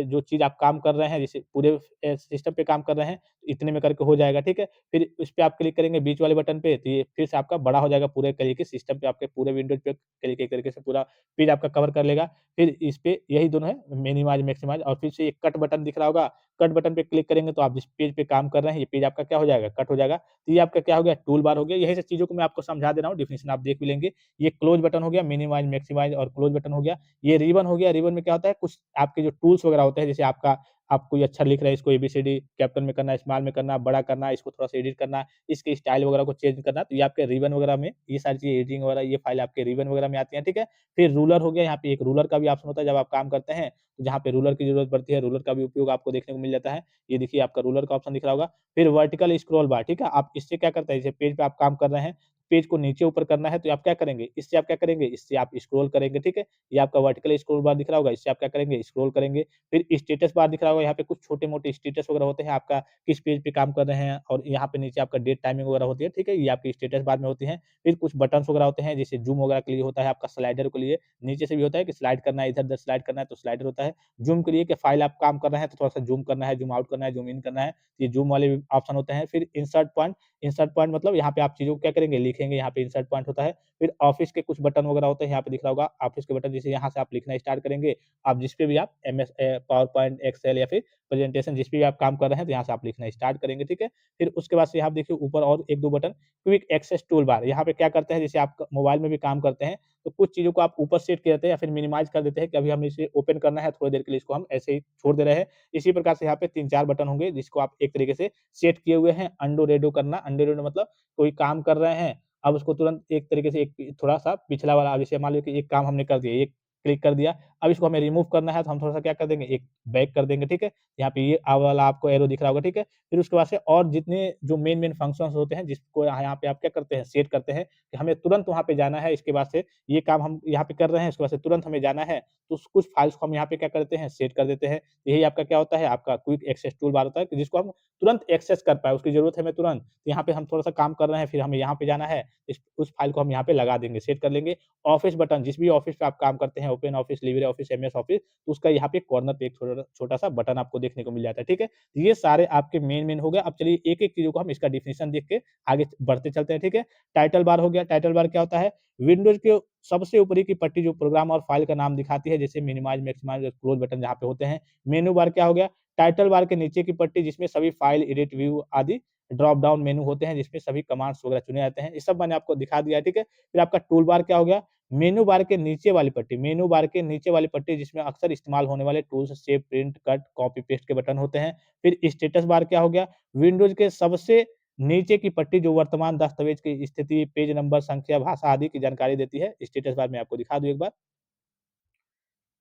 जो चीज़ आप काम कर रहे हैं, जैसे पूरे सिस्टम पे काम कर रहे हैं, तो इतने में करके हो जाएगा, ठीक है? फिर इस पे आप क्लिक करेंगे बीच वाले बटन पे, तो ये फिर से आपका बड़ा हो जाएगा पूरे तरीके सिस्टम पे, आपके पूरे विंडोज़ पे तरीके एक तरीके से पूरा पेज आपका कवर कर लेगा। फिर इस पे यही दोनों है, मिनिमाइज़, मैक्सिमाइज़, और फिर से एक कट बटन दिख रहा होगा, कट बटन पे क्लिक करेंगे तो आप जिस पेज पे काम कर रहे हैं, ये पेज आपका क्या हो जाएगा, कट हो जाएगा। तो ये आपका क्या हो गया, टूल बार हो गया। यही सब चीज़ों को मैं आपको समझा दे रहा हूँ, डेफिनिशन आप देख भी लेंगे। ये क्लोज़ बटन हो गया, मिनिमाइज़, मैक्सिमाइज़ और क्लोज़ बटन हो गया। ये रिबन हो गया, रिबन में क्या होता है, कुछ आपके जो टूल्स वगैरह होते हैं, जैसे आप कोई अच्छा लिख रहे हैं, इसको एबीसीडी कैपिटल में करना है, स्मॉल में करना है, बड़ा करना है, इसको थोड़ा-सा एडिट करना है, इसके स्टाइल वगैरह को चेंज करना है, तो ये आपके रिबन वगैरह में ये सारी चीज़ें एडिटिंग वगैरह ये फाइल आपके रिबन वगैरह में आती हैं, ठीक है? फिर रूलर हो गया, यहाँ पे एक रूलर का भी ऑप्शन होता है जब आप काम करते हैं, तो जहाँ पे रूलर की ज़रूरत पड़ती है, रूलर का भी उपयोग आपको देखने को मिल जाता है। ये देखिए आपका रूलर का ऑप्शन दिख रहा होगा। फिर वर्टिकल स्क्रॉल बार, ठीक है? आप इससे क्या करते हैं, जैसे पेज पे आप काम कर रहे हैं, पेज को नीचे-ऊपर करना है तो आप क्या करेंगे, इससे आप क्या करेंगे, इससे आप स्क्रॉल करेंगे, ठीक है? ये आपका वर्टिकल स्क्रॉल बार दिख रहा होगा, इससे आप क्या करेंगे, स्क्रॉल करेंगे। फिर स्टेटस बार दिख रहा होगा, यहाँ पे कुछ छोटे-मोटे स्टेटस वगैरह होते हैं, आपका किस पेज पे काम कर रहे हैं, और यहाँ पे नीचे आपका डेट टाइमिंग वगैरह होती है, ठीक है? ये आपकी स्टेटस बार में होती हैं। फिर कुछ बटन्स वगैरह होते हैं, जैसे ज़ूम वगैरह के लिए होता है, आपका स्लाइडर के लिए नीचे से भी होता है कि स्लाइड करना है, इधर-उधर स्लाइड करना है तो स्लाइडर होता है। ज़ूम के लिए कि फाइल आप काम कर रहे हैं तो थोड़ा-सा ज़ूम करना है, ज़ूम आउट करना है, ज़ूम इन करना है, ये ज़ूम वाले भी ऑप्शन होते हैं। फिर इंसर्ट पॉइंट मतलब यहाँ पे आप चीज़ों को क्या करेंगे, लिखेंगे, यहाँ पे इंसर्ट पॉइंट होता है। फिर ऑफिस के कुछ बटन वगैरह होते हैं, यहाँ पे दिख रहा होगा ऑफिस के बटन, जैसे यहाँ से आप लिखना स्टार्ट करेंगे, आप जिस पे भी आप पावर पॉइंट, एक्सेल या फिर प्रेजेंटेशन जिस पे भी आप काम कर रहे हैं, तो यहाँ से आप लिखना स्टार्ट करेंगे, ठीक है? फिर उसके बाद से यहाँ पे देखिए ऊपर और 1-2 button, quick access toolbar, यहाँ पे क्या करते हैं, जैसे आप मोबाइल में भी काम करते हैं, तो कुछ चीज़ों को आप ऊपर सेट कर देते हैं या फिर मिनिमाइज़ कर देते हैं कि अभी हमें इसे ओपन करना है, थोड़ी देर के लिए इसको हम ऐसे ही छोड़ दे रहे हैं। इसी प्रकार से यहाँ पे 3-4 बटन होंगे जिसको आप एक तरीके से सेट किए हुए हैं, अंडू रेडो करना। अंडू रेडो मतलब कोई काम कर रहे हैं, अब उसको तुरंत एक तरीके से एक थोड़ा-सा पिछला वाला, जैसे मान लीजिए कि एक काम हमने कर दिया, एक क्लिक कर दिया, अब इसको हमें रिमूव करना है तो हम थोड़ा-सा क्या कर देंगे, एक बैक कर देंगे, ठीक है? यहाँ पे ये वाला आपको एरो दिख रहा होगा, ठीक है? फिर उसके बाद से और जितने जो मेन फंक्शंस होते हैं जिसको यहाँ पे आप क्या करते हैं, सेट करते हैं कि हमें तुरंत वहाँ पे जाना है, इसके बाद से ये काम हम यहाँ पे कर रहे हैं, इसके बाद से तुरंत हमें जाना है, तो कुछ फाइल्स को हम यहाँ पे क्या करते हैं, सेट कर देते हैं। यही आपका क्या होता है, आपका क्विक एक्सेस टूल बार होता है कि जिसको हम तुरंत एक्सेस कर पाएँ, उसकी ज़रूरत है हमें तुरंत। तो यहाँ पे हम थोड़ा-सा काम कर रहे हैं, फिर हमें यहाँ पे जाना है, इस उस फाइल को हम यहाँ पे लगा देंगे, सेट कर लेंगे। ऑफ़िस बटन जिस भी ऑफ़िस पे आप काम करते हैं, open office, Libre office, MS office, तो उसका यहाँ पे कॉर्नर पे एक छोटा-सा बटन आपको देखने को मिल जाता है, ठीक है? तो ये सारे आपके मेन हो गए। अब चलिए एक-एक चीज़ों को हम इसका डेफिनिशन देख के आगे बढ़ते चलते हैं, ठीक है? टाइटल बार हो गया, टाइटल बार क्या होता है? विंडोज़ के सबसे ऊपरी की पट्टी जो प्रोग्राम और फ़ाइल का नाम दिखाती है, जैसे मिनिमाइज़, मैक्सिमाइज़ और क्लोज़ बटन जहाँ पे होते हैं। मेनू बार क्या हो गया? टाइटल बार के नीचे की पट्टी जिसमें सभी फ़ाइल, एडिट, व्यू आदि ड्रॉप डाउन मेनू होते हैं, जिसमें सभी कमांड्स वगैरह चुने जाते हैं। ये सब मैंने आपको दिखा दिया है, ठीक है? फिर आपका टूल बार क्या हो गया? मेनू बार के नीचे वाली पट्टी, मेनू बार के नीचे वाली पट्टी जिसमें अक्सर इस्तेमाल होने वाले tools save, print, cut, copy, paste के बटन होते हैं। फिर स्टेटस बार क्या हो गया? विंडोज़ के सबसे नीचे की पट्टी जो वर्तमान दस्तावेज़ की स्थिति, पेज नंबर, संख्या, भाषा आदि की जानकारी देती है। स्टेटस बार मैं आपको दिखा दूँ एक बार।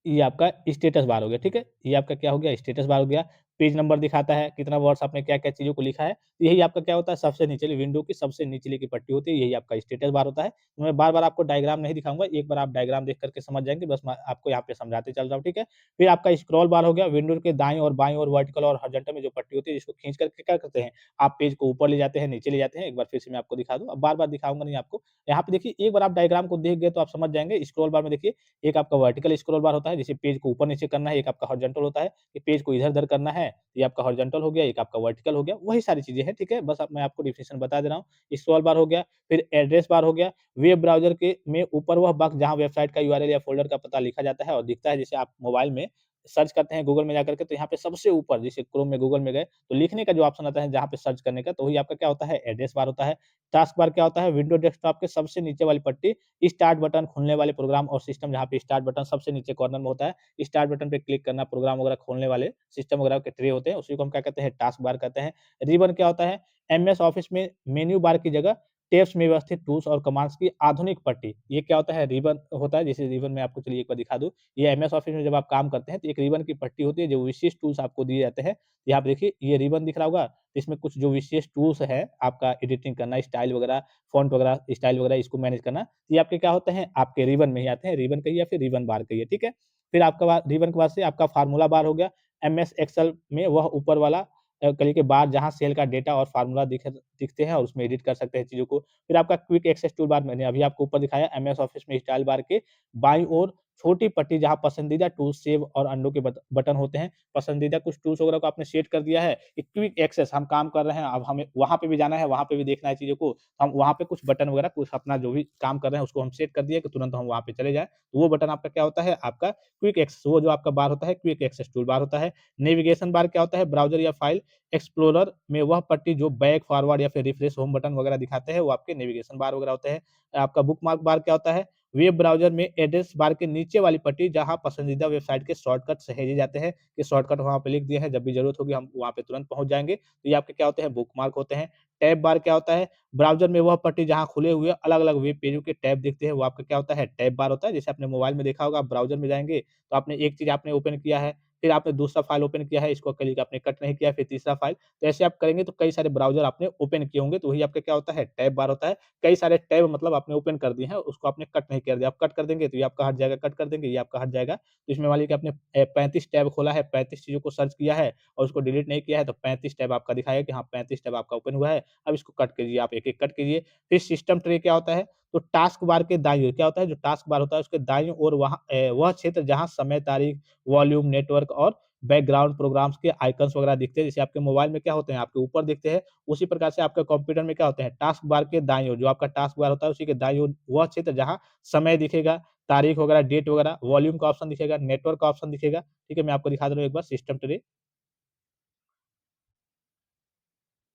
ये आपका स्टेटस बार हो गया, ठीक है? ये आपका क्या हो गया? स्टेटस बार हो गया। पेज नंबर दिखाता है, कितना वर्ड्स आपने क्या-क्या चीज़ों को लिखा है। यही आपका क्या होता है? सबसे निचली विंडो की सबसे निचली की पट्टी होती है, यही आपका स्टेटस बार होता है। मैं बार-बार आपको डायग्राम नहीं दिखाऊँगा, एक बार आप डायग्राम देख कर के समझ जाएँगे, बस मैं आपको यहाँ पे समझाते चल रहा हूँ, ठीक है? फिर आपका स्क्रॉल बार हो गया, विंडो के दाईं और बाईं ओर वर्टिकल और हॉरिज़ॉन्टल में जो पट्टी होती है, जिसको खींच कर के क्या करते हैं, आप पेज को ऊपर ले जाते हैं, नीचे ले जाते हैं। एक बार फिर से मैं आपको दिखा दूँ, अब बार-बार दिखाऊँगा नहीं आपको। यहाँ पे देखिए, एक बार आप डायग्राम को देख गए तो आप समझ जाएँगे। स्क्रॉल बार में देखिए, एक आपका वर्टिकल स्क्रॉल बार होता है, जिसे पेज को ऊपर-नीचे करना है, एक आपका हॉरिज़ॉन्टल होता है, कि पेज को इधर-उधर करना है, ये आपका हॉरिज़ॉन्टल हो गया, एक आपका वर्टिकल हो गया, वही सारी चीज़ें हैं, ठीक है? बस अब मैं आपको डेफिनिशन बता दे रहा हूँ। स्क्रॉल बार हो गया, फिर एड्रेस बार हो गया, वेब ब्राउज़र के में ऊपर वह बॉक्स जहाँ वेबसाइट का यूआरएल या फ़ोल्डर का पता लिखा जाता है और दिखता है, जैसे आप मोबाइल में सर्च करते हैं गूगल में जाकर के, तो यहाँ पे सबसे ऊपर जैसे क्रोम में, गूगल में गए, तो लिखने का जो ऑप्शन आता है जहाँ पे सर्च करने का, तो वही आपका क्या होता है? एड्रेस बार होता है। टास्क बार क्या होता है? विंडो डेस्कटॉप के सबसे नीचे वाली पट्टी, स्टार्ट बटन खुलने वाले प्रोग्राम और सिस्टम, जहाँ पे स्टार्ट बटन सबसे नीचे कॉर्नर में होता है। स्टार्ट बटन पे क्लिक करना, प्रोग्राम वगैरह खोलने वाले सिस्टम वगैरह के ट्रे होते हैं, उसी को हम क्या कहते हैं? टास्क बार कहते हैं। रिबन क्या होता है? एमएस ऑफिस में मेन्यू बार की जगह टैब्स में व्यवस्थित टूल्स और कमांड्स की आधुनिक पट्टी। ये क्या होता है? रिबन होता है, जैसे रिबन मैं आपको चलिए एक बार दिखा दूँ। ये एमएस ऑफिस में जब आप काम करते हैं, तो एक रिबन की पट्टी होती है, जो विशिष्ट टूल्स आपको दिए जाते हैं। यहाँ पे देखिए, ये रिबन दिख रहा होगा, इसमें कुछ जो विशेष टूल्स है, आपका एडिटिंग करना, स्टाइल वगैरह, फ़ॉन्ट वगैरह, स्टाइल वगैरह इसको मैनेज करना, ये आपके क्या होते हैं? आपके रिबन में ही आते हैं, रिबन कहिए या फिर रिबन बार कहिए, ठीक है? फिर आपका रिबन के बाद से आपका फ़ॉर्मूला बार हो गया। एमएस एक्सेल में वह ऊपर वाला कली के बार जहाँ सेल का डेटा और फ़ॉर्मूला दिखते हैं और उसमें एडिट कर सकते हैं चीज़ों को। फिर आपका क्विक एक्सेस टूल बार मैंने अभी आपको ऊपर दिखाया, एमएस ऑफिस में स्टाइल बार के बाईं ओर छोटी पट्टी जहाँ पसंदीदा टूल्स सेव और अंडू के बटन होते हैं। पसंदीदा कुछ टूल्स वगैरह को आपने सेट कर दिया है कि क्विक एक्सेस हम काम कर रहे हैं, अब हमें वहाँ पे भी जाना है, वहाँ पे भी देखना है चीज़ों को। हम वहाँ पे कुछ बटन वगैरह, कुछ अपना जो भी काम कर रहे हैं उसको हम सेट कर दिए कि तुरंत हम वहाँ पे चले जाएँ। तो वो बटन आपका क्या होता है? आपका क्विक एक्सेस, वो जो आपका बार होता है, क्विक एक्सेस टूल बार होता है। नेविगेशन बार क्या होता है? ब्राउज़र या फ़ाइल एक्सप्लोरर में वह पट्टी जो बैक, फॉरवर्ड या फिर रिफ्रेश, होम बटन वगैरह दिखाते हैं, वो आपके नेविगेशन बार वगैरह होते हैं। आपका बुकमार्क बार क्या होता है? वेब ब्राउज़र में एड्रेस बार के नीचे वाली पट्टी जहाँ पसंदीदा वेबसाइट के शॉर्टकट सहेजे जाते हैं, कि शॉर्टकट वहाँ पे लिख दिए हैं, जब भी ज़रूरत होगी हम वहाँ पे तुरंत पहुँच जाएँगे। तो ये आपके क्या होते हैं? बुकमार्क होते हैं। टैब बार क्या होता है? ब्राउज़र में वह पट्टी जहाँ खुले हुए अलग-अलग वेब पेजों के टैब दिखते हैं, वो आपका क्या होता है? टैब बार होता है। जैसे आपने मोबाइल में देखा होगा, आप ब्राउज़र में जाएँगे, तो आपने एक चीज़ आपने ओपन किया है, फिर आपने दूसरा फ़ाइल ओपन किया है, इसको क्लिक आपने कट नहीं किया, फिर तीसरा फ़ाइल, तो ऐसे आप करेंगे तो कई सारे ब्राउज़र आपने ओपन किए होंगे, तो वही आपका क्या होता है? टैब बार होता है। कई सारे टैब मतलब आपने ओपन कर दिए हैं, उसको आपने कट नहीं कर दिया। आप कट कर देंगे तो ये आपका हट जाएगा, कट कर देंगे ये आपका हट जाएगा। तो इसमें मान लीजिए कि आपने 35 टैब खोला है, 35 चीज़ों को सर्च किया है और उसको डिलीट नहीं किया है, तो 35 टैब आपका दिखाएगा कि हाँ, 35 टैब आपका ओपन हुआ है। अब इसको कट कीजिए, आप एक-एक कट कीजिए। फिर सिस्टम ट्रे क्या होता है? तो टास्क बार के दाईं ओर क्या होता है? जो टास्क बार होता है उसके दाईं ओर वह क्षेत्र जहाँ समय, तारीख, वॉल्यूम, नेटवर्क और बैकग्राउंड प्रोग्राम्स के आइकन्स वगैरह दिखते हैं। जैसे आपके मोबाइल में क्या होते हैं? आपके ऊपर दिखते हैं, उसी प्रकार से आपके कंप्यूटर में क्या होते हैं? टास्क बार के दाईं ओर, जो आपका टास्क बार होता है उसी के दाईं ओर वह क्षेत्र जहाँ समय दिखेगा, तारीख वगैरह, डेट वगैरह, वॉल्यूम का ऑप्शन दिखेगा, नेटवर्क का ऑप्शन दिखेगा। ठीक है? मैं आपको दिखा दे रहा हूँ एक बार सिस्टम ट्रे।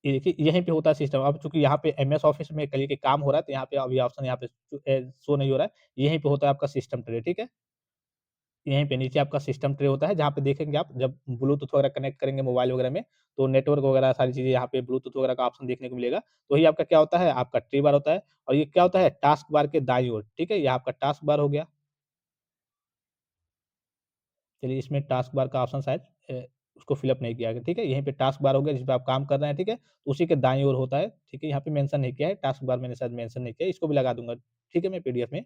ये देखिए, यहीं पे होता है सिस्टम। अब चूँकि यहाँ पे एमएस ऑफिस में कल के काम हो रहा है, तो यहाँ पे अभी ऑप्शन यहाँ पे शो नहीं हो रहा है। यहीं पे होता है आपका सिस्टम ट्रे, ठीक है? यहीं पे नीचे आपका सिस्टम ट्रे होता है, जहाँ पे देखेंगे आप जब ब्लूटूथ वगैरह कनेक्ट करेंगे मोबाइल वगैरह में, तो नेटवर्क वगैरह सारी चीज़ें यहाँ पे ब्लूटूथ वगैरह का ऑप्शन देखने को मिलेगा। तो वही आपका क्या होता है, आपका ट्री बार होता है और ये क्या होता है टास्क बार के दाईं ओर, ठीक है? ये आपका टास्क बार हो गया। चलिए इसमें टास्क बार का ऑप्शन शायद उसको फ़िल अप नहीं किया गया, ठीक है? यहीं पे टास्क बार हो गया जिस पे आप काम कर रहे हैं, ठीक है? तो उसी के दाईं ओर होता है, ठीक है? यहाँ पे मेंशन नहीं किया है, टास्क बार मैंने शायद मेंशन नहीं किया है, इसको भी लगा दूँगा, ठीक है? मैं पीडीएफ में।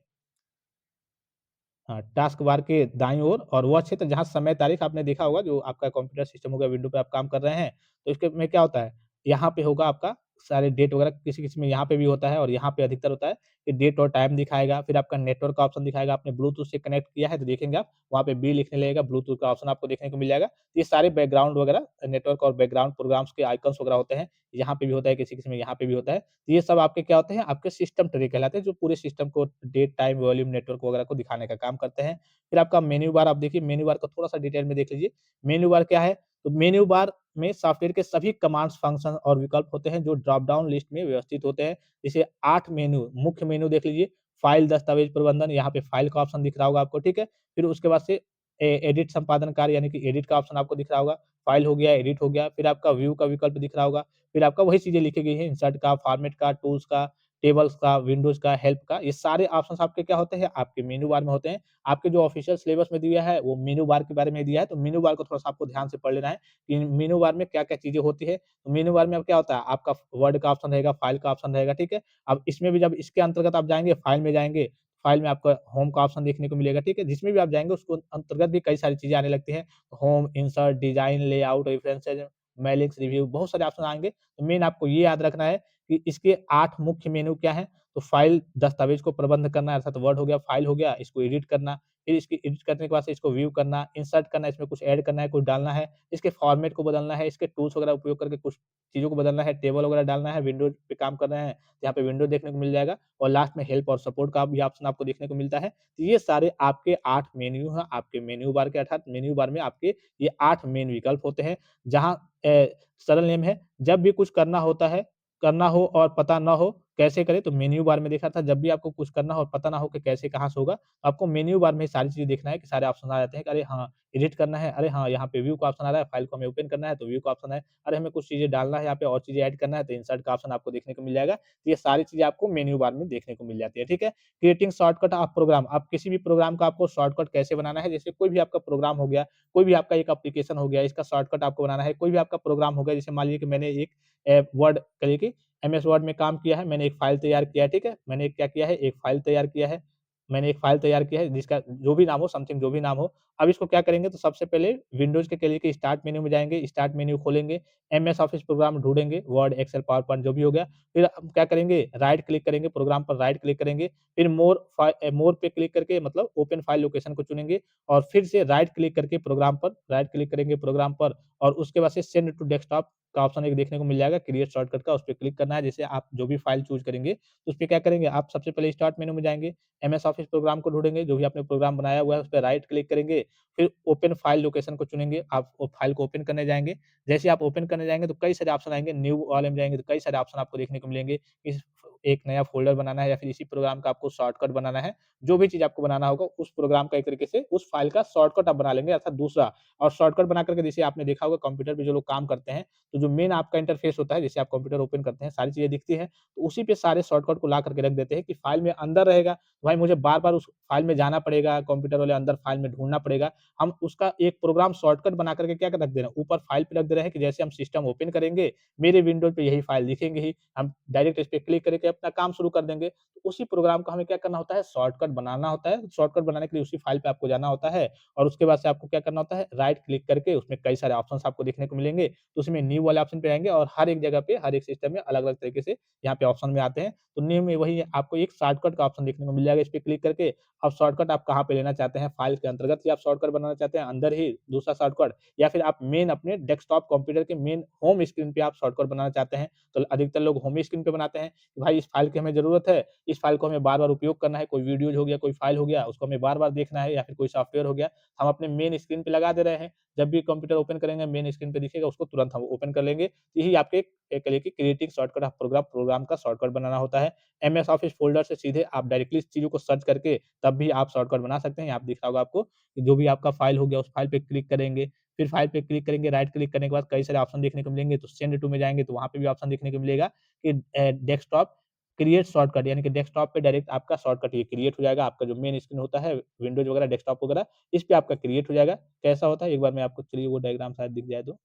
हाँ, टास्क बार के दाईं ओर और वह क्षेत्र जहाँ समय तारीख आपने देखा होगा जो आपका कंप्यूटर सिस्टम हो गया, विंडो पे आप काम कर रहे हैं, तो इसके में क्या होता है, यहाँ पे होगा आपका सारे डेट वगैरह किसी-किसी में यहाँ पे भी होता है और यहाँ पे अधिकतर होता है कि डेट और टाइम दिखाएगा, फिर आपका नेटवर्क का ऑप्शन दिखाएगा, आपने ब्लूटूथ से कनेक्ट किया है तो देखेंगे आप, वहाँ पे बी लिखने लगेगा, ब्लूटूथ का ऑप्शन आपको देखने को मिल जाएगा। ये सारे बैकग्राउंड वगैरह नेटवर्क और बैकग्राउंड प्रोग्राम्स के आइकन्स वगैरह होते हैं, यहाँ पे भी होता है, किसी-किसी में यहाँ पे भी होता है। तो ये सब आपके क्या होते हैं, आपके सिस्टम ट्री कहलाते हैं, जो पूरे सिस्टम को डेट, टाइम, वॉल्यूम, नेटवर्क वगैरह को दिखाने का काम करते हैं। फिर आपका मेन्यू बार आप देखिए, मेन्यू बार को थोड़ा-सा डिटेल में देख लीजिए। मेन्यू बार क्या है? तो मेन्यू बार में सॉफ्टवेयर के सभी कमांड्स, फंक्शन और विकल्प होते हैं जो ड्रॉप डाउन लिस्ट में व्यवस्थित होते हैं। जैसे 8 मेन्यू, मुख्य मेन्यू देख लीजिए, फाइल दस्तावेज प्रबंधन, यहाँ पे फाइल का ऑप्शन दिख रहा होगा आपको, ठीक है? फिर उसके बाद से एडिट संपादन कार्य यानी कि एडिट का ऑप्शन आपको दिख रहा होगा। फाइल हो गया, एडिट हो गया, फिर आपका व्यू का विकल्प दिख रहा होगा। फिर आपका वही चीज़ें लिखी गई हैं, इंसर्ट का, फॉर्मेट का, टूल्स का, टेबल्स का, विंडोज़ का, हेल्प का, ये सारे ऑप्शंस आपके क्या होते हैं? आपके मेन्यू बार में होते हैं। आपके जो ऑफिशियल सिलेबस में दिया है, वो मेनू बार के बारे में दिया है, तो मेनू बार को थोड़ा-सा आपको ध्यान से पढ़ लेना है कि मेनू बार में क्या-क्या चीज़ें होती है। तो मेनू बार में अब क्या होता है, आपका वर्ड का ऑप्शन रहेगा, फाइल का ऑप्शन रहेगा, ठीक है? अब इसमें भी जब इसके अंतर्गत आप जाएँगे, फाइल में जाएँगे, फाइल में आपका होम का ऑप्शन देखने को मिलेगा, ठीक है? जिसमें भी आप जाएँगे, उसको अंतर्गत भी कई सारी चीज़ें आने लगती हैं। Home, insert, design, layout, references, mailings, review, बहुत सारे ऑप्शन आएँगे। तो मेन आपको ये याद रखना है कि इसके 8 मुख्य मेनू क्या हैं? तो फाइल दस्तावेज को प्रबंध करना अर्थात वर्ड हो गया, फाइल हो गया, इसको एडिट करना, फिर इसकी एडिट करने के बाद से इसको व्यू करना, इंसर्ट करना, इसमें कुछ ऐड करना है, कुछ डालना है, इसके फॉर्मेट को बदलना है, इसके टूल्स वगैरह उपयोग करके कुछ चीज़ों को बदलना है, टेबल वगैरह डालना है, विंडोज़ पे काम कर रहे हैं, यहाँ पे विंडो देखने को मिल जाएगा और लास्ट में हेल्प और सपोर्ट का भी ऑप्शन आपको देखने को मिलता है। तो ये सारे आपके 8 मेन्यू हैं, आपके मेन्यू बार के अर्थात मेन्यू बार में आपके ये 8 मेन विकल्प होते हैं, जहाँ सरल नियम है, जब भी कुछ करना हो और पता ना हो, कैसे करें? तो मेन्यू बार में देखा था जब भी आपको कुछ करना हो और पता ना हो कि कैसे कहाँ से होगा, आपको मेन्यू बार में ये सारी चीज़ें देखना है कि सारे ऑप्शन आ जाते हैं कि अरे हाँ, एडिट करना है, अरे हाँ, यहाँ पे व्यू का ऑप्शन आ रहा है, फाइल को हमें ओपन करना है तो व्यू का ऑप्शन है, अरे हमें कुछ चीज़ें डालना है यहाँ पे और चीज़ें ऐड करना है तो इंसर्ट का ऑप्शन आपको देखने को मिल जाएगा। तो ये सारी चीज़ें आपको मेन्यू बार में देखने को मिल जाती है, ठीक है? क्रिएटिंग शॉर्टकट ऑफ प्रोग्राम, आप किसी भी प्रोग्राम का आपको शॉर्टकट कैसे बनाना है, जैसे कोई भी आपका प्रोग्राम हो गया, कोई भी आपका एक एप्लीकेशन हो गया, इसका शॉर्टकट आपको बनाना है, कोई भी आपका प्रोग्राम हो गया, जैसे मान लीजिए कि मैंने एक वर्ड करिए कि एमएस वर्ड में काम किया है, मैंने एक फ़ाइल तैयार किया है, ठीक है? मैंने एक क्या किया है, एक फ़ाइल तैयार किया है। मैंने एक फ़ाइल तैयार किया है जिसका जो भी नाम हो, समथिंग जो भी नाम हो। अब इसको क्या करेंगे तो सबसे पहले विंडोज़ के लिए के स्टार्ट मेन्यू में जाएँगे, स्टार्ट मेन्यू खोलेंगे, एमएस ऑफिस प्रोग्राम ढूँढेंगे, वर्ड, एक्सेल, पावर पॉइंट जो भी हो गया। फिर हम क्या करेंगे, राइट क्लिक करेंगे, प्रोग्राम पर राइट क्लिक करेंगे, फिर मोर पे क्लिक करके मतलब ओपन फाइल लोकेशन को चुनेंगे और फिर से राइट क्लिक करके प्रोग्राम पर राइट क्लिक करेंगे प्रोग्राम पर और उसके बाद से सेंड टू डेस्कटॉप का ऑप्शन एक देखने को मिल जाएगा, क्रिएट शॉर्टकट का, उस पे क्लिक करना है। जैसे आप जो भी फ़ाइल चूज़ करेंगे, तो उस पे क्या करेंगे, आप सबसे पहले स्टार्ट मेनू में जाएँगे, एमएस ऑफिस प्रोग्राम को ढूँढेंगे, जो भी आपने प्रोग्राम बनाया हुआ है, उस पे राइट क्लिक करेंगे, फिर ओपन फाइल लोकेशन को चुनेंगे, आप वो फाइल को ओपन करने जाएँगे। जैसे आप ओपन करने जाएँगे, तो कई सारे ऑप्शन आएँगे, न्यू वाले में जाएँगे, तो कई सारे ऑप्शन आपको देखने को मिलेंगे। इस एक नया फ़ोल्डर बनाना है या फिर इसी प्रोग्राम का आपको शॉर्टकट बनाना है। जो भी चीज़ आपको बनाना होगा, उस प्रोग्राम का एक तरीके से उस फाइल का शॉर्टकट आप बना लेंगे अर्थात दूसरा और शॉर्टकट बना कर के जैसे आपने देखा होगा कंप्यूटर पे जो लोग काम करते हैं, तो जो मेन आपका इंटरफ़ेस होता है, जैसे आप कंप्यूटर ओपन करते हैं, सारी चीज़ें दिखती हैं, तो उसी पे सारे शॉर्टकट को ला करके रख देते हैं कि फाइल में अंदर रहेगा, तो भाई मुझे बार-बार उस फाइल में जाना पड़ेगा, कंप्यूटर वाले अंदर फाइल में ढूँढना पड़ेगा। हम उसका एक प्रोग्राम शॉर्टकट बना करके क्या रख दे रहे हैं, ऊपर फाइल पे रख दे रहे हैं कि जैसे हम सिस्टम ओपन करेंगे, मेरे विंडो पे यही फाइल दिखेंगे ही, हम डायरेक्ट इस पे क्लिक करके अपना काम शुरू कर देंगे। तो उसी प्रोग्राम का हमें क्या करना होता है, शॉर्टकट बनाना होता है, शॉर्टकट बनाने के लिए उसी फाइल पे आपको जाना होता है और उसके बाद से आपको क्या करना होता है, राइट क्लिक करके उसमें कई सारे ऑप्शंस आपको देखने को मिलेंगे। तो उसमें न्यू वाले ऑप्शन पे आएँगे और हर एक जगह पे, हर एक सिस्टम में अलग-अलग तरीके से यहाँ पे ऑप्शन में आते हैं। तो न्यू में वही आपको एक शॉर्टकट का ऑप्शन देखने को मिल जाएगा, इस पे क्लिक करके अब शॉर्टकट आप कहाँ पे लेना चाहते हैं, फाइल के अंतर्गत ही आप शॉर्टकट बनाना चाहते हैं, अंदर ही दूसरा शॉर्टकट या फिर आप मेन अपने डेस्कटॉप कंप्यूटर के मेन होम स्क्रीन पे आप शॉर्टकट बनाना चाहते हैं। तो अधिकतर लोग होम स्क्रीन पे बनाते हैं, कि भाई इस फाइल की हमें ज़रूरत है, इस फाइल को हमें बार-बार उपयोग करना है, कोई वीडियोज़ हो गया, कोई फाइल हो गया, उसको हमें बार-बार देखना है या फिर कोई सॉफ्टवेयर हो गया, हम अपने मेन स्क्रीन पे लगा दे रहे हैं। जब भी कंप्यूटर ओपन करेंगे, मेन स्क्रीन पे दिखेगा, उसको तुरंत हम ओपन कर लेंगे। यही आपके एक कहिए कि क्रिएटिंग शॉर्टकट ऑफ प्रोग्राम का शॉर्टकट बनाना होता है। एमएस ऑफिस फ़ोल्डर से सीधे आप डायरेक्टली इस चीज़ों को सर्च करके तब भी आप शॉर्टकट बना सकते हैं। यहाँ पे दिख रहा होगा आपको, कि जो भी आपका फ़ाइल हो गया, उस फ़ाइल पे क्लिक करेंगे, फिर फ़ाइल पे क्लिक करेंगे, राइट क्लिक करने के बाद कई सारे ऑप्शन देखने को मिलेंगे, तो सेंड टू में जाएँगे, तो वहाँ पे भी ऑप्शन देखने को मिलेगा कि डेस्कटॉप क्रिएट शॉर्टकट यानी कि डेस्कटॉप पे डायरेक्ट आपका शॉर्टकट ये क्रिएट हो जाएगा। आपका जो मेन स्क्रीन होता है, विंडोज़ वगैरह, डेस्कटॉप वगैरह, इस पे आपका क्रिएट हो जाएगा। कैसा होता है एक बार मैं आपको चलिए वो डायग्राम शायद दिख जाए तो।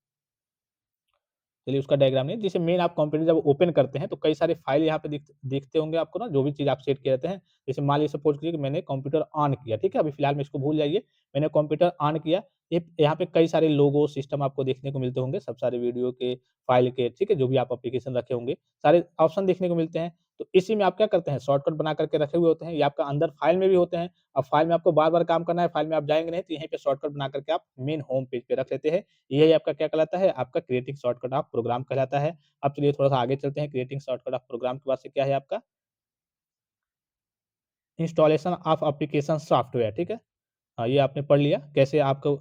चलिए उसका डायग्राम नहीं, जैसे मेन आप कंप्यूटर जब ओपन करते हैं तो कई सारे फाइल यहाँ पे दिखते होंगे आपको ना, जो भी चीज़ आप सेट किए रहते हैं। जैसे मान लीजिए सपोज़ कीजिए कि मैंने कंप्यूटर ऑन किया, ठीक है? अभी फिलहाल में इसको भूल जाइए। मैंने कंप्यूटर ऑन किया, ये यहाँ पे कई सारे लोगो, सिस्टम आपको देखने को मिलते होंगे, सब सारे वीडियो के, फाइल के, ठीक है? जो भी आप एप्लीकेशन रखे होंगे, सारे ऑप्शन देखने को मिलते हैं। तो इसी में आप क्या करते हैं, शॉर्टकट बना करके रखे हुए होते हैं, ये आपका अंदर फाइल में भी होते हैं। अब फाइल में आपको बार-बार काम करना है, फाइल में आप जाएँगे नहीं, तो यहीं पे शॉर्टकट बना करके आप मेन होम पेज पे रख लेते हैं। यही आपका क्या कहलाता है, आपका क्रिएटिंग शॉर्टकट ऑफ प्रोग्राम कहलाता है। अब चलिए थोड़ा-सा आगे चलते हैं, क्रिएटिंग शॉर्टकट ऑफ प्रोग्राम के बाद से क्या है आपका इंस्टॉलेशन ऑफ एप्लीकेशन सॉफ्टवेयर, ठीक है? हाँ, ये आपने पढ़ लिया कैसे आपको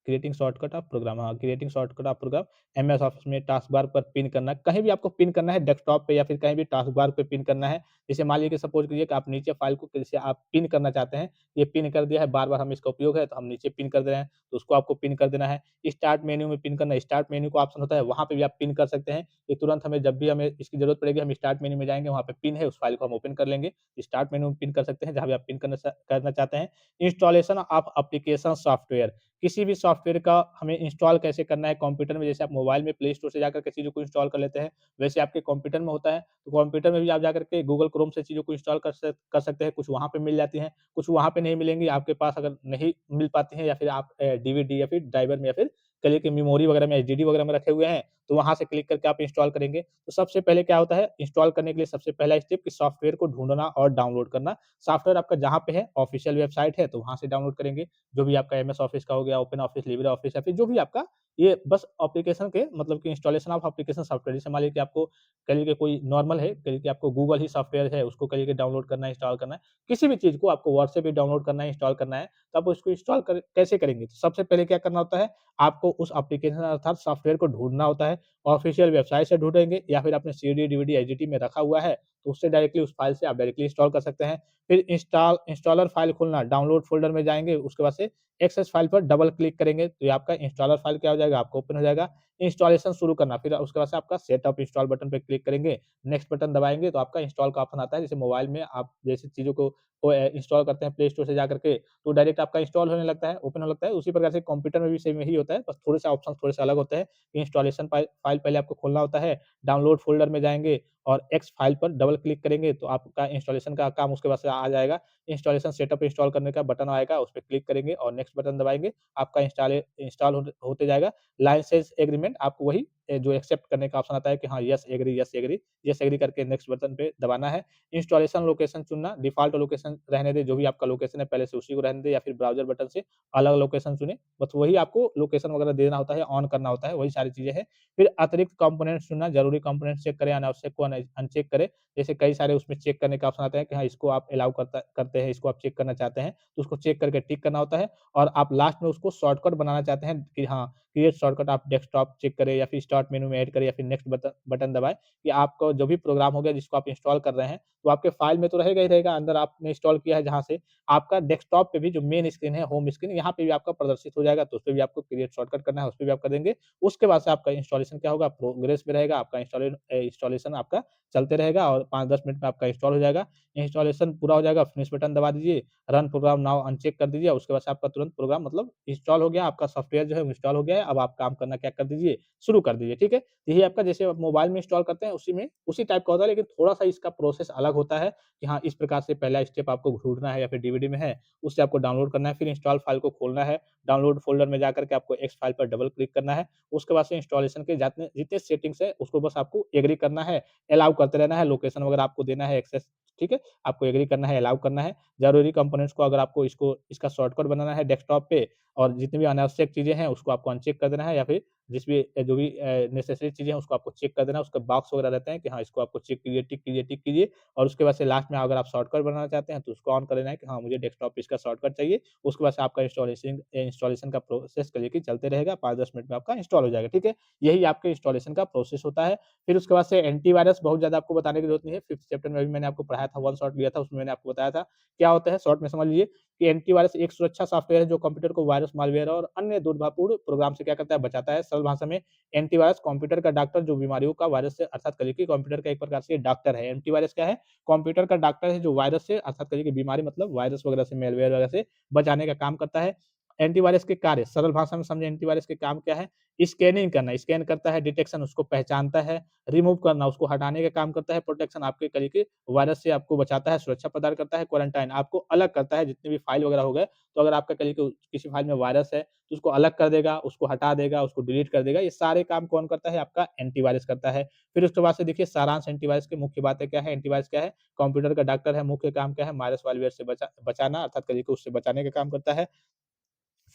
क्रिएटिंग शॉर्टकट ऑफ प्रोग्राम, हाँ, creating shortcut of program MS Office में टास्क बार पर पिन करना, कहीं भी आपको पिन करना है डेस्कटॉप पे या फिर कहीं भी टास्क बार पे पिन करना है। जैसे मान लीजिए कि सपोज़ कीजिए कि आप नीचे फ़ाइल को जैसे आप पिन करना चाहते हैं, ये पिन कर दिया है, बार-बार हम इसका उपयोग है तो हम नीचे पिन कर दे रहे हैं, तो उसको आपको पिन कर देना है। स्टार्ट मेन्यू में पिन करना है, स्टार्ट मेन्यू का ऑप्शन होता है, वहाँ पे भी आप पिन कर सकते हैं। ये तुरंत हमें जब भी हमें इसकी ज़रूरत पड़ेगी, हम स्टार्ट मेन्यू में जाएँगे, वहाँ पे पिन है, उस फ़ाइल को हम ओपन कर लेंगे। स्टार्ट मेन्यू में पिन कर सकते हैं, जहाँ भी आप पिन करना चाहते हैं। इंस्टॉलेशन ऑफ एप्लीकेशन सॉफ्टवेयर, किसी भी सॉफ्टवेयर का हमें इंस्टॉल कैसे करना है कंप्यूटर में, जैसे आप मोबाइल में प्ले स्टोर से जाकर के चीज़ों को इंस्टॉल कर लेते हैं, वैसे आपके कंप्यूटर में होता है। तो कंप्यूटर में भी आप जाकर के गूगल क्रोम से चीज़ों को इंस्टॉल कर सकते हैं, कुछ वहाँ पे मिल जाती हैं, कुछ वहाँ पे नहीं मिलेंगी, आपके पास अगर नहीं मिल पाती हैं या फिर आप डीवीडी या फिर ड्राइवर में या फिर कहिए कि मेमोरी वगैरह में, एचडीडी वगैरह में रखे हुए हैं, तो वहाँ से क्लिक करके आप इंस्टॉल करेंगे। तो सबसे पहले क्या होता है, इंस्टॉल करने के लिए सबसे पहला स्टेप कि सॉफ्टवेयर को ढूँढना और डाउनलोड करना। सॉफ्टवेयर आपका जहाँ पे है, ऑफिशियल वेबसाइट है, तो वहाँ से डाउनलोड करेंगे। जो भी आपका एमएस ऑफिस का हो गया, ओपन ऑफिस, लिब्रे ऑफिस या फिर जो भी आपका ये बस एप्लीकेशन के मतलब कि इंस्टॉलेशन ऑफ एप्लीकेशन सॉफ्टवेयर, जैसे मान लीजिए कि आपको कह लीजिए कि कोई नॉर्मल है, कह लीजिए कि आपको गूगल ही सॉफ्टवेयर है, उसको कह लीजिए कि डाउनलोड करना है, इंस्टॉल करना है। किसी भी चीज़ को आपको व्हाट्सएप पे डाउनलोड करना है, इंस्टॉल करना है, तो आप उसको इंस्टॉल कैसे करेंगे? तो सबसे पहले क्या करना होता है, आपको उस एप्लीकेशन अर्थात सॉफ्टवेयर को ढूँढना होता है। ऑफिशियल वेबसाइट से ढूँढेंगे या फिर आपने सीडी, डीवीडी, एचडीडी में रखा हुआ है, तो उससे डायरेक्टली उस फाइल से आप डायरेक्टली इंस्टॉल कर सकते हैं। फिर इंस्टॉलर फाइल खोलना, डाउनलोड फ़ोल्डर में जाएँगे, उसके बाद से एक्सेस फाइल पर डबल क्लिक करेंगे, तो ये आपका इंस्टॉलर फाइल क्या हो जाएगा, आपको ओपन हो जाएगा। इंस्टॉलेशन शुरू करना, फिर उसके बाद से आपका सेटअप इंस्टॉल बटन पे क्लिक करेंगे, नेक्स्ट बटन दबाएँगे, तो आपका इंस्टॉल का ऑप्शन आता है। जैसे मोबाइल में आप जैसे चीज़ों को इंस्टॉल करते हैं प्ले स्टोर से जाकर के, तो डायरेक्ट आपका इंस्टॉल होने लगता है, ओपन होने लगता है। उसी प्रकार से कंप्यूटर में भी सेम यही होता है, बस थोड़े-से ऑप्शन थोड़े-से अलग होते हैं। इंस्टॉलेशन फाइल पहले आपको खोलना होता है, डाउनलोड फ़ोल्डर में जाएँगे और एक्स फाइल पर डबल क्लिक करेंगे, तो आपका इंस्टॉलेशन का काम उसके बाद से आ जाएगा। इंस्टॉलेशन सेटअप इंस्टॉल करने का बटन आएगा, उस पे क्लिक करेंगे और नेक्स्ट बटन दबाएँगे, आपका इंस्टॉल होते जाएगा। लाइसेंस एग्रीमेंट आपको वही जो एक्सेप्ट करने का ऑप्शन आता है कि हाँ, येस एग्री करके नेक्स्ट बटन पे दबाना है। इंस्टॉलेशन लोकेशन चुनना, डिफ़ॉल्ट लोकेशन रहने दें, जो भी आपका लोकेशन है पहले से उसी को रहने दें या फिर ब्राउज़र बटन से अलग लोकेशन चुनें। बस वही आपको लोकेशन वगैरह देना होता है, ऑन करना होता है, वही सारी चीज़ें हैं। फिर अतिरिक्त कंपोनेंट्स चुनना, ज़रूरी कंपोनेंट्स चेक करें, अनावश्यक को अनचेक करें। जैसे कई सारे उसमें चेक करने का ऑप्शन आता है कि हाँ, इसको आप अलाउ करते हैं, इसको आप चेक करना चाहते हैं, तो उसको चेक करके टिक करना होता है और आप लास्ट में उसको शॉर्टकट बनाना चाहते हैं कि हाँ, क्रिएट शॉर्टकट आप डेस्कटॉप चेक करें या फिर स्टार्ट मेनू में ऐड करें या फिर नेक्स्ट बटन दबाएँ कि आपका जो भी प्रोग्राम हो गया जिसको आप इंस्टॉल कर रहे हैं, तो आपके फाइल में तो रहेगा ही रहेगा, अंदर आपने इंस्टॉल किया है जहाँ से, आपका डेस्कटॉप पे भी जो मेन स्क्रीन है, होम स्क्रीन, यहाँ पे भी आपका प्रदर्शित हो जाएगा, तो उसपे भी आपको क्रिएट शॉर्टकट करना है, उसपे भी आप कर देंगे। उसके बाद से आपका इंस्टॉलेशन क्या होगा, प्रोग्रेस में रहेगा, आपका इंस्टॉलेशन आपका चलते रहेगा और 5-10 मिनट में आपका इंस्टॉल हो जाएगा। इंस्टॉलेशन पूरा हो जाएगा, फिनिश बटन दबा दीजिए, रन प्रोग्राम नाउ अनचेक कर दीजिए, उसके बाद से आपका तुरंत प्रोग्राम मतलब इंस्टॉल हो गया, आपका सॉफ्टवेयर जो है वो इंस्टॉल हो गया है, अब आप काम करना क्या कर दीजिए, शुरू कर दीजिए, ठीक है? यही आपका जैसे आप मोबाइल में इंस्टॉल करते हैं उसी टाइप का होता है, लेकिन थोड़ा-सा इसका प्रोसेस अलग होता है कि हाँ, इस प्रकार से पहला स्टेप आपको ढूँढना है या फिर डीवीडी में है, उससे आपको डाउनलोड करना है, फिर इंस्टॉल फाइल को खोलना है, डाउनलोड फ़ोल्डर में जाकर के आपको एक्स फाइल पर डबल क्लिक करना है, उसके बाद से इंस्टॉलेशन के जातने जितने सेटिंग्स है, उसको बस आपको एग्री करना है, अलाउ करते रहना है, लोकेशन वगैरह आपको देना है एक्सेस, ठीक है? आपको एग्री करना है, अलाउ करना है। ज़रूरी कंपोनेंट्स को अगर आपको इसका शॉर्टकट बनाना है डेस्कटॉप पे और जितनी भी अनावश्यक चीज़ें हैं, उसको आपको अनचेक कर देना है या फिर जो भी नेसेसरी चीज़ें हैं, उसको आपको चेक कर देना है। उसका बॉक्स वगैरह रहते हैं कि हाँ, इसको आपको चेक कीजिए, टिक कीजिए और उसके बाद से लास्ट में अगर आप शॉर्टकट बनाना चाहते हैं, तो उसको ऑन कर देना है कि हाँ, मुझे डेस्कटॉप पे इसका शॉर्टकट चाहिए। उसके बाद से आपका इंस्टॉलेशन का प्रोसेस करिए कि चलते रहेगा, 5-10 मिनट में आपका इंस्टॉल हो जाएगा, ठीक है? यही आपके इंस्टॉलेशन का प्रोसेस होता है। फिर उसके बाद से एंटीवायरस बहुत ज़्यादा आपको बताने की ज़रूरत नहीं है। 5th चैप्टर में अभी मैंने आपको पढ़ाया था, वन शॉट लिया था, उसमें मैंने आपको बताया था। क्या होता है शॉर्ट में समझ लीजिए कि एंटीवायरस एक सुरक्षा सॉफ्टवेयर है जो कंप्यूटर को वायरस, मालवेयर और अन्य दुर्भावनापूर्ण प्रोग्राम से क्या करता है, बचाता है। सरल भाषा में एंटीवायरस कंप्यूटर का डॉक्टर जो बीमारियों का वायरस से अर्थात कहिए कि कंप्यूटर का एक प्रकार से डॉक्टर है। एंटीवायरस क्या है? कंप्यूटर का डॉक्टर है जो वायरस से अर्थात कहिए कि बीमारी मतलब वायरस वगैरह से, मैलवेयर वगैरह से बचाने का काम करता है। एंटीवायरस के कार्य सरल भाषा में समझें एंटीवायरस के काम क्या है? स्कैनिंग करना, स्कैन करता है, डिटेक्शन उसको पहचानता है, रिमूव करना उसको हटाने का काम करता है, प्रोटेक्शन आपके कहिए कि वायरस से आपको बचाता है, सुरक्षा प्रदान करता है, क्वारंटाइन आपको अलग करता है जितने भी फाइल वगैरह हो गए, तो अगर आपका कहिए कि किसी फाइल में वायरस है, तो उसको अलग कर देगा, उसको हटा देगा, उसको डिलीट कर देगा। ये सारे काम कौन करता है? आपका एंटीवायरस करता है। फिर उसके बाद से देखिए सारांश एंटीवायरस की मुख्य बातें क्या है? एंटीवायरस क्या है? कंप्यूटर का डॉक्टर है, मुख्य काम क्या है? वायरस मालवेयर से बचाना अर्थात कहिए कि उससे बचाने का काम करता है।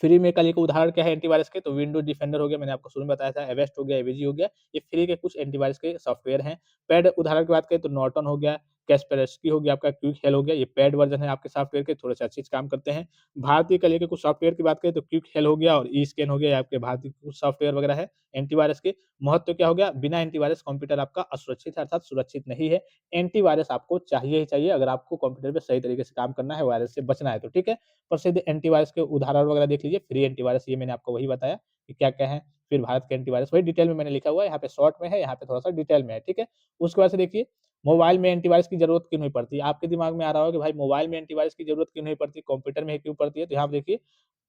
फ्री में कल एक उदाहरण क्या है एंटीवायरस के तो विंडोज डिफेंडर हो गया, मैंने आपको शुरू में बताया था, एवेस्ट हो गया, एवीजी हो गया, ये फ्री के कुछ एंटीवायरस के सॉफ्टवेयर हैं। पेड उदाहरण की बात करें तो नॉर्टन हो गया, कैस्पेरस्की हो गया, आपका क्विक हेल हो गया, ये पेड वर्जन है आपके सॉफ्टवेयर के, थोड़े से अच्छे से काम करते हैं। भारतीय कल के कुछ सॉफ्टवेयर की बात करें तो क्विक हेल हो गया और ई स्कैन हो गया, ये आपके भारतीय कुछ सॉफ्टवेयर वगैरह है एंटीवायरस के। महत्व क्या हो गया? बिना एंटीवायरस कंप्यूटर आपका असुरक्षित है अर्थात सुरक्षित नहीं है। एंटीवायरस आपको चाहिए ही चाहिए अगर आपको कंप्यूटर पे सही तरीके से काम करना है, वायरस से बचना है तो, ठीक है? प्रसिद्ध एंटीवायरस के उदाहरण वगैरह देख लीजिए, फ्री एंटीवायरस ये मैंने आपको वही बताया कि क्या-क्या है। फिर भारत के एंटीवायरस वही डिटेल में मैंने लिखा हुआ है, यहाँ पे शॉर्ट में है, यहाँ पे थोड़ा-सा डिटेल में है, ठीक है? उसके बाद से देखिए, मोबाइल में एंटीवायरस की ज़रूरत क्यों नहीं पड़ती? आपके दिमाग में आ रहा होगा कि भाई मोबाइल में एंटीवायरस की ज़रूरत क्यों नहीं पड़ती, कंप्यूटर में ही क्यों पड़ती है? तो यहाँ पे देखिए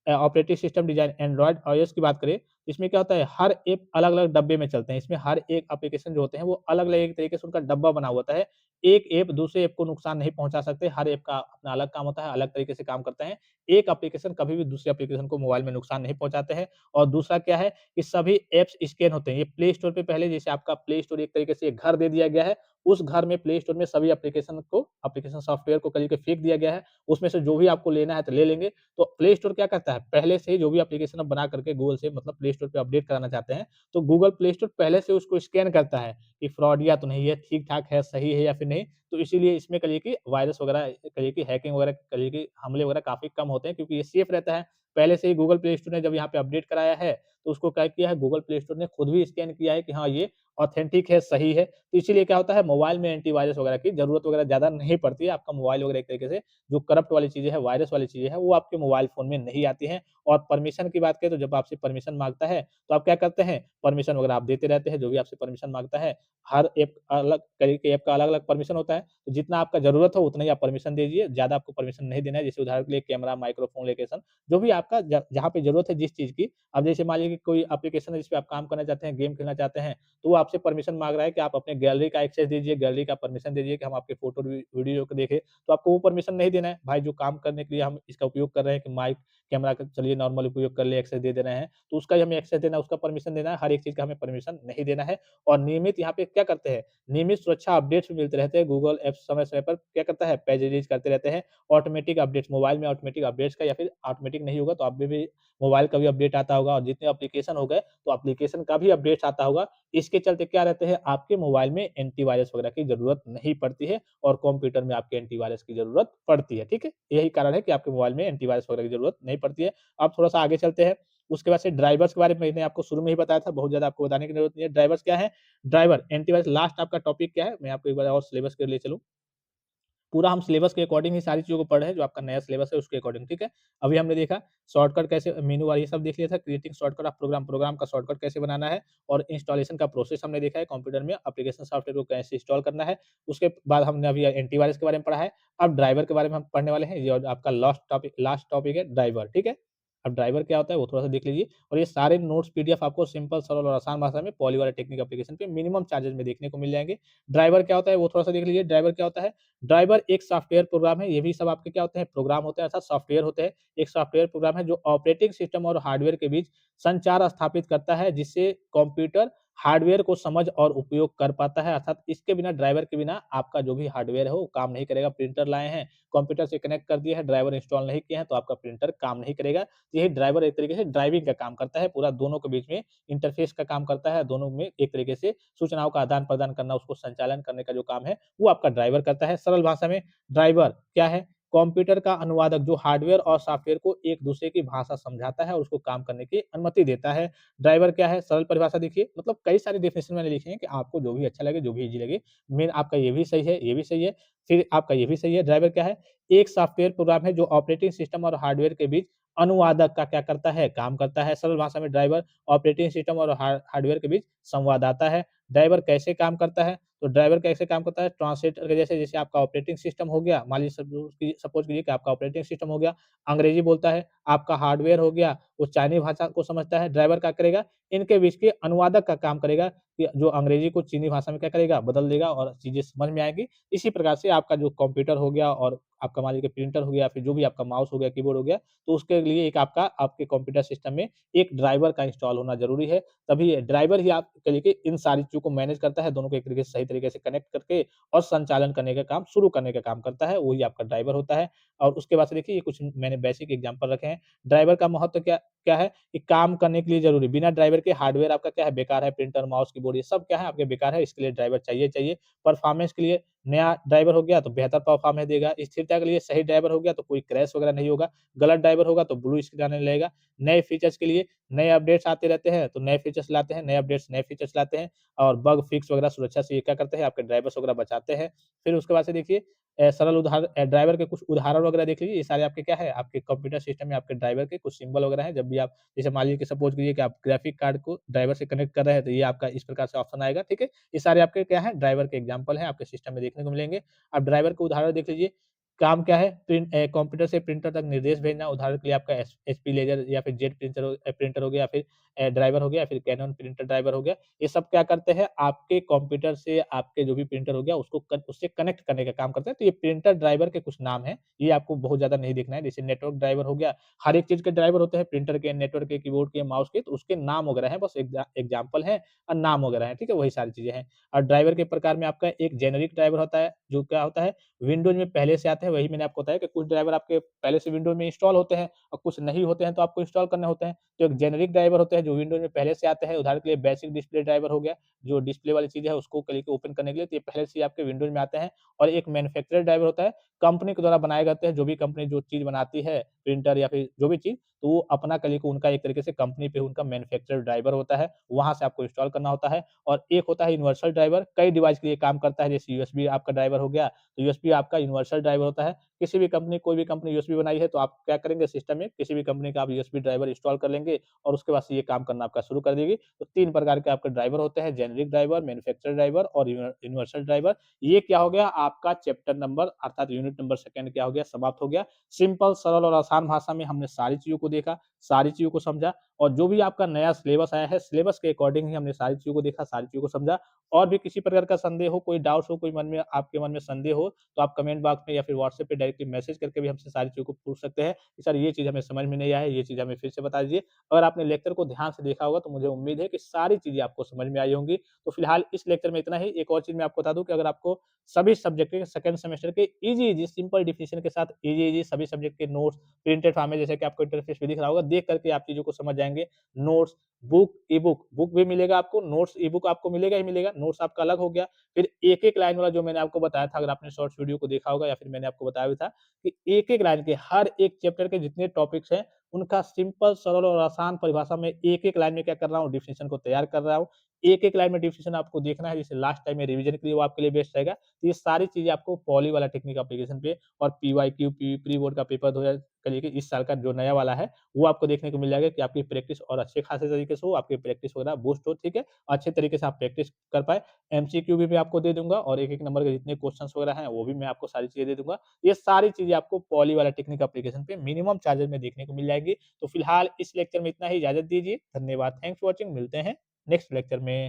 operating system design Android iOS की बात करें, इसमें क्या होता है हर ऐप अलग-अलग डब्बे में चलते हैं। इसमें हर एक एप्लीकेशन जो होते हैं वो अलग-अलग एक तरीके से उनका डब्बा बना होता है। एक ऐप दूसरे ऐप को नुकसान नहीं पहुँचा सकते, हर ऐप का अपना अलग काम होता है, अलग तरीके से काम करते हैं। एक एप्लीकेशन कभी भी दूसरे एप्लीकेशन को मोबाइल में नुकसान नहीं पहुँचाते हैं और दूसरा क्या है कि सभी ऐप्स स्कैन होते हैं। ये प्ले स्टोर पे पहले जैसे आपका प्ले स्टोर एक तरीके से एक घर दे दिया गया है, उस घर में प्ले स्टोर में सभी एप्लीकेशन सॉफ्टवेयर को कहीं पे फेंक दिया गया है। उसमें से जो भी आपको लेना है तो ले लेंगे। तो प्ले स्टोर क्या करता है, पहले से ही जो भी एप्लीकेशन आप बना करके गूगल से मतलब प्ले स्टोर पे अपडेट कराना चाहते हैं, तो गूगल प्ले स्टोर पहले से उसको स्कैन करता है कि फ्रॉड या तो नहीं है, ठीक-ठाक है, सही है या फिर नहीं। तो इसीलिए इसमें कहिए कि वायरस वगैरह कहिए कि हैकिंग वगैरह कहिए कि हमले वगैरह काफ़ी कम होते हैं क्योंकि ये सेफ रहता है। पहले से ही गूगल प्ले स्टोर ने जब यहाँ पे अपडेट कराया है, तो उसको क्या किया है गूगल प्ले स्टोर ने खुद भी स्कैन किया है कि हाँ, ये ऑथेंटिक है, सही है। तो इसीलिए क्या होता है मोबाइल में एंटीवायरस वगैरह की ज़रूरत वगैरह ज़्यादा नहीं पड़ती है। आपका मोबाइल वगैरह एक तरीके से जो करप्ट वाली चीज़ें हैं, वायरस वाली चीज़ें हैं, वो आपके मोबाइल फ़ोन में नहीं आती हैं। और परमिशन की बात करें तो जब आपसे परमिशन माँगता है, तो आप क्या करते हैं, परमिशन वगैरह आप देते रहते हैं, जो भी आपसे परमिशन माँगता है। हर ऐप अलग तरीके ऐप का अलग-अलग परमिशन होता है, तो जितना आपका ज़रूरत हो उतना ही आप परमिशन दीजिए, ज़्यादा आपको परमिशन नहीं देना है। जैसे उदाहरण के लिए कैमरा, माइक्रोफ़ोन, लोकेशन, जो भी आपका जहाँ पे ज़रूरत है जिस चीज़ की। अब जैसे मान लीजिए कि कोई एप्लीकेशन है जिस पे आप काम करना चाहते हैं, गेम खेलना चाहते हैं, तो वो आपसे परमिशन माँग रहा है कि आप अपने गैलरी का एक्सेस दीजिए, गैलरी का परमिशन दीजिए कि हम आपके फ़ोटो वीडियो को देखें। तो आपको वो परमिशन नहीं देना है। भाई जो काम करने के लिए हम इसका उपयोग कर रहे हैं कि माइक, कैमरा का चलिए नॉर्मल उपयोग कर लिए, एक्सेस दे रहे हैं, तो उसका ही हमें एक्सेस देना है, उसका परमिशन देना है, हर एक चीज़ का हमें परमिशन नहीं देना है। और नियमित यहाँ पे क्या करते हैं, नियमित सुरक्षा अपडेट्स मिलते रहते हैं। गूगल ऐप्स समय-समय पर क्या करता है, पैच रिलीज़ करते रहते हैं। ऑटोमेटिक अपडेट्स मोबाइल में ऑटोमेटिक अपडेट्स का या फिर ऑटोमेटिक नहीं होगा तो आप भी मोबाइल का भी अपडेट आता होगा और जितने एप्लीकेशन हो गए, तो एप्लीकेशन का भी अपडेट्स आता होगा। इसके चलते क्या रहते हैं, आपके मोबाइल में एंटीवायरस वगैरह की ज़रूरत नहीं पड़ती है और कंप्यूटर में आपके एंटीवायरस की ज़रूरत पड़ती है, ठीक है? यही कारण है कि आपके मोबाइल में एंटीवायरस वगैरह की ज़रूरत नहीं पड़ती है। अब थोड़ा-सा आगे चलते हैं, उसके बाद से ड्राइवर्स के बारे में मैंने आपको शुरू में ही बताया था, बहुत ज़्यादा आपको बताने की ज़रूरत नहीं है। ड्राइवर्स क्या है? ड्राइवर, एंटीवायरस लास्ट आपका टॉपिक क्या है? मैं आपको एक बार और सिलेबस के लिए चलूँ। पूरा हम सिलेबस के अकॉर्डिंग ही सारी चीज़ों को पढ़ रहे हैं, जो आपका नया सिलेबस है उसके अकॉर्डिंग, ठीक है? अभी हमने देखा शॉर्टकट कैसे मेनू और ये सब देख लिया था, creating shortcut of program, program का शॉर्टकट कैसे बनाना है और इंस्टॉलेशन का प्रोसेस हमने देखा है कंप्यूटर में एप्लीकेशन सॉफ्टवेयर को कैसे इंस्टॉल करना है। उसके बाद हमने अभी एंटीवायरस के बारे में पढ़ा है। अब ड्राइवर के बारे में हम पढ़ने वाले हैं, ये और आपका लास्ट टॉपिक है ड्राइवर, ठीक है? अब ड्राइवर क्या होता है वो थोड़ा-सा देख लीजिए और ये सारे नोट्स पीडीएफ आपको सिंपल, सरल और आसान भाषा में पॉली वाला टेक्निक एप्लीकेशन पे मिनिमम चार्जेज़ में देखने को मिल जाएँगे। ड्राइवर क्या होता है वो थोड़ा-सा देख लीजिए, ड्राइवर क्या होता है? ड्राइवर एक सॉफ्टवेयर प्रोग्राम है, ये भी सब आपके क्या होते हैं प्रोग्राम होते हैं अर्थात सॉफ्टवेयर होते हैं। एक सॉफ्टवेयर प्रोग्राम है जो ऑपरेटिंग सिस्टम और हार्डवेयर के बीच संचार स्थापित करता है जिससे कंप्यूटर हार्डवेयर को समझ और उपयोग कर पाता है अर्थात इसके बिना ड्राइवर के बिना आपका जो भी हार्डवेयर है वो काम नहीं करेगा। प्रिंटर लाए हैं, कंप्यूटर से कनेक्ट कर दिए हैं, ड्राइवर इंस्टॉल नहीं किए हैं तो आपका प्रिंटर काम नहीं करेगा। यही ड्राइवर एक तरीके से ड्राइविंग का काम करता है, पूरा दोनों के बीच में इंटरफेस का काम करता है, दोनों में एक तरीके से सूचनाओं का आदान-प्रदान करना, उसको संचालन करने का जो काम है वो आपका ड्राइवर करता है। सरल भाषा में ड्राइवर क्या है? कंप्यूटर का अनुवादक जो हार्डवेयर और सॉफ्टवेयर को एक-दूसरे की भाषा समझाता है और उसको काम करने की अनुमति देता है। ड्राइवर क्या है? सरल परिभाषा देखिए मतलब कई सारे डेफिनिशन मैंने लिखे हैं कि आपको जो भी अच्छा लगे, जो भी ईज़ी लगे। मेन आपका ये भी सही है, ये भी सही है, फिर आपका ये भी सही है। ड्राइवर क्या है? एक सॉफ्टवेयर प्रोग्राम है जो ऑपरेटिंग सिस्टम और हार्डवेयर के बीच अनुवादक का क्या करता है, काम करता है। सरल भाषा में ड्राइवर ऑपरेटिंग सिस्टम और हार्डवेयर के बीच संवाददाता है। ड्राइवर कैसे काम करता है? तो ड्राइवर कैसे काम करता है? ट्रांसलेटर के जैसे जैसे आपका ऑपरेटिंग सिस्टम हो गया, मान लीजिए सपोज़ कीजिए कि आपका ऑपरेटिंग सिस्टम हो गया, अंग्रेजी बोलता है, आपका हार्डवेयर हो गया, वो चाइनीज़ भाषा को समझता है, ड्राइवर क्या करेगा? इनके बीच के अनुवादक का काम करेगा कि जो अंग्रेजी को चीनी भाषा में क्या करेगा? बदल देगा और चीज़ें समझ में आएँगी। इसी प्रकार से आपका जो कंप्यूटर हो गया और आपका मान लीजिए प्रिंटर हो गया, फिर जो भी आपका माउस हो गया, कीबोर्ड हो गया, तो उसके लिए एक आपका आपके कंप्यूटर सिस्टम में एक ड्राइवर का इंस्टॉल होना ज़रूरी है। तभी ड्राइवर ही आपके लिए कि इन सारी चीज़ों को मैनेज करता है, दोनों को एक तरीके से सही तरीके से कनेक्ट करके और संचालन करने का काम, शुरू करने का काम करता है, वही आपका ड्राइवर होता है। और उसके बाद से देखिए ये कुछ मैंने बेसिक एग्ज़ाम्पल रखे हैं। ड्राइवर का महत्व क्या क्या है कि काम करने के लिए ज़रूरी, बिना ड्राइवर के हार्डवेयर आपका क्या है बेकार है, प्रिंटर, माउस, कीबोर्ड ये सब क्या है आपके बेकार है, इसके लिए ड्राइवर चाहिए चाहिए। परफॉर्मेंस के लिए नया ड्राइवर हो गया तो बेहतर परफॉर्मेंस देगा, स्थिरता के लिए सही ड्राइवर हो गया तो कोई क्रैश वगैरह नहीं होगा, गलत ड्राइवर होगा तो ब्लू स्क्रीन आने लगेगा। नए फीचर्स के लिए नए अपडेट्स आते रहते हैं, तो नए फीचर्स लाते हैं, नए अपडेट्स, नए फीचर्स लाते हैं और बग फिक्स वगैरह सुरक्षा से ये क्या करते हैं, आपके ड्राइवर्स वगैरह बचाते हैं। फिर उसके बाद से देखिए सरल ड्राइवर के कुछ उदाहरण वगैरह देख लीजिए, ये सारे आपके क्या है, आपके कंप्यूटर सिस्टम में आपके ड्राइवर के कुछ सिंबल वगैरह हैं, जब भी आप जैसे मान लीजिए कि सपोज़ कीजिए कि आप ग्राफिक कार्ड को ड्राइवर से कनेक्ट कर रहे हैं, तो ये आपका इस प्रकार से ऑप्शन आएगा, ठीक है? ये सारे आपके क्या हैं, ड्राइवर के एग्ज़ाम्पल हैं, आपके सिस्टम में देखने को मिलेंगे। अब ड्राइवर का उदाहरण देख लीजिए, काम क्या है? कंप्यूटर से प्रिंटर तक निर्देश भेजना, उदाहरण के लिए आपका एचपी लेज़र या फिर जेट प्रिंटर हो गया, फिर ड्राइवर हो गया, फिर कैनन प्रिंटर ड्राइवर हो गया। ये सब क्या करते हैं, आपके कंप्यूटर से आपके जो भी प्रिंटर हो गया, उससे कनेक्ट करने का काम करते हैं। तो ये प्रिंटर ड्राइवर के कुछ नाम हैं, ये आपको बहुत ज़्यादा नहीं देखना है। जैसे नेटवर्क ड्राइवर हो गया, हर एक चीज़ के ड्राइवर होते हैं, प्रिंटर के, नेटवर्क के, कीबोर्ड के, माउस के, तो उसके नाम वगैरह हैं, बस एग्ज़ाम्पल हैं और नाम वगैरह हैं, ठीक है? वही सारी चीज़ें हैं। और ड्राइवर के प्रकार में आपका एक जेनेरिक ड्राइवर होता है, जो क्या होता है, विंडोज़ में पहले से आते हैं, वही मैंने आपको बताया कि कुछ ड्राइवर आपके पहले से विंडोज़ में इंस्टॉल होते हैं और कुछ नहीं होते हैं, तो आपको इंस्टॉल करने होते हैं। तो एक जेनेरिक ड्राइवर होते हैं, जो विंडोज़ में पहले से आते हैं, उदाहरण के लिए बेसिक डिस्प्ले ड्राइवर हो गया, जो डिस्प्ले वाली चीज़ है, उसको क्लिक ओपन करने के लिए, तो ये पहले से ही आपके विंडोज़ में आते हैं। और एक मैन्युफैक्चरर ड्राइवर होता है, कंपनी के द्वारा बनाए जाते हैं, जो भी कंपनी जो चीज़ बनाती है, प्रिंटर या फिर जो भी चीज़, तो वो अपना क्लिक उनका एक तरीके से कंपनी पे उनका मैन्युफैक्चरर ड्राइवर होता है, वहाँ से आपको इंस्टॉल करना होता है। और एक होता है यूनिवर्सल ड्राइवर, कई डिवाइस के लिए काम करता है, जैसे यूएसबी आपका ड्राइवर हो गया, तो यूएसबी आपका यूनिवर्सल ड्राइवर होता है। किसी भी कंपनी कोई भी कंपनी यूएसबी बनाई है, तो आप क्या करेंगे सिस्टम में किसी भी कंपनी का आप यूएसबी ड्राइवर इंस्टॉल कर लेंगे और उसके बाद से ये काम करना आपका शुरू कर देगी। तो 3 प्रकार के आपके ड्राइवर होते हैं, जेनेरिक ड्राइवर, मैन्युफैक्चरर ड्राइवर और यूनिवर्सल ड्राइवर। ये क्या हो गया आपका चैप्टर नंबर अर्थात यूनिट नंबर 2 क्या हो गया, समाप्त हो गया। सिंपल, सरल और आसान भाषा में हमने सारी चीज़ों को देखा, सारी चीज़ों को समझा और जो भी आपका नया सिलेबस आया है, सिलेबस के अकॉर्डिंग ही हमने सारी चीज़ों को देखा, सारी चीज़ों को समझा। और भी किसी प्रकार का संदेह हो, कोई डाउट्स हो, कोई मन में आपके मन में संदेह हो, तो आप कमेंट बॉक्स में या फिर व्हाट्सएप पे डायरेक्टली मैसेज करके भी हमसे सारी चीज़ों को पूछ सकते हैं कि सर ये चीज़ हमें समझ में नहीं आया है, ये चीज़ हमें फिर से बता दीजिए। अगर आपने लेक्चर को ध्यान से देखा होगा तो मुझे उम्मीद है कि सारी चीज़ें आपको समझ में आई होंगी। तो फिलहाल इस लेक्चर में इतना ही। एक और चीज़ मैं आपको बता दूँ कि अगर आपको सभी सब्जेक्ट के सेकंड सेमेस्टर के ईज़ी-ईज़ी सिंपल डेफिनिशन के साथ ईज़ी-ईज़ी सभी सब्जेक्ट के नोट्स प्रिंटेड फॉर्म में जैसे कि आपको इंटरफ़ेस पे दिख रहा होगा, देख कर के आप चीज़ों को समझ जाएँगे। नोट्स, बुक, ई-बुक, बुक भी मिलेगा आपको, नोट्स, ई-बुक आपको मिलेगा ही मिलेगा, नोट्स आपका अलग हो गया। फिर एक-एक लाइन वाला जो मैंने आपको बताया था, अगर आपने शॉर्ट्स वीडियो को देखा होगा या फिर मैंने आपको बताया भी था कि एक-एक लाइन के हर एक चैप्टर के जितने टॉपिक्स हैं, उनका सिंपल, सरल और आसान परिभाषा में एक-एक लाइन में क्या कर रहा हूँ, डेफिनिशन को तैयार कर रहा हूँ। एक-एक लाइन में डेफिनिशन आपको देखना है, जैसे लास्ट टाइम में रिवीजन के लिए वो आपके लिए बेस्ट रहेगा। तो ये सारी चीज़ें आपको पॉली वाला टेक्निक एप्लीकेशन पे और पीवाईक्यू, प्री बोर्ड का पेपर 2000 इस साल का जो नया वाला है, वो आपको देखने को मिल जाएगा कि आपकी प्रैक्टिस और अच्छे खासे तरीके से हो, आपकी प्रैक्टिस वगैरह बूस्ट हो, ठीक है? अच्छे तरीके से आप प्रैक्टिस कर पाएँ। एमसीक्यू भी मैं आपको दे दूँगा और एक-एक नंबर के जितने क्वेश्चन्स वगैरह हैं, वो भी मैं आपको सारी चीज़ें दे दूँगा। ये सारी चीज़ें आपको पॉली वाला टेक्निक एप्लीकेशन पे मिनिमम चार्जेज़ में देखने को मिल जाएगी। तो फिलहाल इस लेक्चर में इतना ही, इजाज़त दीजिए। धन्यवाद, थैंक्स फॉर वॉचिंग, मिलते हैं नेक्स्ट लेक्चर में।